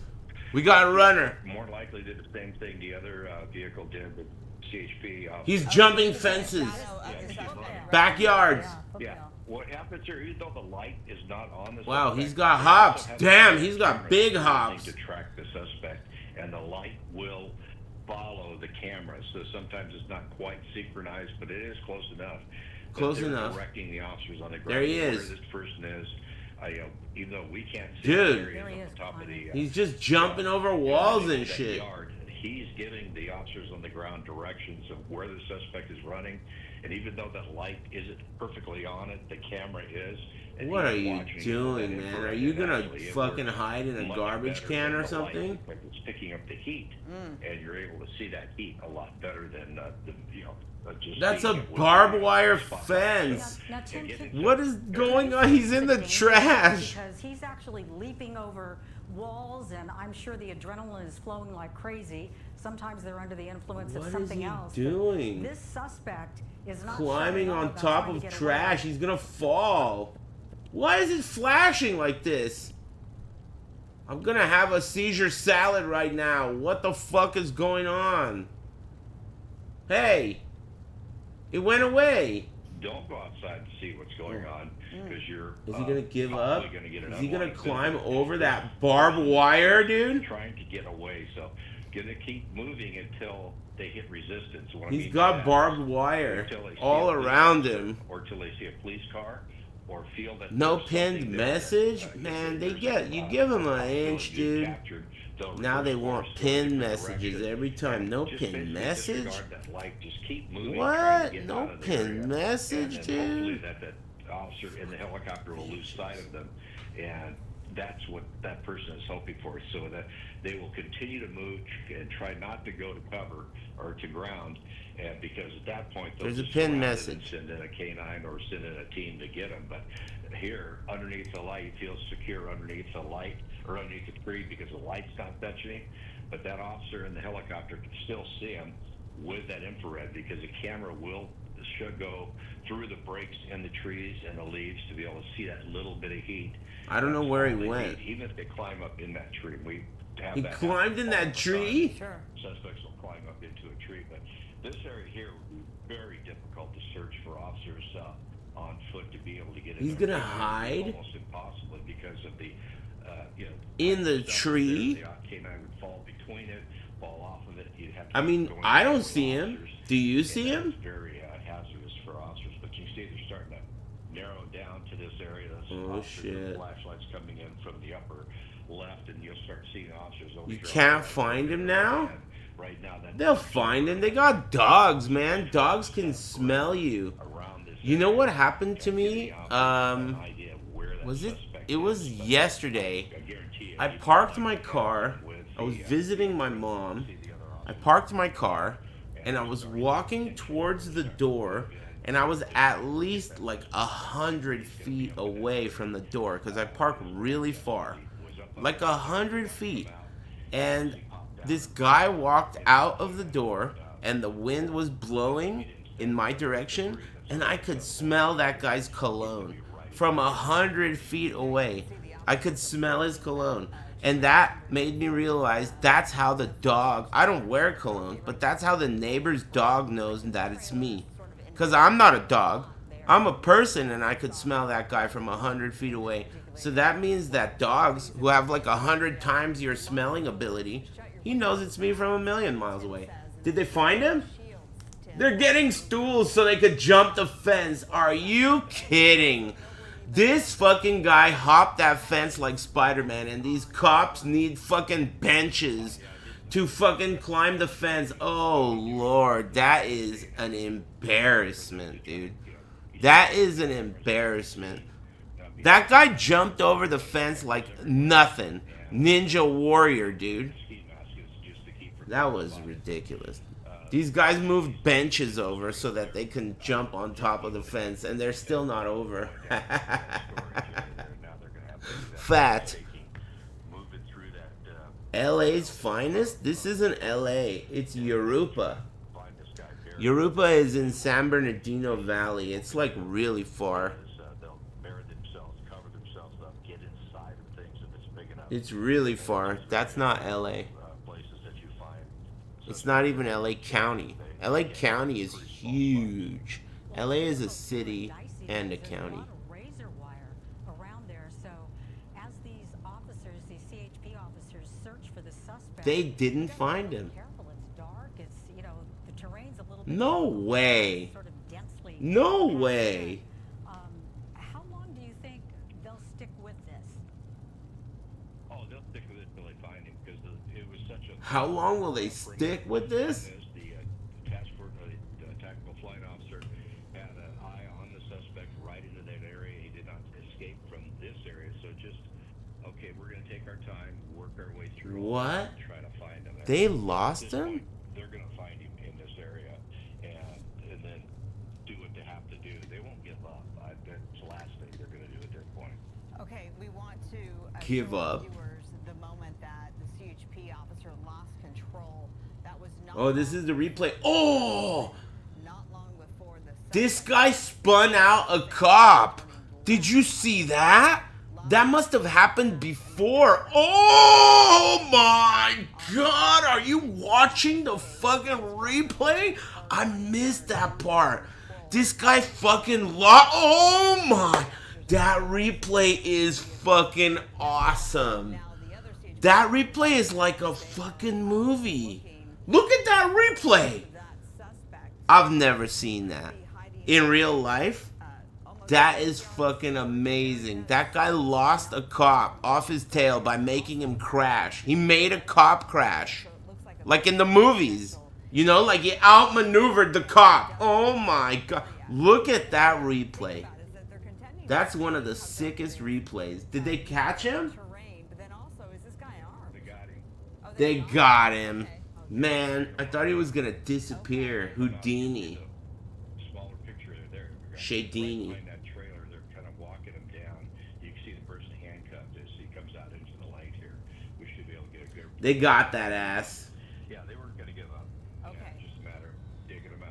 We got a runner. More likely did the same thing the other vehicle did with CHP. He's jumping fences. Backyards. Yeah. What happens here, even though the light is not on the suspect, wow, he's got hops. Damn, he's got big hops. To track the suspect, and the light will follow the camera. So sometimes it's not quite synchronized, but it is close enough. Close enough. Directing the officers on the ground. There he is. Where this person is. Even though we can't see dude, on top of the, he's just jumping over walls and shit. He's giving the officers on the ground directions of where the suspect is running, and even though that light isn't perfectly on it, the camera is. What are you doing, man? Are you gonna fucking hide in a garbage can or something? It's picking up the heat, and you're able to see that heat a lot better than that's a barbed wire fence. What is going on? He's in the trash. Because he's actually leaping over walls, and I'm sure the adrenaline is flowing like crazy. Sometimes they're under the influence of something else. What is he doing? This suspect is not climbing on top of trash. He's gonna fall. Why is it flashing like this? I'm gonna have a seizure salad right now. What the fuck is going on? Hey. It went away. Don't go outside and see what's going on because you're. Is he gonna give up? Is he gonna climb over that barbed wire, dude? Trying to get away, so gonna keep moving until they hit resistance. He's got barbed wire all around him. Or till they see a police car, or feel that. No pinned message, man. They get you give them an inch, dude. Now they want pinned messages every time. No pinned message? What? No pinned message, dude? That officer in the helicopter will lose sight of them, and that's what that person is hoping for, so that they will continue to move and try not to go to cover or to ground, and because at that point there's a pin message. Send in a canine or send in a team to get them. But here, underneath the light, he feels secure underneath the light or underneath the tree because the light's not touching him. But that officer in the helicopter can still see him with that infrared because the camera should go through the breaks in the trees and the leaves to be able to see that little bit of heat. I don't know where he went. Even if they climb up in that tree, he climbed in that tree? Sure. Suspects will climb up into a tree, but this area here would be very difficult to search for officers on foot to be able to get in. He's gonna hide? Almost impossible because of the, in the tree? The canine would fall between it, fall off of it. You'd have to. I mean, I don't see him. Do you see him? It's very hazardous for officers, but you see they're starting to narrow down to this area. Oh shit! Flashlights coming in from the upper left, and you'll start seeing officers over. You can't find him now? Right now, They'll find him. They got dogs, man. Dogs can smell you. You know what happened to me? It was yesterday. I parked my car. I was visiting my mom. I parked my car, and I was walking towards the door, and I was at least like 100 feet away from the door because I parked really far, like 100 feet. And this guy walked out of the door, and the wind was blowing in my direction, and I could smell that guy's cologne from 100 feet away. I could smell his cologne. And that made me realize that's how the dog, I don't wear cologne, but that's how the neighbor's dog knows that it's me. Because I'm not a dog. I'm a person, and I could smell that guy from 100 feet away. So that means that dogs who have like 100 times your smelling ability, he knows it's me from 1,000,000 miles away. Did they find him? They're getting stools so they could jump the fence. Are you kidding? This fucking guy hopped that fence like Spider-Man, and these cops need fucking benches to fucking climb the fence. Oh, Lord. That is an embarrassment, dude. That is an embarrassment. That guy jumped over the fence like nothing. Ninja Warrior, dude. That was ridiculous. These guys moved benches over so that they can jump on top of the fence, and they're still not over. Fat. LA's finest? This isn't LA. It's Yoruba. Yoruba is in San Bernardino Valley. It's like really far. It's really far. That's not LA. It's not even LA County. LA County is huge. LA is a city and a county. They didn't find him. No way. No way. How long do you think they'll stick with this? Oh, they'll stick with it until they find him, because it was such a... How long will they stick with this? The task force, the tactical flight officer had an eye on the suspect right into that area. He did not escape from this area, so just, okay, we're going to take our time, work our way through. What? Try to find him. They lost him? They're going to find him in this area, and then do what they have to do. They won't give up. That's the last thing they're going to do at their point. Okay, we want to give up. Viewers the moment that the CHP officer lost control. That was not. Oh, this is the replay. Oh! This guy spun out a cop. Did you see that? That must have happened before. Oh my God! Are you watching the fucking replay? I missed that part. This guy fucking lost. Oh my! That replay is fucking awesome. That replay is like a fucking movie. Look at that replay. I've never seen that in real life. That is fucking amazing. That guy lost a cop off his tail by making him crash. He made a cop crash. Like in the movies. You know, like he outmaneuvered the cop. Oh my God. Look at that replay. That's one of the sickest replays. Did they catch him? They got him. Man, I thought he was gonna disappear. Houdini. Shadini. They got that ass. Yeah, they weren't going to give up. Okay. Yeah, just a matter of digging them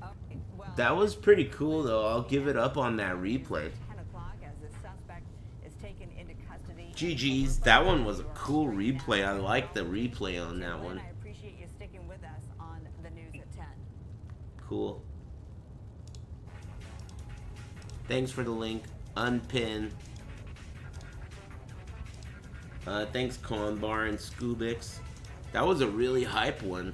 out. Okay, well, that was pretty cool, though. I'll give it up on that replay. 10 o'clock as the suspect is taken into custody. GG's. That one was a cool replay. I like the replay on that one. I appreciate you sticking with us on the news at 10. Cool. Thanks for the link. Unpin. Thanks Conbar and Scubix. That was a really hype one.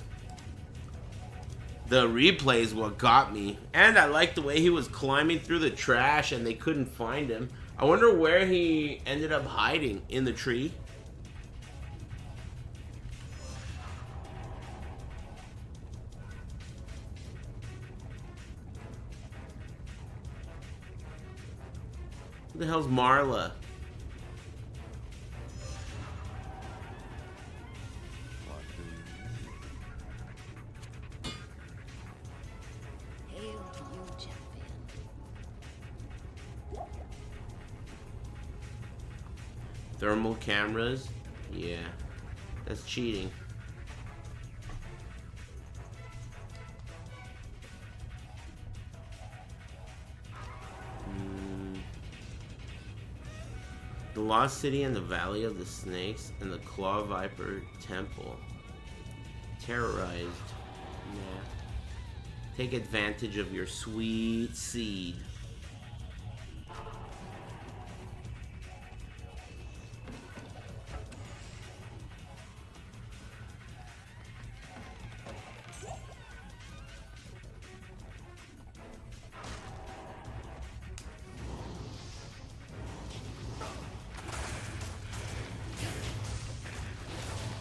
The replay is what got me. And I liked the way he was climbing through the trash and they couldn't find him. I wonder where he ended up hiding. In the tree? Who the hell's Marla? Hail to you, champion. Thermal cameras? Yeah. That's cheating. The Lost City and the Valley of the Snakes and the Claw Viper Temple. Terrorized. Yeah. Take advantage of your sweet seed.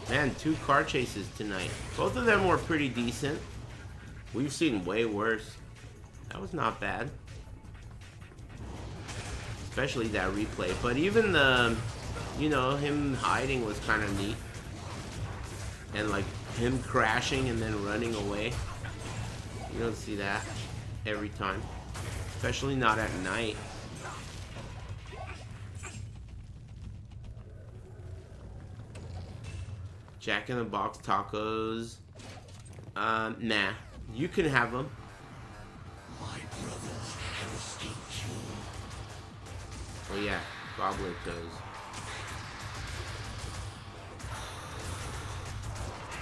Man, 2 car chases tonight. Both of them were pretty decent. We've seen way worse. That was not bad. Especially that replay. But even the, you know, him hiding was kind of neat. And like him crashing and then running away. You don't see that every time. Especially not at night. Jack in the Box tacos. Nah. You can have them. Oh yeah, goblet toes.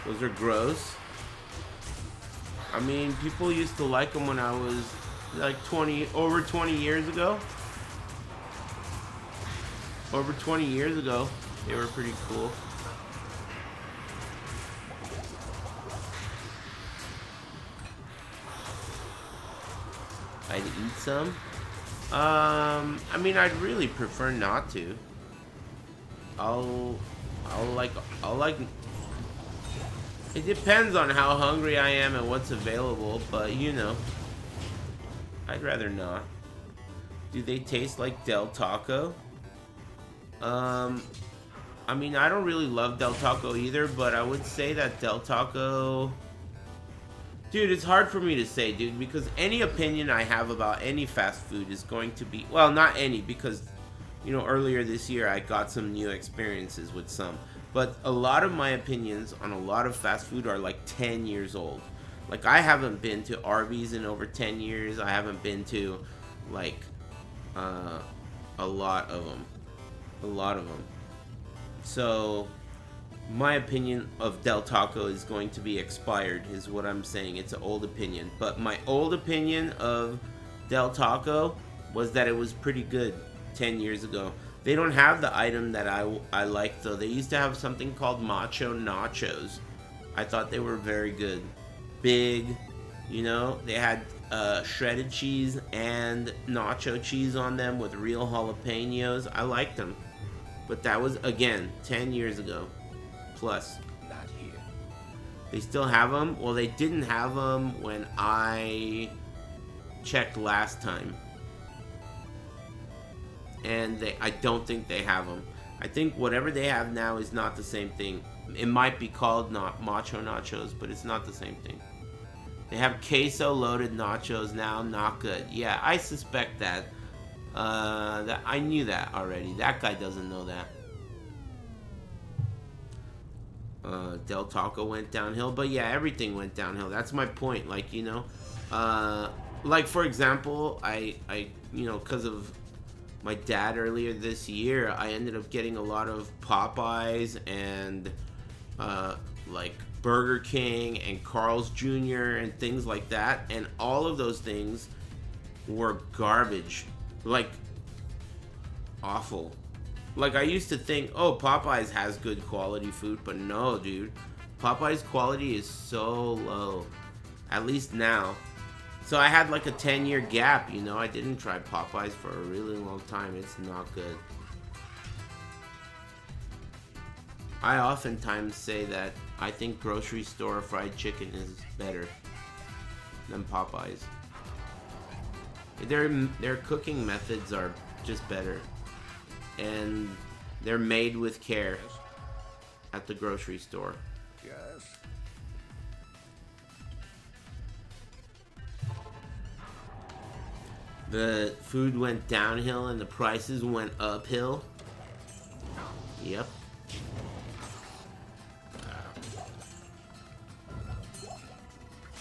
Those are gross. I mean, people used to like them when I was like over 20 years ago. Over 20 years ago, they were pretty cool. I'd eat some. I mean, I'd really prefer not to. I'll like. It depends on how hungry I am and what's available, but you know, I'd rather not. Do they taste like Del Taco? I mean, I don't really love Del Taco either, but I would say that Del Taco... Dude, it's hard for me to say, dude, because any opinion I have about any fast food is going to be... Well, not any, because, you know, earlier this year I got some new experiences with some. But a lot of my opinions on a lot of fast food are like 10 years old. Like, I haven't been to Arby's in over 10 years. I haven't been to, like, a lot of them. A lot of them. So... my opinion of Del Taco is going to be expired, is what I'm saying. It's an old opinion. But my old opinion of Del Taco was that it was pretty good 10 years ago. They don't have the item that I like, though. They used to have something called Macho Nachos. I thought they were very good. Big, you know. They had shredded cheese and nacho cheese on them with real jalapenos. I liked them. But that was, again, 10 years ago. Plus. Not here. They still have them? Well, they didn't have them when I checked last time. And I don't think they have them. I think whatever they have now is not the same thing. It might be called Macho Nachos, but it's not the same thing. They have queso loaded nachos now, not good. Yeah, I suspect that. I knew that already. That guy doesn't know that. Del Taco went downhill, but yeah, everything went downhill. That's my point. Like, you know, like for example, I you know, because of my dad earlier this year, I ended up getting a lot of Popeyes and like Burger King and Carl's Jr. and things like that, and all of those things were garbage, like awful. Like, I used to think, oh, Popeyes has good quality food, but no, dude. Popeyes quality is so low. At least now. So I had like a 10-year gap, you know. I didn't try Popeyes for a really long time. It's not good. I oftentimes say that I think grocery store fried chicken is better than Popeyes. Their cooking methods are just better. And they're made with care at the grocery store. Yes. The food went downhill and the prices went uphill. Yep.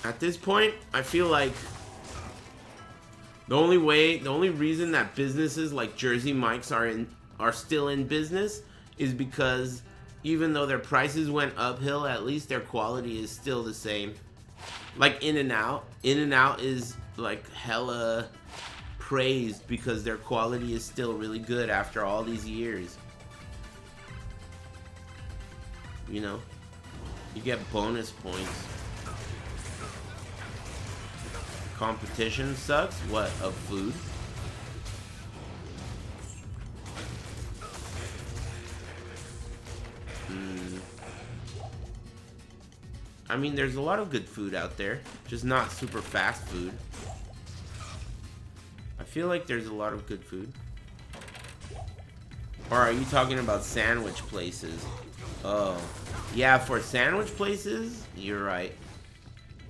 At this point, I feel like the only reason that businesses like Jersey Mike's are still in business is because even though their prices went uphill, at least their quality is still the same. Like In-N-Out. In-N-Out is like hella praised because their quality is still really good after all these years. You know, you get bonus points. Competition sucks? What, of food? I mean, there's a lot of good food out there, just not super fast food. I feel like there's a lot of good food. Or are you talking about sandwich places? Oh, yeah, for sandwich places, you're right.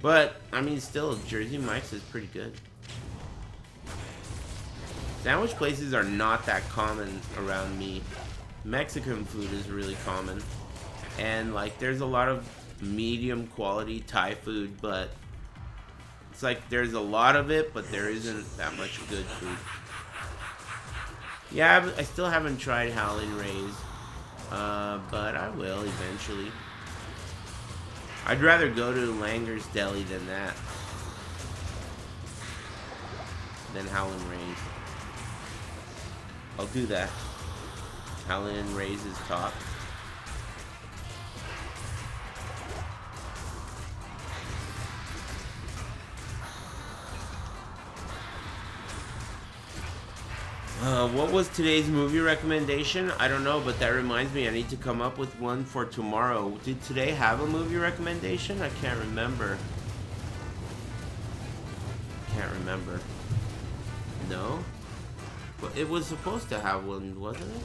But, I mean, still, Jersey Mike's is pretty good. Sandwich places are not that common around me. Mexican food is really common. And, like, there's a lot of medium quality Thai food, but it's like there's a lot of it, but there isn't that much good food. Yeah, I still haven't tried Howlin' Ray's, but I will eventually. I'd rather go to Langer's Deli than that. Than Howlin' Ray's. I'll do that. Howlin' Ray's is top. What was today's movie recommendation? I don't know, but that reminds me I need to come up with one for tomorrow. Did today have a movie recommendation? I can't remember. Can't remember. No? But it was supposed to have one, wasn't it?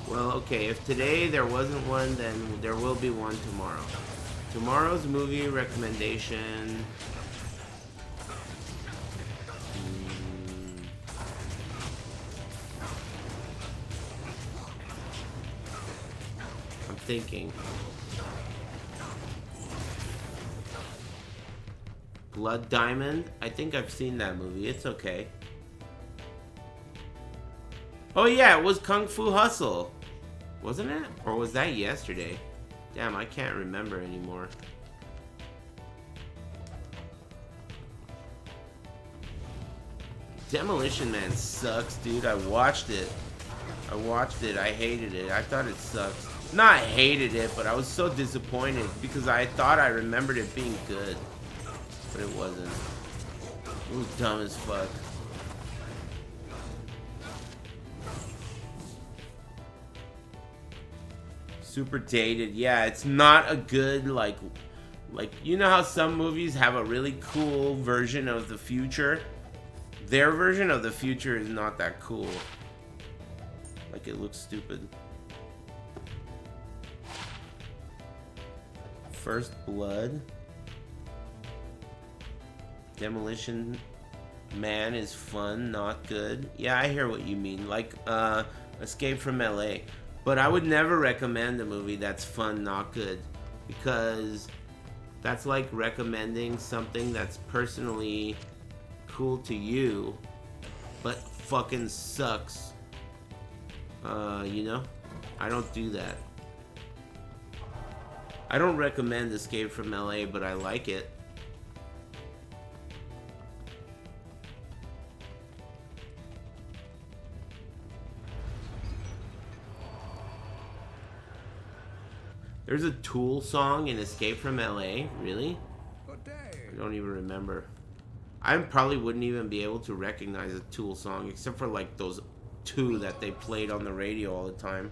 Well, okay, if today there wasn't one, then there will be one tomorrow. Tomorrow's movie recommendation... I'm thinking. Blood Diamond? I think I've seen that movie. It's okay. Oh yeah, it was Kung Fu Hustle. Wasn't it? Or was that yesterday? Damn, I can't remember anymore. Demolition Man sucks, dude. I watched it. I hated it. I thought it sucked. Not hated it, but I was so disappointed because I thought I remembered it being good. But it wasn't. It was dumb as fuck. Super dated. Yeah, it's not a good, like, you know how some movies have a really cool version of the future? Their version of the future is not that cool. Like, it looks stupid. First Blood. Demolition Man is fun, not good. Yeah, I hear what you mean. Like, Escape from LA. But I would never recommend a movie that's fun, not good. Because that's like recommending something that's personally cool to you, but fucking sucks. You know? I don't do that. I don't recommend Escape from LA, but I like it. There's a Tool song in Escape from LA? Really? I don't even remember. I probably wouldn't even be able to recognize a Tool song, except for like those two that they played on the radio all the time.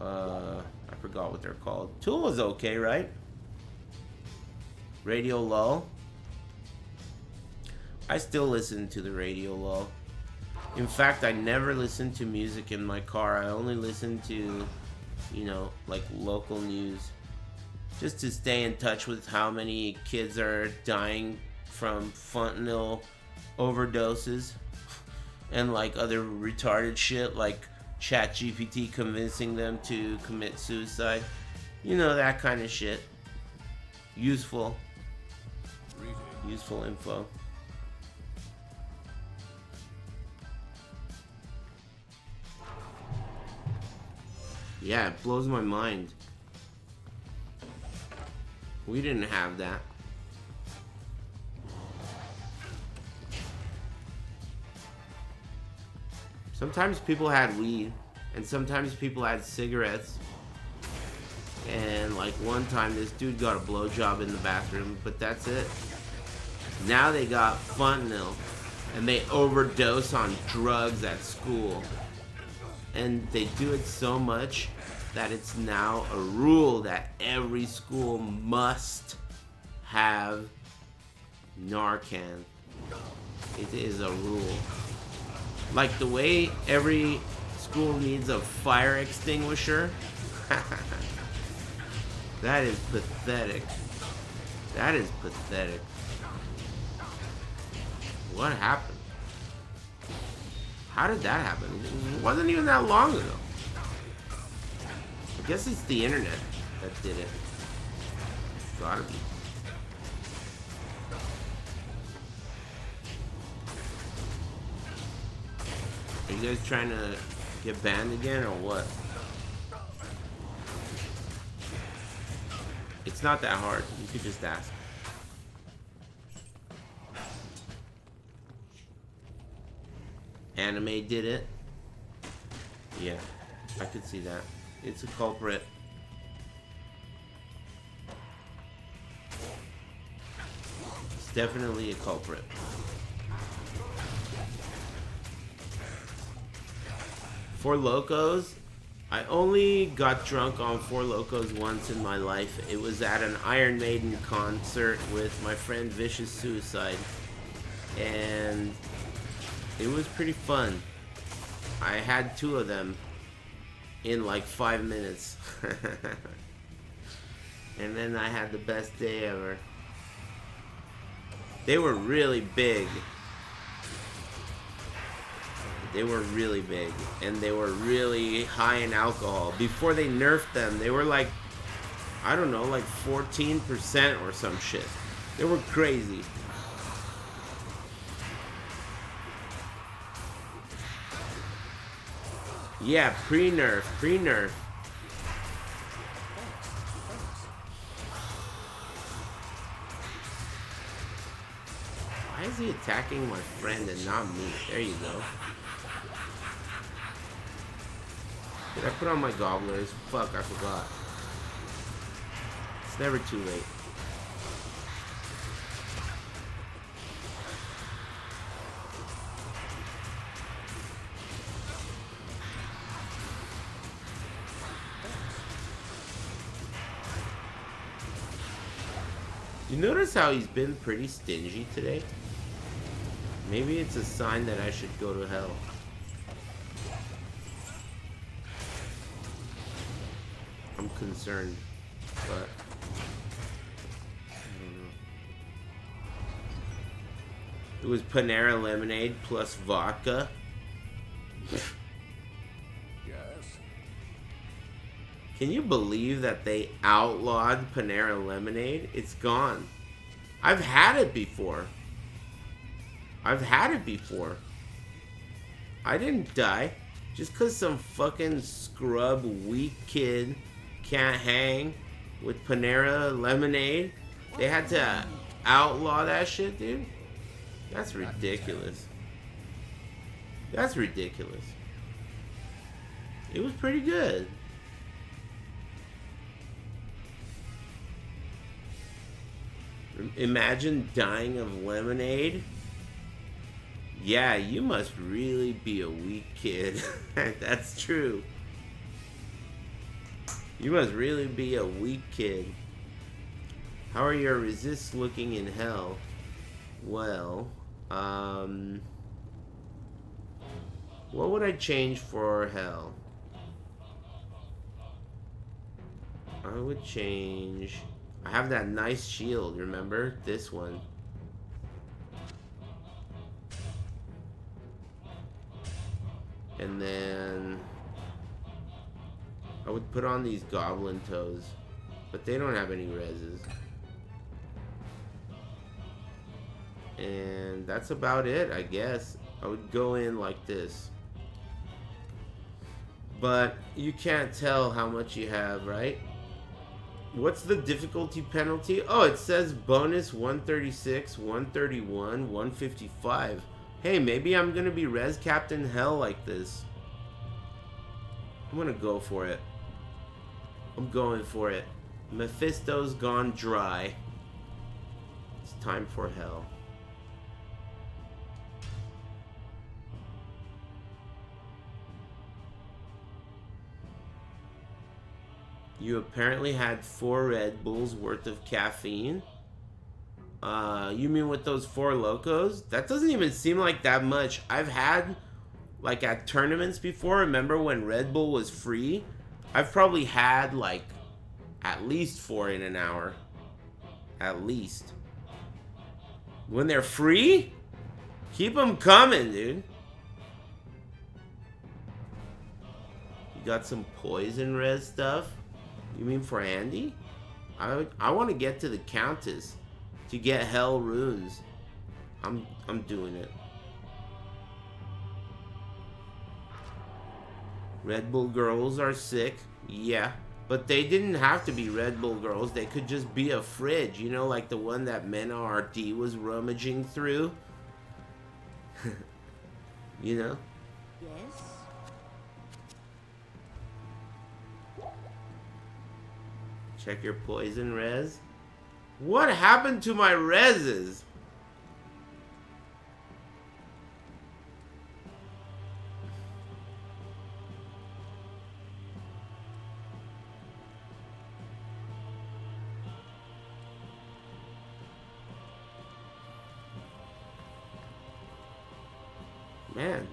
I forgot what they're called. Tool was okay, right? Radio Lull. I still listen to the Radio Lull. In fact, I never listen to music in my car. I only listen to, you know, like local news. Just to stay in touch with how many kids are dying from fentanyl overdoses and like other retarded shit like ChatGPT convincing them to commit suicide. You know, that kind of shit. Useful info. Yeah, it blows my mind. We didn't have that. Sometimes people had weed, and sometimes people had cigarettes. And like one time this dude got a blowjob in the bathroom, but that's it. Now they got fentanyl, and they overdose on drugs at school. And they do it so much that it's now a rule that every school must have Narcan. It is a rule. Like the way every school needs a fire extinguisher. That is pathetic. That is pathetic. What happened? How did that happen? It wasn't even that long ago. I guess it's the internet that did it. It's gotta be. Are you guys trying to get banned again or what? It's not that hard. You could just ask. Anime did it. Yeah, I could see that. It's a culprit. It's definitely a culprit. Four Locos. I only got drunk on Four Locos once in my life. It was at an Iron Maiden concert with my friend Vicious Suicide. And it was pretty fun. I had 2 of them in like 5 minutes. And then I had the best day ever. They were really big. They were really big. And they were really high in alcohol. Before they nerfed them, they were like, I don't know, like 14% or some shit. They were crazy. Yeah, pre-nerf, pre-nerf. Why is he attacking my friend and not me? There you go. Did I put on my gobblers? Fuck, I forgot. It's never too late. You notice how he's been pretty stingy today? Maybe it's a sign that I should go to hell. I'm concerned, but I don't know. It was Panera lemonade plus vodka. Can you believe that they outlawed Panera Lemonade? It's gone. I've had it before. I've had it before. I didn't die. Just because some fucking scrub weak kid can't hang with Panera Lemonade, they had to outlaw that shit, dude? That's ridiculous. That's ridiculous. It was pretty good. Imagine dying of lemonade. Yeah, you must really be a weak kid. That's true. You must really be a weak kid. How are your resists looking in hell? Well, what would I change for hell? I would change... I have that nice shield, remember? This one. And then... I would put on these goblin toes. But they don't have any reses. And that's about it, I guess. I would go in like this. But you can't tell how much you have, right? What's the difficulty penalty? Oh, it says bonus 136, 131, 155. Hey, maybe I'm gonna be Res Captain Hell like this. I'm gonna go for it. I'm going for it. Mephisto's gone dry. It's time for hell. You apparently had 4 Red Bulls worth of caffeine. You mean with those 4 Locos? That doesn't even seem like that much. I've had, like at tournaments before, remember when Red Bull was free? I've probably had like at least 4 in an hour. At least. When they're free? Keep them coming, dude. You got some poison res stuff? You mean for Andy? I want to get to the Countess to get hell runes. I'm doing it. Red Bull girls are sick. Yeah. But they didn't have to be Red Bull girls. They could just be a fridge. You know, like the one that Mena RD was rummaging through. You know? Yes? Check your poison res. What happened to my reses? Man,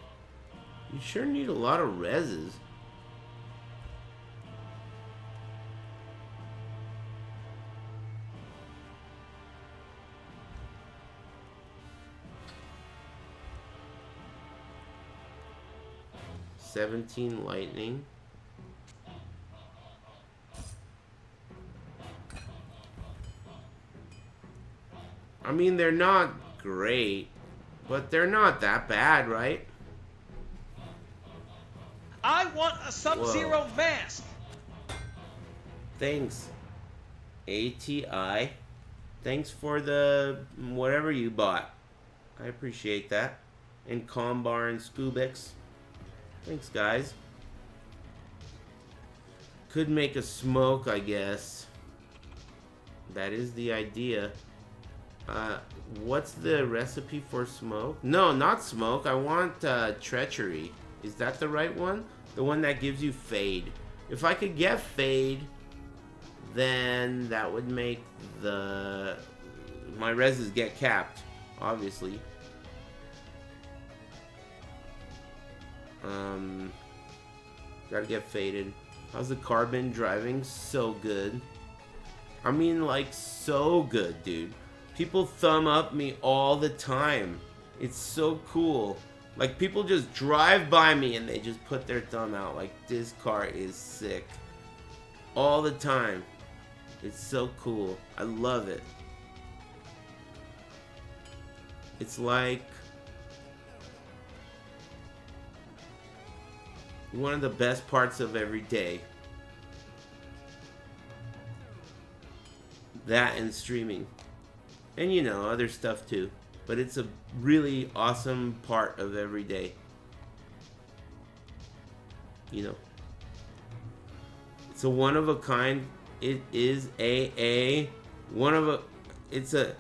you sure need a lot of reses. $17 lightning. I mean, they're not great, but they're not that bad, right? I want a Sub-Zero mask. Thanks, ATI. Thanks for the whatever you bought. I appreciate that. And Combar and Scubix. Thanks, guys. Could make a smoke, I guess. That is the idea. What's the recipe for smoke? No, not smoke. I want treachery. Is that the right one? The one that gives you fade. If I could get fade, then that would make my reses get capped, obviously. Gotta get faded. How's the carbon driving? So good. I mean, like, so good, dude. People thumb up me all the time. It's so cool. Like, people just drive by me and they just put their thumb out. Like, this car is sick. All the time. It's so cool. I love it. It's like one of the best parts of every day. That and streaming. And you know, other stuff too. But it's a really awesome part of every day. You know. It's a one of a kind. It is a one of a. It's a.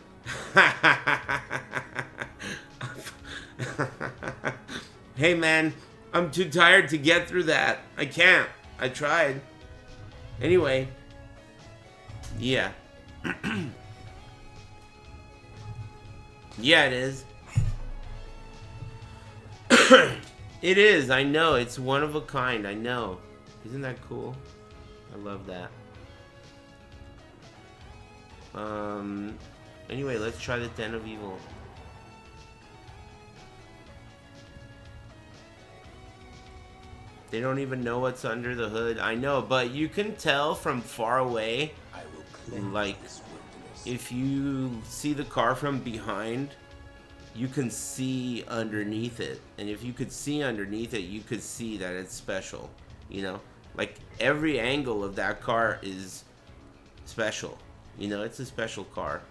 Hey man, I'm too tired to get through that. I can't. I tried. Anyway, yeah. Yeah, it is. It is, I know. It's one of a kind, I know. Isn't that cool? I love that. Anyway, let's try the Den of Evil. They don't even know what's under the hood. I know, but you can tell from far away. Like, if you see the car from behind, you can see underneath it. And if you could see underneath it, you could see that it's special. You know? Like, every angle of that car is special. You know, it's a special car.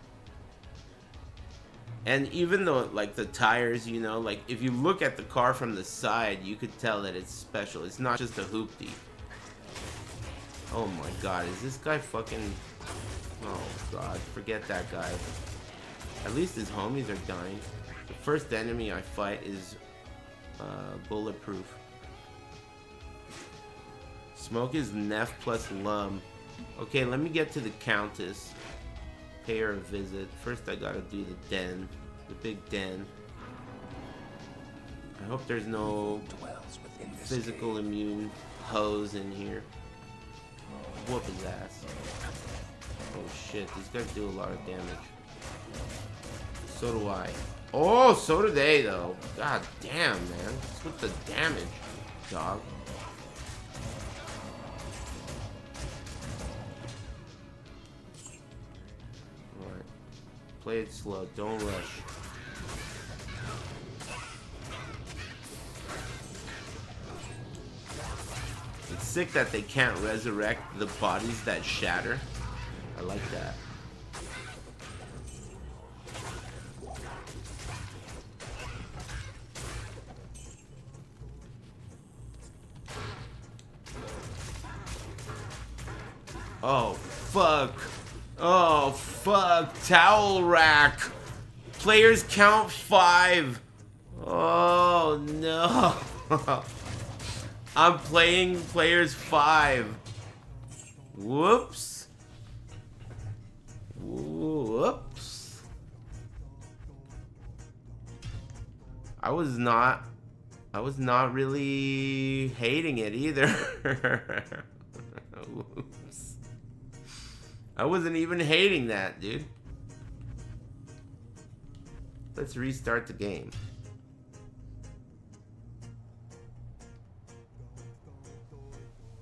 And even though, like, the tires, you know, like, if you look at the car from the side, you could tell that it's special. It's not just a hoopty. Oh my god, is this guy fucking... Oh god, forget that guy. At least his homies are dying. The first enemy I fight is bulletproof. Smoke is Neff plus Lum. Okay, let me get to the Countess. Pay her a visit. First I gotta do the den. The big den. I hope there's no physical immune hoes in here. Whoop his ass. Oh shit, these guys do a lot of damage. So do I. Oh, so do they though. God damn, man. What's with the damage, dog? Alright. Play it slow, don't rush. It's sick that they can't resurrect the bodies that shatter. I like that. Oh, fuck. Oh, fuck. Towel rack. Players count 5. Oh, no. I'm playing players 5. Whoops. Whoops. I was not really hating it either. Whoops. I wasn't even hating that, dude. Let's restart the game.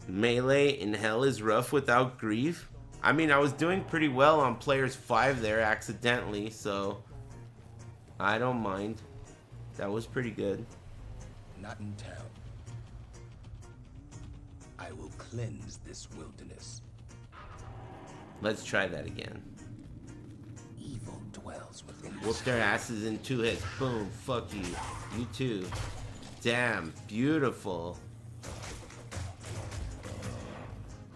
Melee in hell is rough without grief. I mean, I was doing pretty well on players 5 there accidentally, so I don't mind. That was pretty good. Not in town. I will cleanse this wilderness. Let's try that again. Evil dwells within. Whoop their asses in 2 hits. Boom. Fuck you. You too. Damn. Beautiful.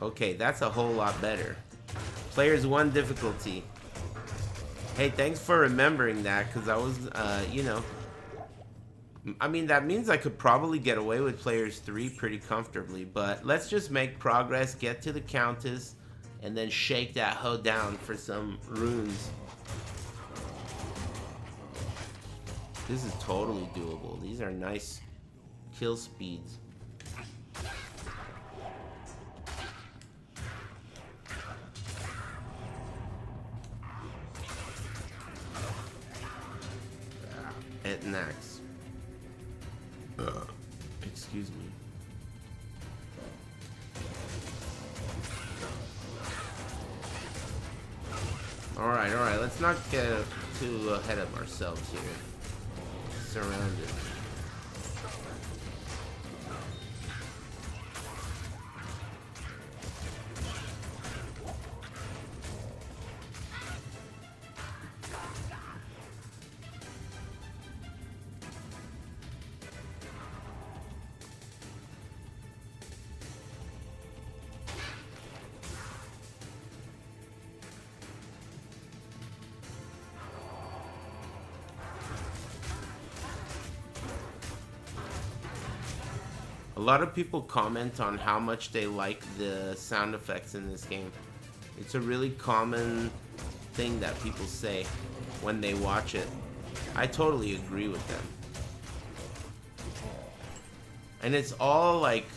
Okay, that's a whole lot better. Players 1 difficulty. Hey, thanks for remembering that, because I was, you know... I mean, that means I could probably get away with players 3 pretty comfortably, but let's just make progress, get to the Countess, and then shake that hoe down for some runes. This is totally doable. These are nice kill speeds. At next. Excuse me. Alright, let's not get too ahead of ourselves here. Surrounded. A lot of people comment on how much they like the sound effects in this game. It's a really common thing that people say when they watch it. I totally agree with them. And it's all like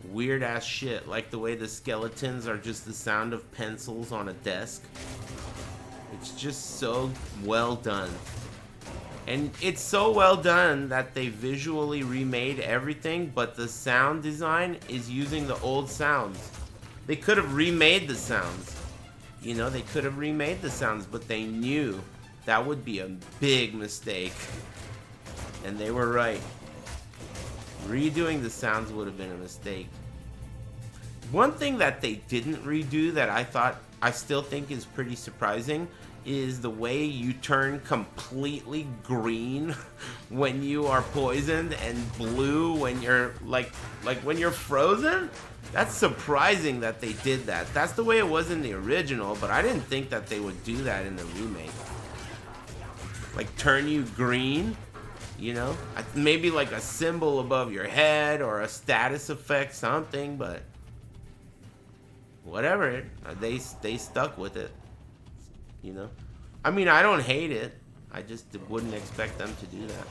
weird ass shit, like the way the skeletons are just the sound of pencils on a desk. It's just so well done. And it's so well done that they visually remade everything, but the sound design is using the old sounds. They could have remade the sounds. You know, they could have remade the sounds, but they knew that would be a big mistake. And they were right. Redoing the sounds would have been a mistake. One thing that they didn't redo that I still think is pretty surprising is the way you turn completely green when you are poisoned and blue when you're like when you're frozen. That's surprising that they did that. That's the way it was in the original, but I didn't think that they would do that in the remake. Like turn you green, you know? Maybe like a symbol above your head or a status effect, something, but whatever. They stuck with it. You know? I mean, I don't hate it. I just wouldn't expect them to do that.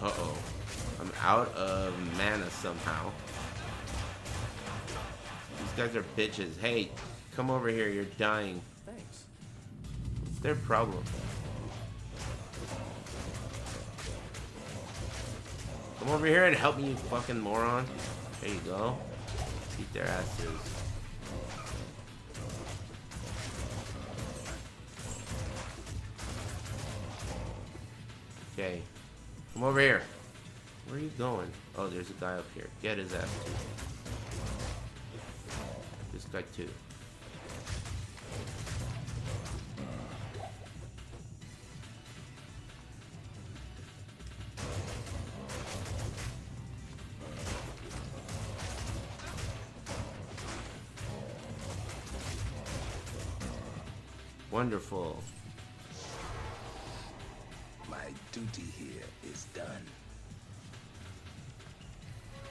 Uh-oh. I'm out of mana somehow. These guys are bitches. Hey, come over here. You're dying. Thanks. What's their problem? Come over here and help me, you fucking moron. There you go. Beat their asses. Okay. Come over here. Where are you going? Oh, there's a guy up here. Get his ass too. This guy too. Wonderful. My duty here is done.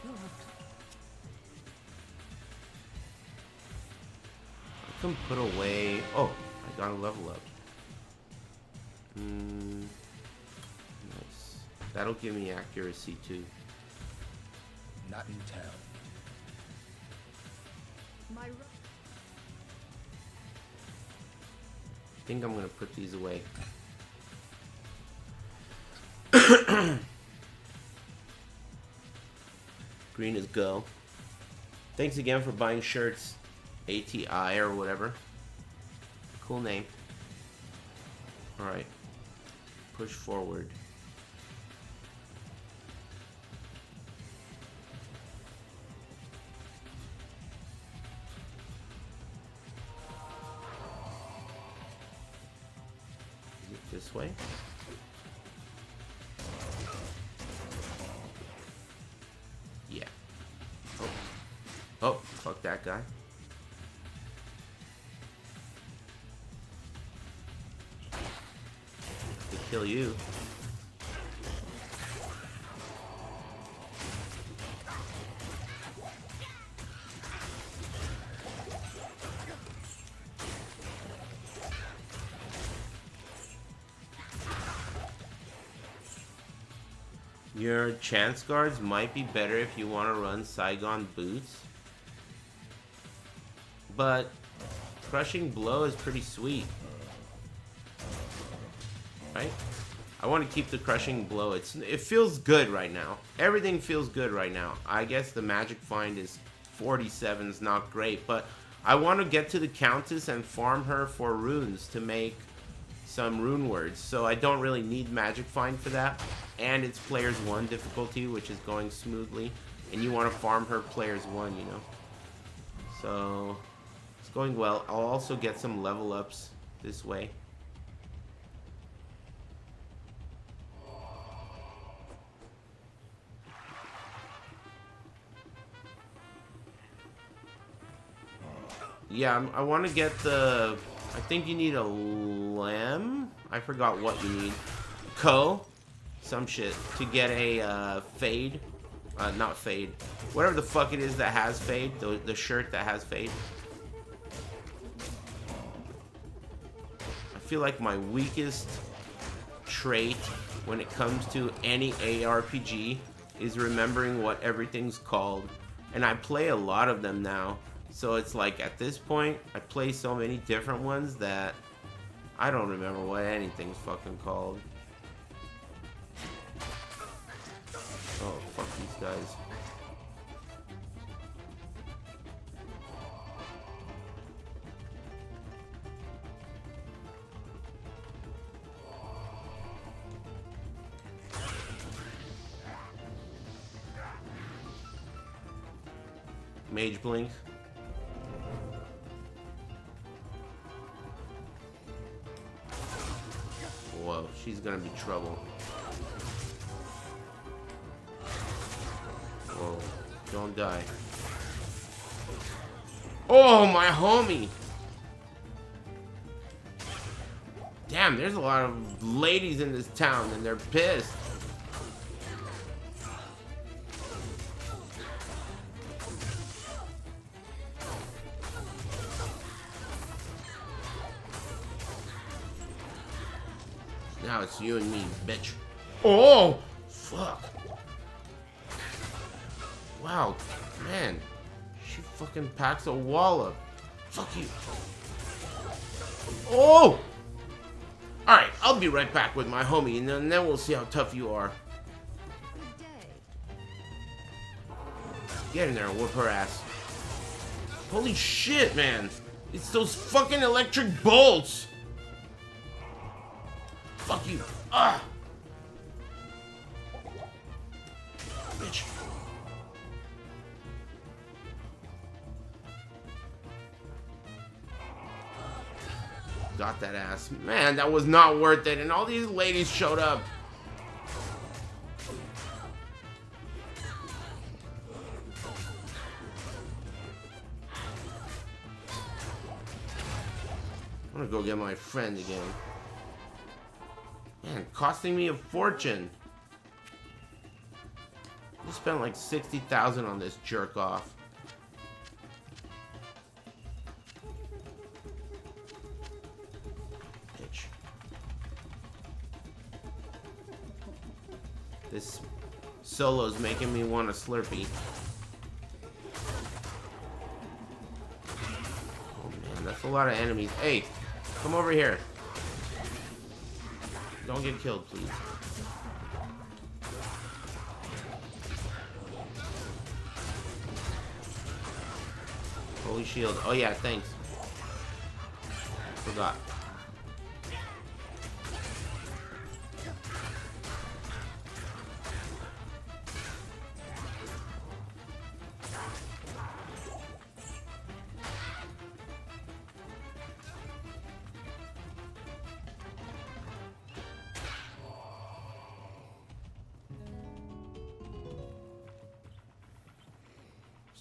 I can put away. Oh, I got a level up. Nice. That'll give me accuracy too. Not in town. I think I'm gonna put these away. Green is go. Thanks again for buying shirts. ATI or whatever. Cool name. Alright. Push forward. Is it this way? Yeah. Oh. Oh, fuck that guy. To kill you. Your chance guards might be better if you want to run Saigon boots. But crushing blow is pretty sweet. Right? I want to keep the crushing blow. It feels good right now. Everything feels good right now. I guess the magic find is 47 is not great, but I want to get to the Countess and farm her for runes to make some rune words. So I don't really need magic find for that. And it's players 1 difficulty, which is going smoothly. And you want to farm her players 1, you know. So it's going well. I'll also get some level ups this way. Yeah, I want to get the I think you need a lem. I forgot what you need. Some shit to get a fade. Not fade. Whatever the fuck it is that has fade. The shirt that has fade. I feel like my weakest trait when it comes to any ARPG is remembering what everything's called. And I play a lot of them now. So it's like at this point, I play so many different ones that I don't remember what anything's fucking called. Oh, fuck these guys. Mage blink. Whoa, she's gonna be trouble. Whoa, don't die. Oh, my homie! Damn, there's a lot of ladies in this town and they're pissed. Now it's you and me, bitch. Oh, fuck. Wow, man. She fucking packs a wallop. Fuck you. Oh! Alright, I'll be right back with my homie, and then we'll see how tough you are. Get in there and whoop her ass. Holy shit, man. It's those fucking electric bolts. Fuck you. Ah! Bitch. Got that ass. Man, that was not worth it. And all these ladies showed up. I'm gonna go get my friend again. Man, costing me a fortune. I spent like 60,000 on this jerk off. Bitch. This solo's making me want a Slurpee. Oh man, that's a lot of enemies. Hey, come over here. Don't get killed, please. Holy shield. Oh yeah, thanks. Forgot.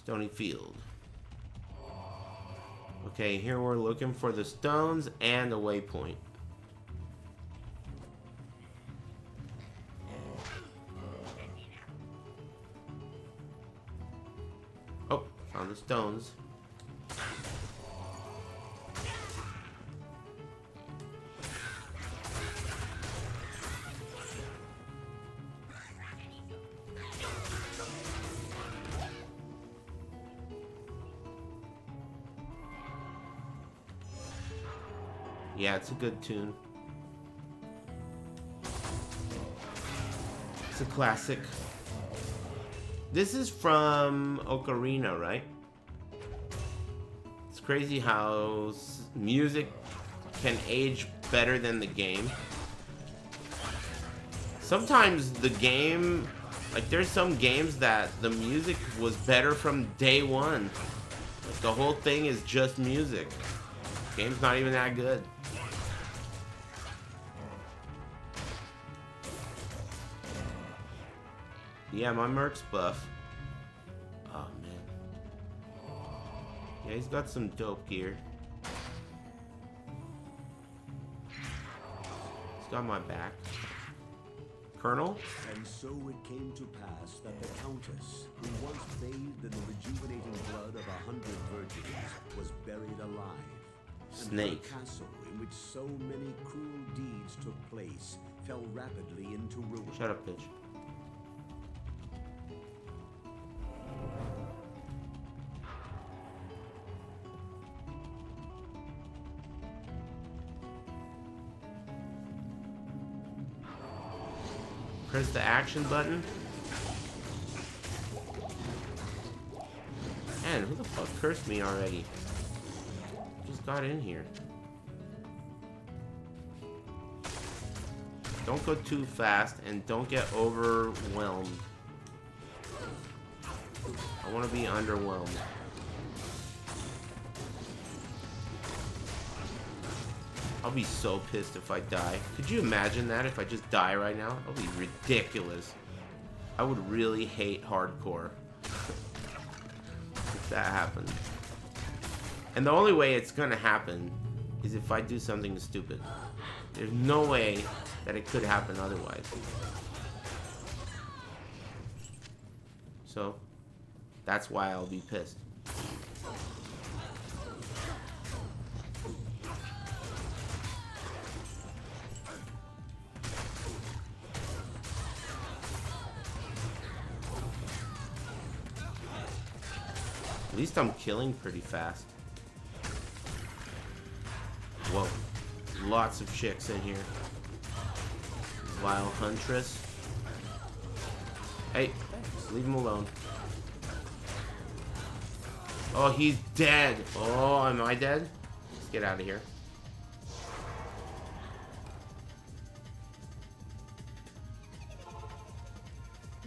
Stony Field. Okay, here we're looking for the stones and a waypoint. Oh, found the stones. Yeah, it's a good tune. It's a classic. This is from Ocarina, right? It's crazy how music can age better than the game. Sometimes the game, like there's some games that the music was better from day one. Like the whole thing is just music. Game's not even that good. Yeah, my Merc's buff. Oh, man. Yeah, he's got some dope gear. got my back. Colonel? And so it came to pass that the Countess, who once bathed in the rejuvenating blood of 100 virgins, was buried alive. Snake. And her castle, in which so many cruel deeds took place, fell rapidly into ruin. Shut up, bitch. Press the action button. Man, who the fuck cursed me already? Just got in here. Don't go too fast and don't get overwhelmed. I want to be underwhelmed. I'll be so pissed if I die. Could you imagine that if I just die right now? That would be ridiculous. I would really hate hardcore if that happened. And the only way it's gonna happen is if I do something stupid. There's no way that it could happen otherwise. So, that's why I'll be pissed. At least I'm killing pretty fast. Whoa. Lots of chicks in here. Vile Huntress. Hey, leave him alone. Oh, he's dead. Oh, am I dead? Let's get out of here.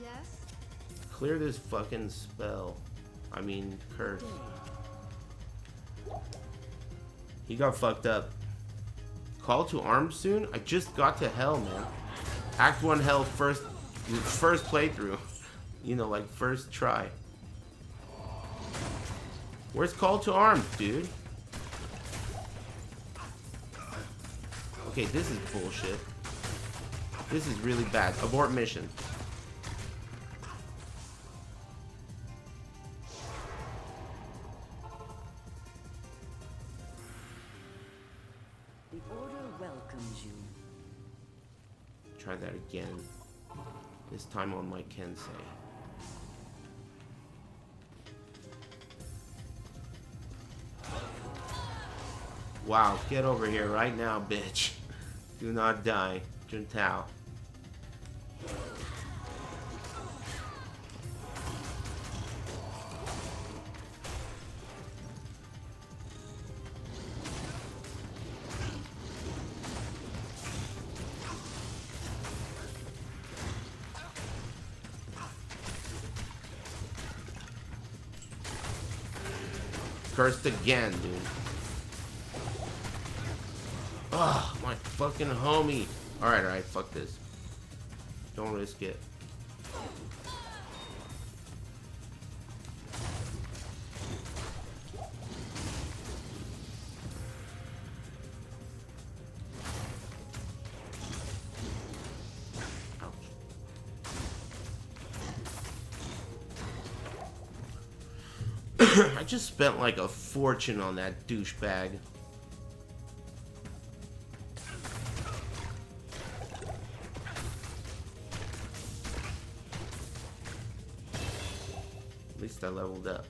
Yes? Clear this fucking spell. I mean, curse. He got fucked up. Call to arms soon? I just got to hell, man. Act 1 hell first playthrough. You know, like first try. Where's call to arms, dude? Okay, this is bullshit. This is really bad. Abort mission. The Order welcomes you. Try that again. This time on my Kensei. Wow, get over here right now, bitch. Do not die. Juntao. Cursed again, dude. Ugh, my fucking homie. Alright, fuck this. Don't risk it. I just spent like a fortune on that douchebag. At least I leveled up.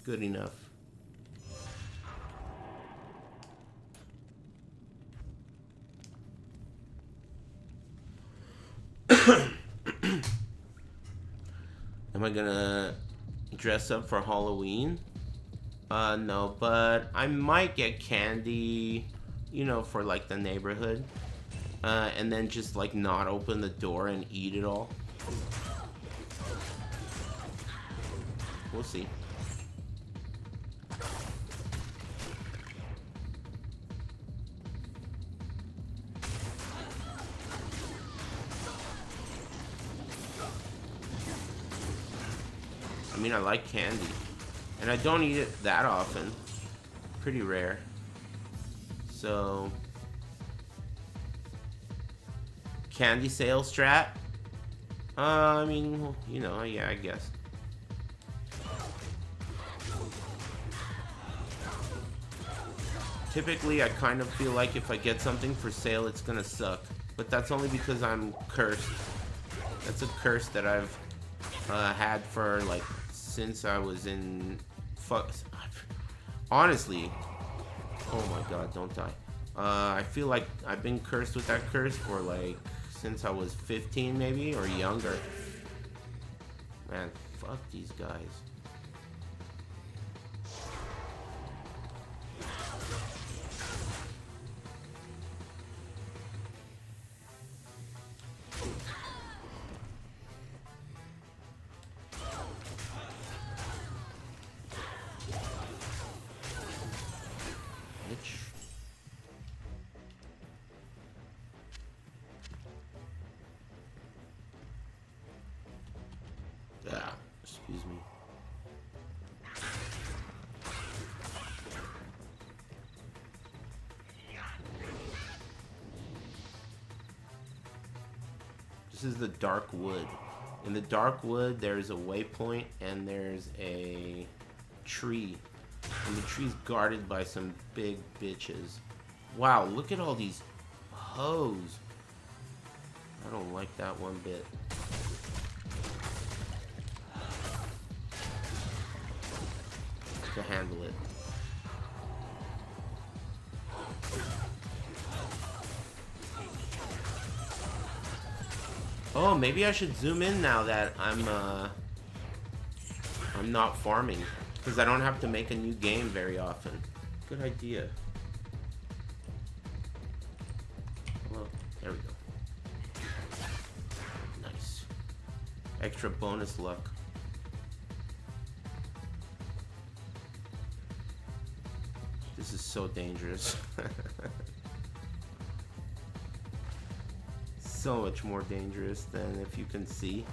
Good enough. Am I gonna dress up for Halloween? No, but I might get candy, you know, for like the neighborhood. And then just like not open the door and eat it all. We'll see. I mean, I like candy. And I don't eat it that often. Pretty rare. So... Candy sales strat? I mean, you know, yeah, I guess. Typically, I kind of feel like if I get something for sale, it's gonna suck. But that's only because I'm cursed. That's a curse that I've had for, like, since I was in... Honestly. Oh my god, don't die. I feel like I've been cursed with that curse for, like, since I was 15, maybe, or younger. Man, fuck these guys. Excuse me. This is the dark wood. In the dark wood, there's a waypoint and there's a tree. And the tree's guarded by some big bitches. Wow, look at all these hoes. I don't like that one bit. To handle it. Oh, maybe I should zoom in now that I'm not farming, because I don't have to make a new game very often. Good idea. Hello. There we go. Nice. Extra bonus luck. This is so dangerous. So much more dangerous than if you can see.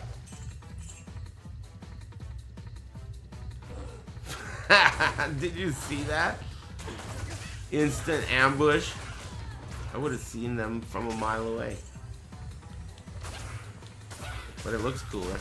Did you see that? Instant ambush. I would have seen them from a mile away. But it looks cooler.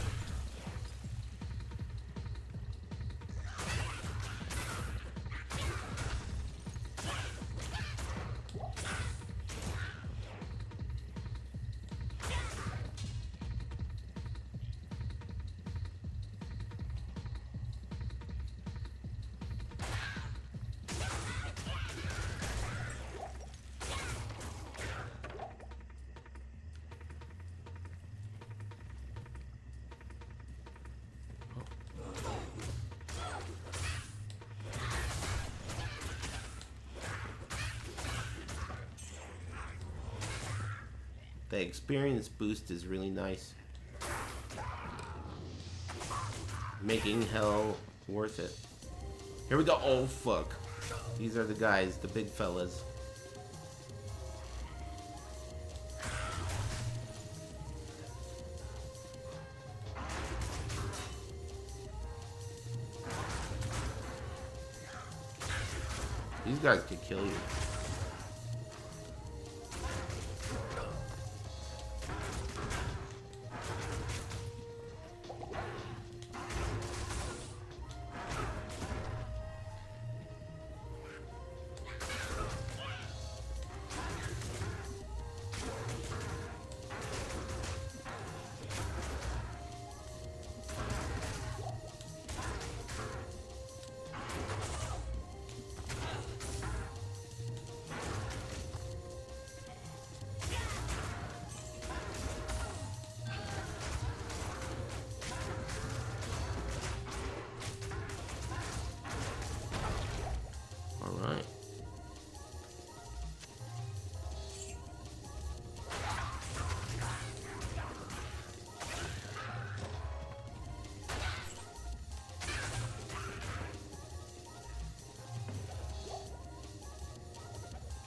The experience boost is really nice. Making hell worth it. Here we go. Oh, fuck. These are the guys, the big fellas. These guys could kill you.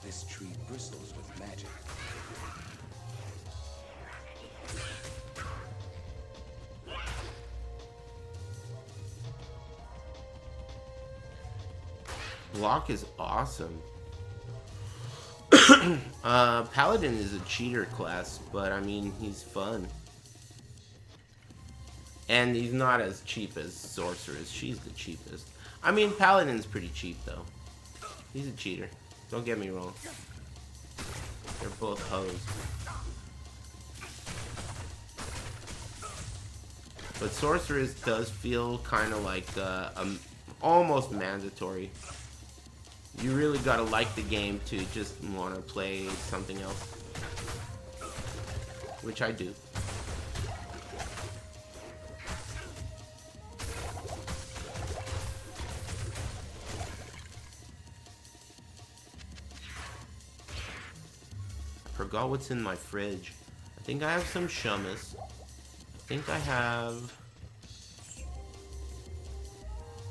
This tree bristles with magic. Block is awesome. Paladin is a cheater class, but I mean, he's fun. And he's not as cheap as Sorceress. She's the cheapest. I mean, Paladin's pretty cheap, though. He's a cheater. Don't get me wrong. They're both hoes. But Sorceress does feel kind of like almost mandatory. You really gotta like the game to just want to play something else. Which I do. Forgot what's in my fridge. I think I have some shummus. I think I have...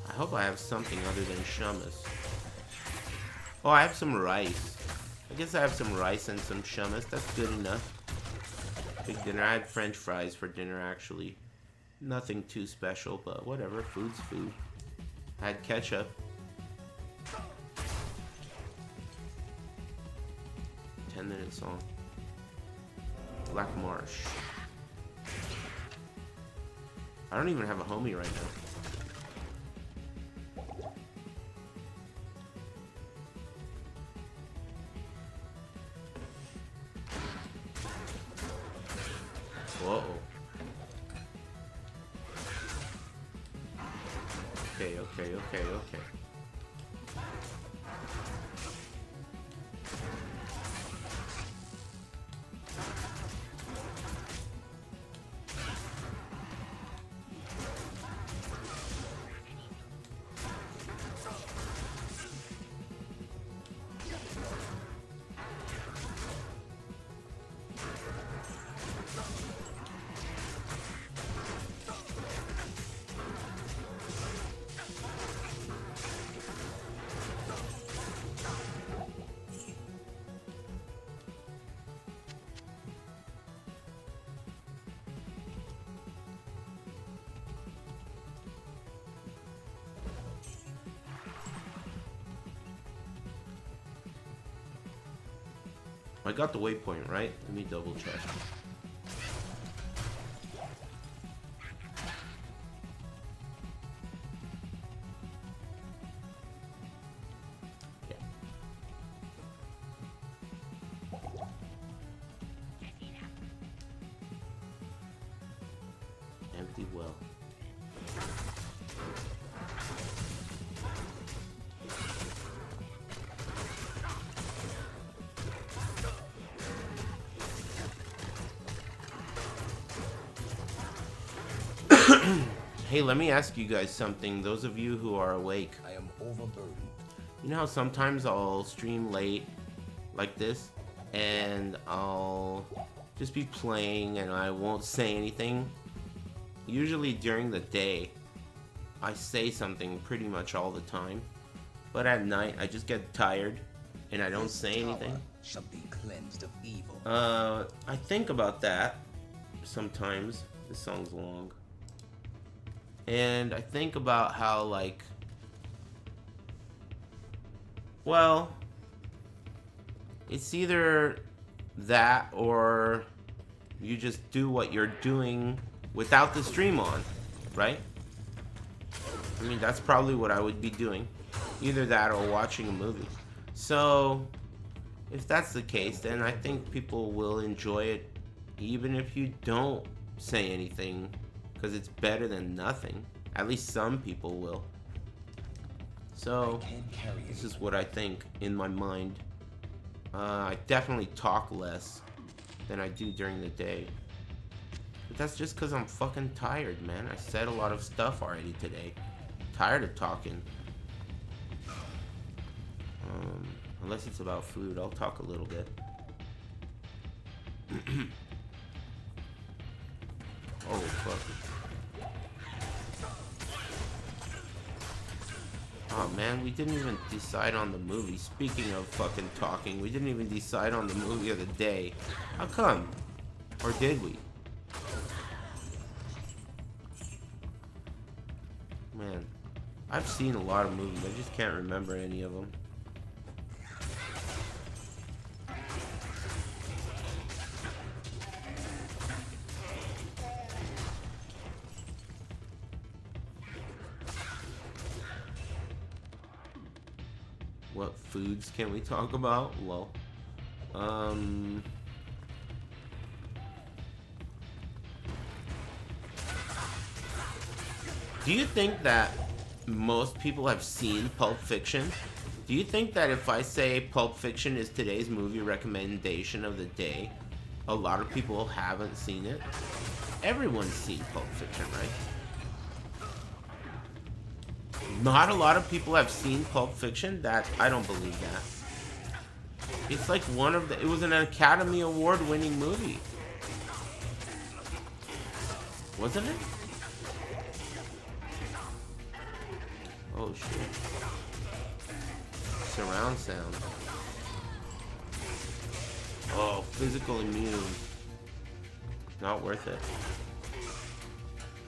I hope I have something other than shummus. Oh, I have some rice. I guess I have some rice and some shummus. That's good enough. Big dinner. I had French fries for dinner, actually. Nothing too special, but whatever. Food's food. I had ketchup. 10-minute song. Black Marsh. I don't even have a homie right now. Whoa. Okay. I got the waypoint, right? Let me double check. Yeah. Empty well. Hey, let me ask you guys something. Those of you who are awake. I am overburdened. You know how sometimes I'll stream late like this and I'll just be playing and I won't say anything? Usually during the day, I say something pretty much all the time. But at night, I just get tired and I don't say anything. Shall be cleansed of evil. I think about that sometimes. This song's long. And I think about how, like, well, it's either that or you just do what you're doing without the stream on, right? I mean, that's probably what I would be doing. Either that or watching a movie. So, if that's the case, then I think people will enjoy it even if you don't say anything. Because it's better than nothing. At least some people will. So, this is what I think in my mind. I definitely talk less than I do during the day. But that's just because I'm fucking tired, man. I said a lot of stuff already today. Tired of talking. Unless it's about food, I'll talk a little bit. Oh, fuck. Oh man, we didn't even decide on the movie. Speaking of fucking talking, we didn't even decide on the movie of the day. How come? Or did we? Man. I've seen a lot of movies. I just can't remember any of them. What foods can we talk about? Well, do you think that most people have seen Pulp Fiction? Do you think that if I say Pulp Fiction is today's movie recommendation of the day, a lot of people haven't seen it? Everyone's seen Pulp Fiction, right? Not a lot of people have seen Pulp Fiction? I don't believe that. It's like it was an Academy Award winning movie. Wasn't it? Oh shit. Surround sound. Oh, physical immune. Not worth it.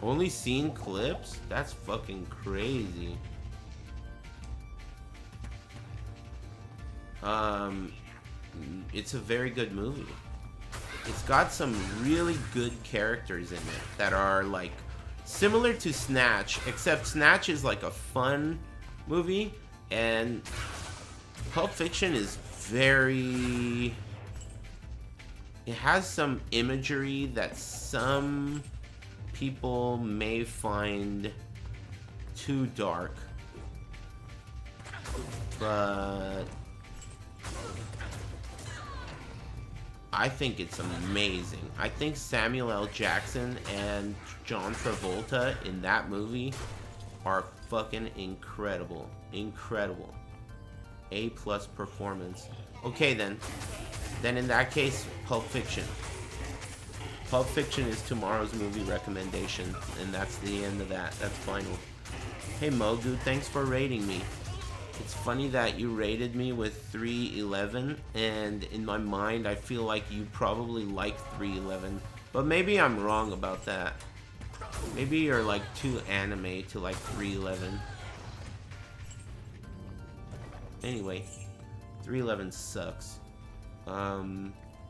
Only seen clips? That's fucking crazy. It's a very good movie. It's got some really good characters in it that are like similar to Snatch, except Snatch is like a fun movie and Pulp Fiction is very... It has some imagery that some people may find too dark, but I think it's amazing. I think Samuel L. Jackson and John Travolta in that movie are fucking incredible. Incredible. A+ performance. Okay then. Then in that case, Pulp Fiction. Pulp Fiction is tomorrow's movie recommendation, and that's the end of that. That's final. Hey Mogu, thanks for rating me. It's funny that you rated me with 311, and in my mind I feel like you probably like 311, but maybe I'm wrong about that. Maybe you're like too anime to like 311. Anyway, 311 sucks.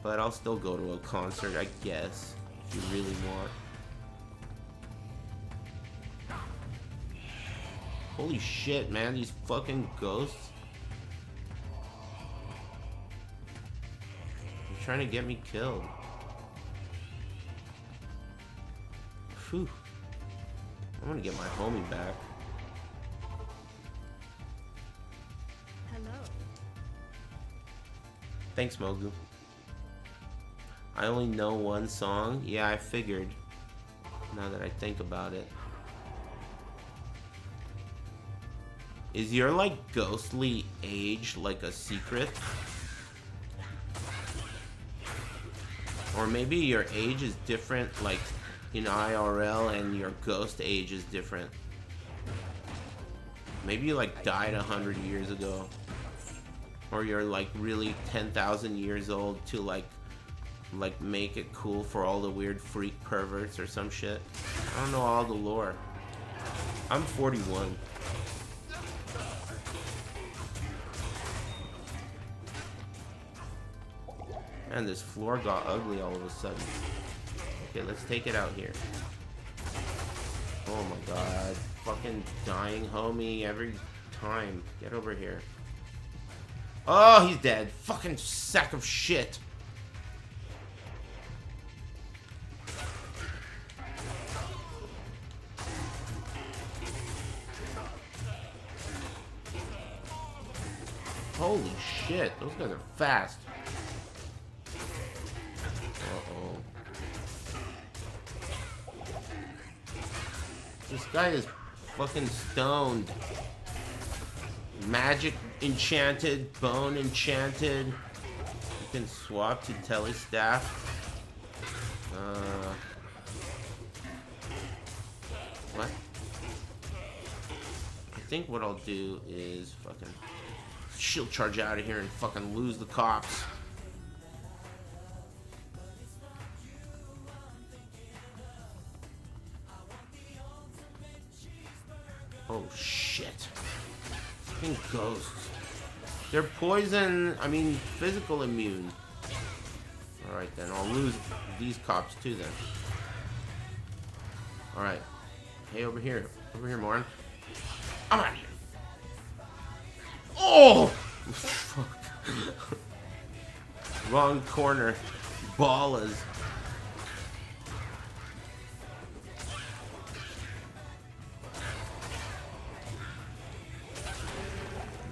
But I'll still go to a concert, I guess, if you really want. Holy shit, man, these fucking ghosts. They're trying to get me killed. Phew. I'm gonna get my homie back. Hello. Thanks, Mogu. I only know one song. Yeah, I figured. Now that I think about it. Is your, like, ghostly age, like, a secret? Or maybe your age is different, like, in IRL, and your ghost age is different. Maybe you, like, died 100 years ago. Or you're, like, really 10,000 years old to, like, make it cool for all the weird freak perverts or some shit. I don't know all the lore. I'm 41. Man, this floor got ugly all of a sudden. Okay, let's take it out here. Oh my god. Fucking dying homie every time. Get over here. Oh, he's dead. Fucking sack of shit. Holy shit, those guys are fast. Uh-oh. This guy is fucking stoned. Magic enchanted, bone enchanted. You can swap to telestaff. What? I think what I'll do is fucking shield charge out of here and fucking lose the cops. Oh shit. Fucking ghosts. They're poison, I mean physical immune. Alright then, I'll lose these cops too then. Alright. Hey, over here. Over here, Morn. I'm out of here. Oh! Fuck. Wrong corner. Ballas.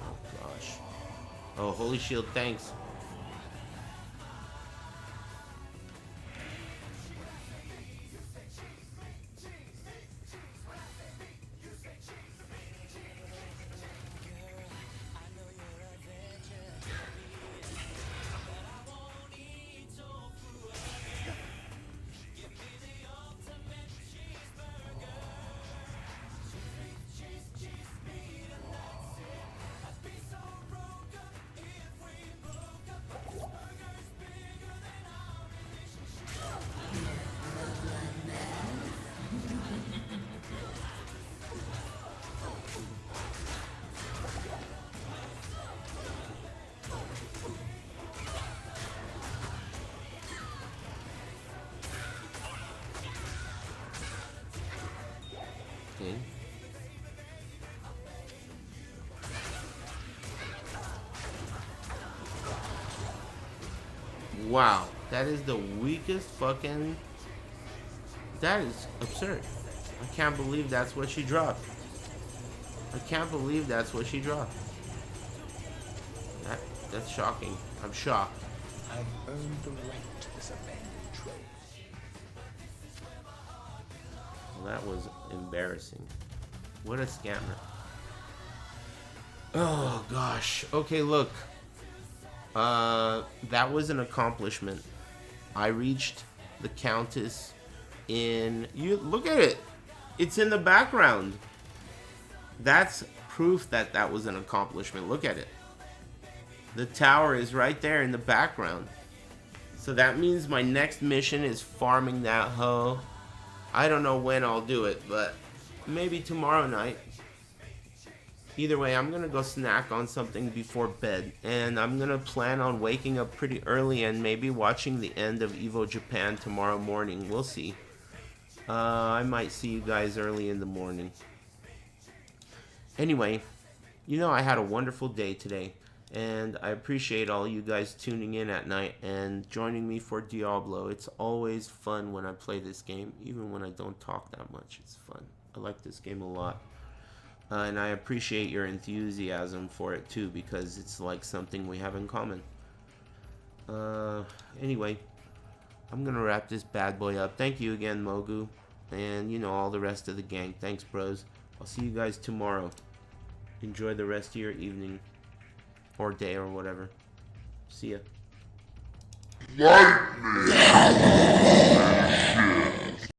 Oh gosh. Oh, holy shield, thanks. Wow, that is the weakest fucking... That is absurd. I can't believe that's what she dropped. I can't believe that's what she dropped. That's shocking. I'm shocked. I've earned the right to this abandoned trove. Well, that was embarrassing. What a scammer. Oh gosh. Okay, look. That was an accomplishment. I reached the Countess in... You look at it. It's in the background. That's proof that that was an accomplishment. Look at it. The tower is right there in the background. So that means my next mission is farming that hoe. I don't know when I'll do it, but maybe tomorrow night. Either way, I'm gonna go snack on something before bed, and I'm gonna plan on waking up pretty early and maybe watching the end of Evo Japan tomorrow morning. We'll see. I might see you guys early in the morning. Anyway, you know, I had a wonderful day today, and I appreciate all you guys tuning in at night and joining me for Diablo. It's always fun when I play this game, even when I don't talk that much. It's fun. I like this game a lot. And I appreciate your enthusiasm for it too, because it's like something we have in common. Anyway, I'm gonna wrap this bad boy up. Thank you again, Mogu, and you know, all the rest of the gang. Thanks, bros. I'll see you guys tomorrow. Enjoy the rest of your evening or day or whatever. See ya. Lightning.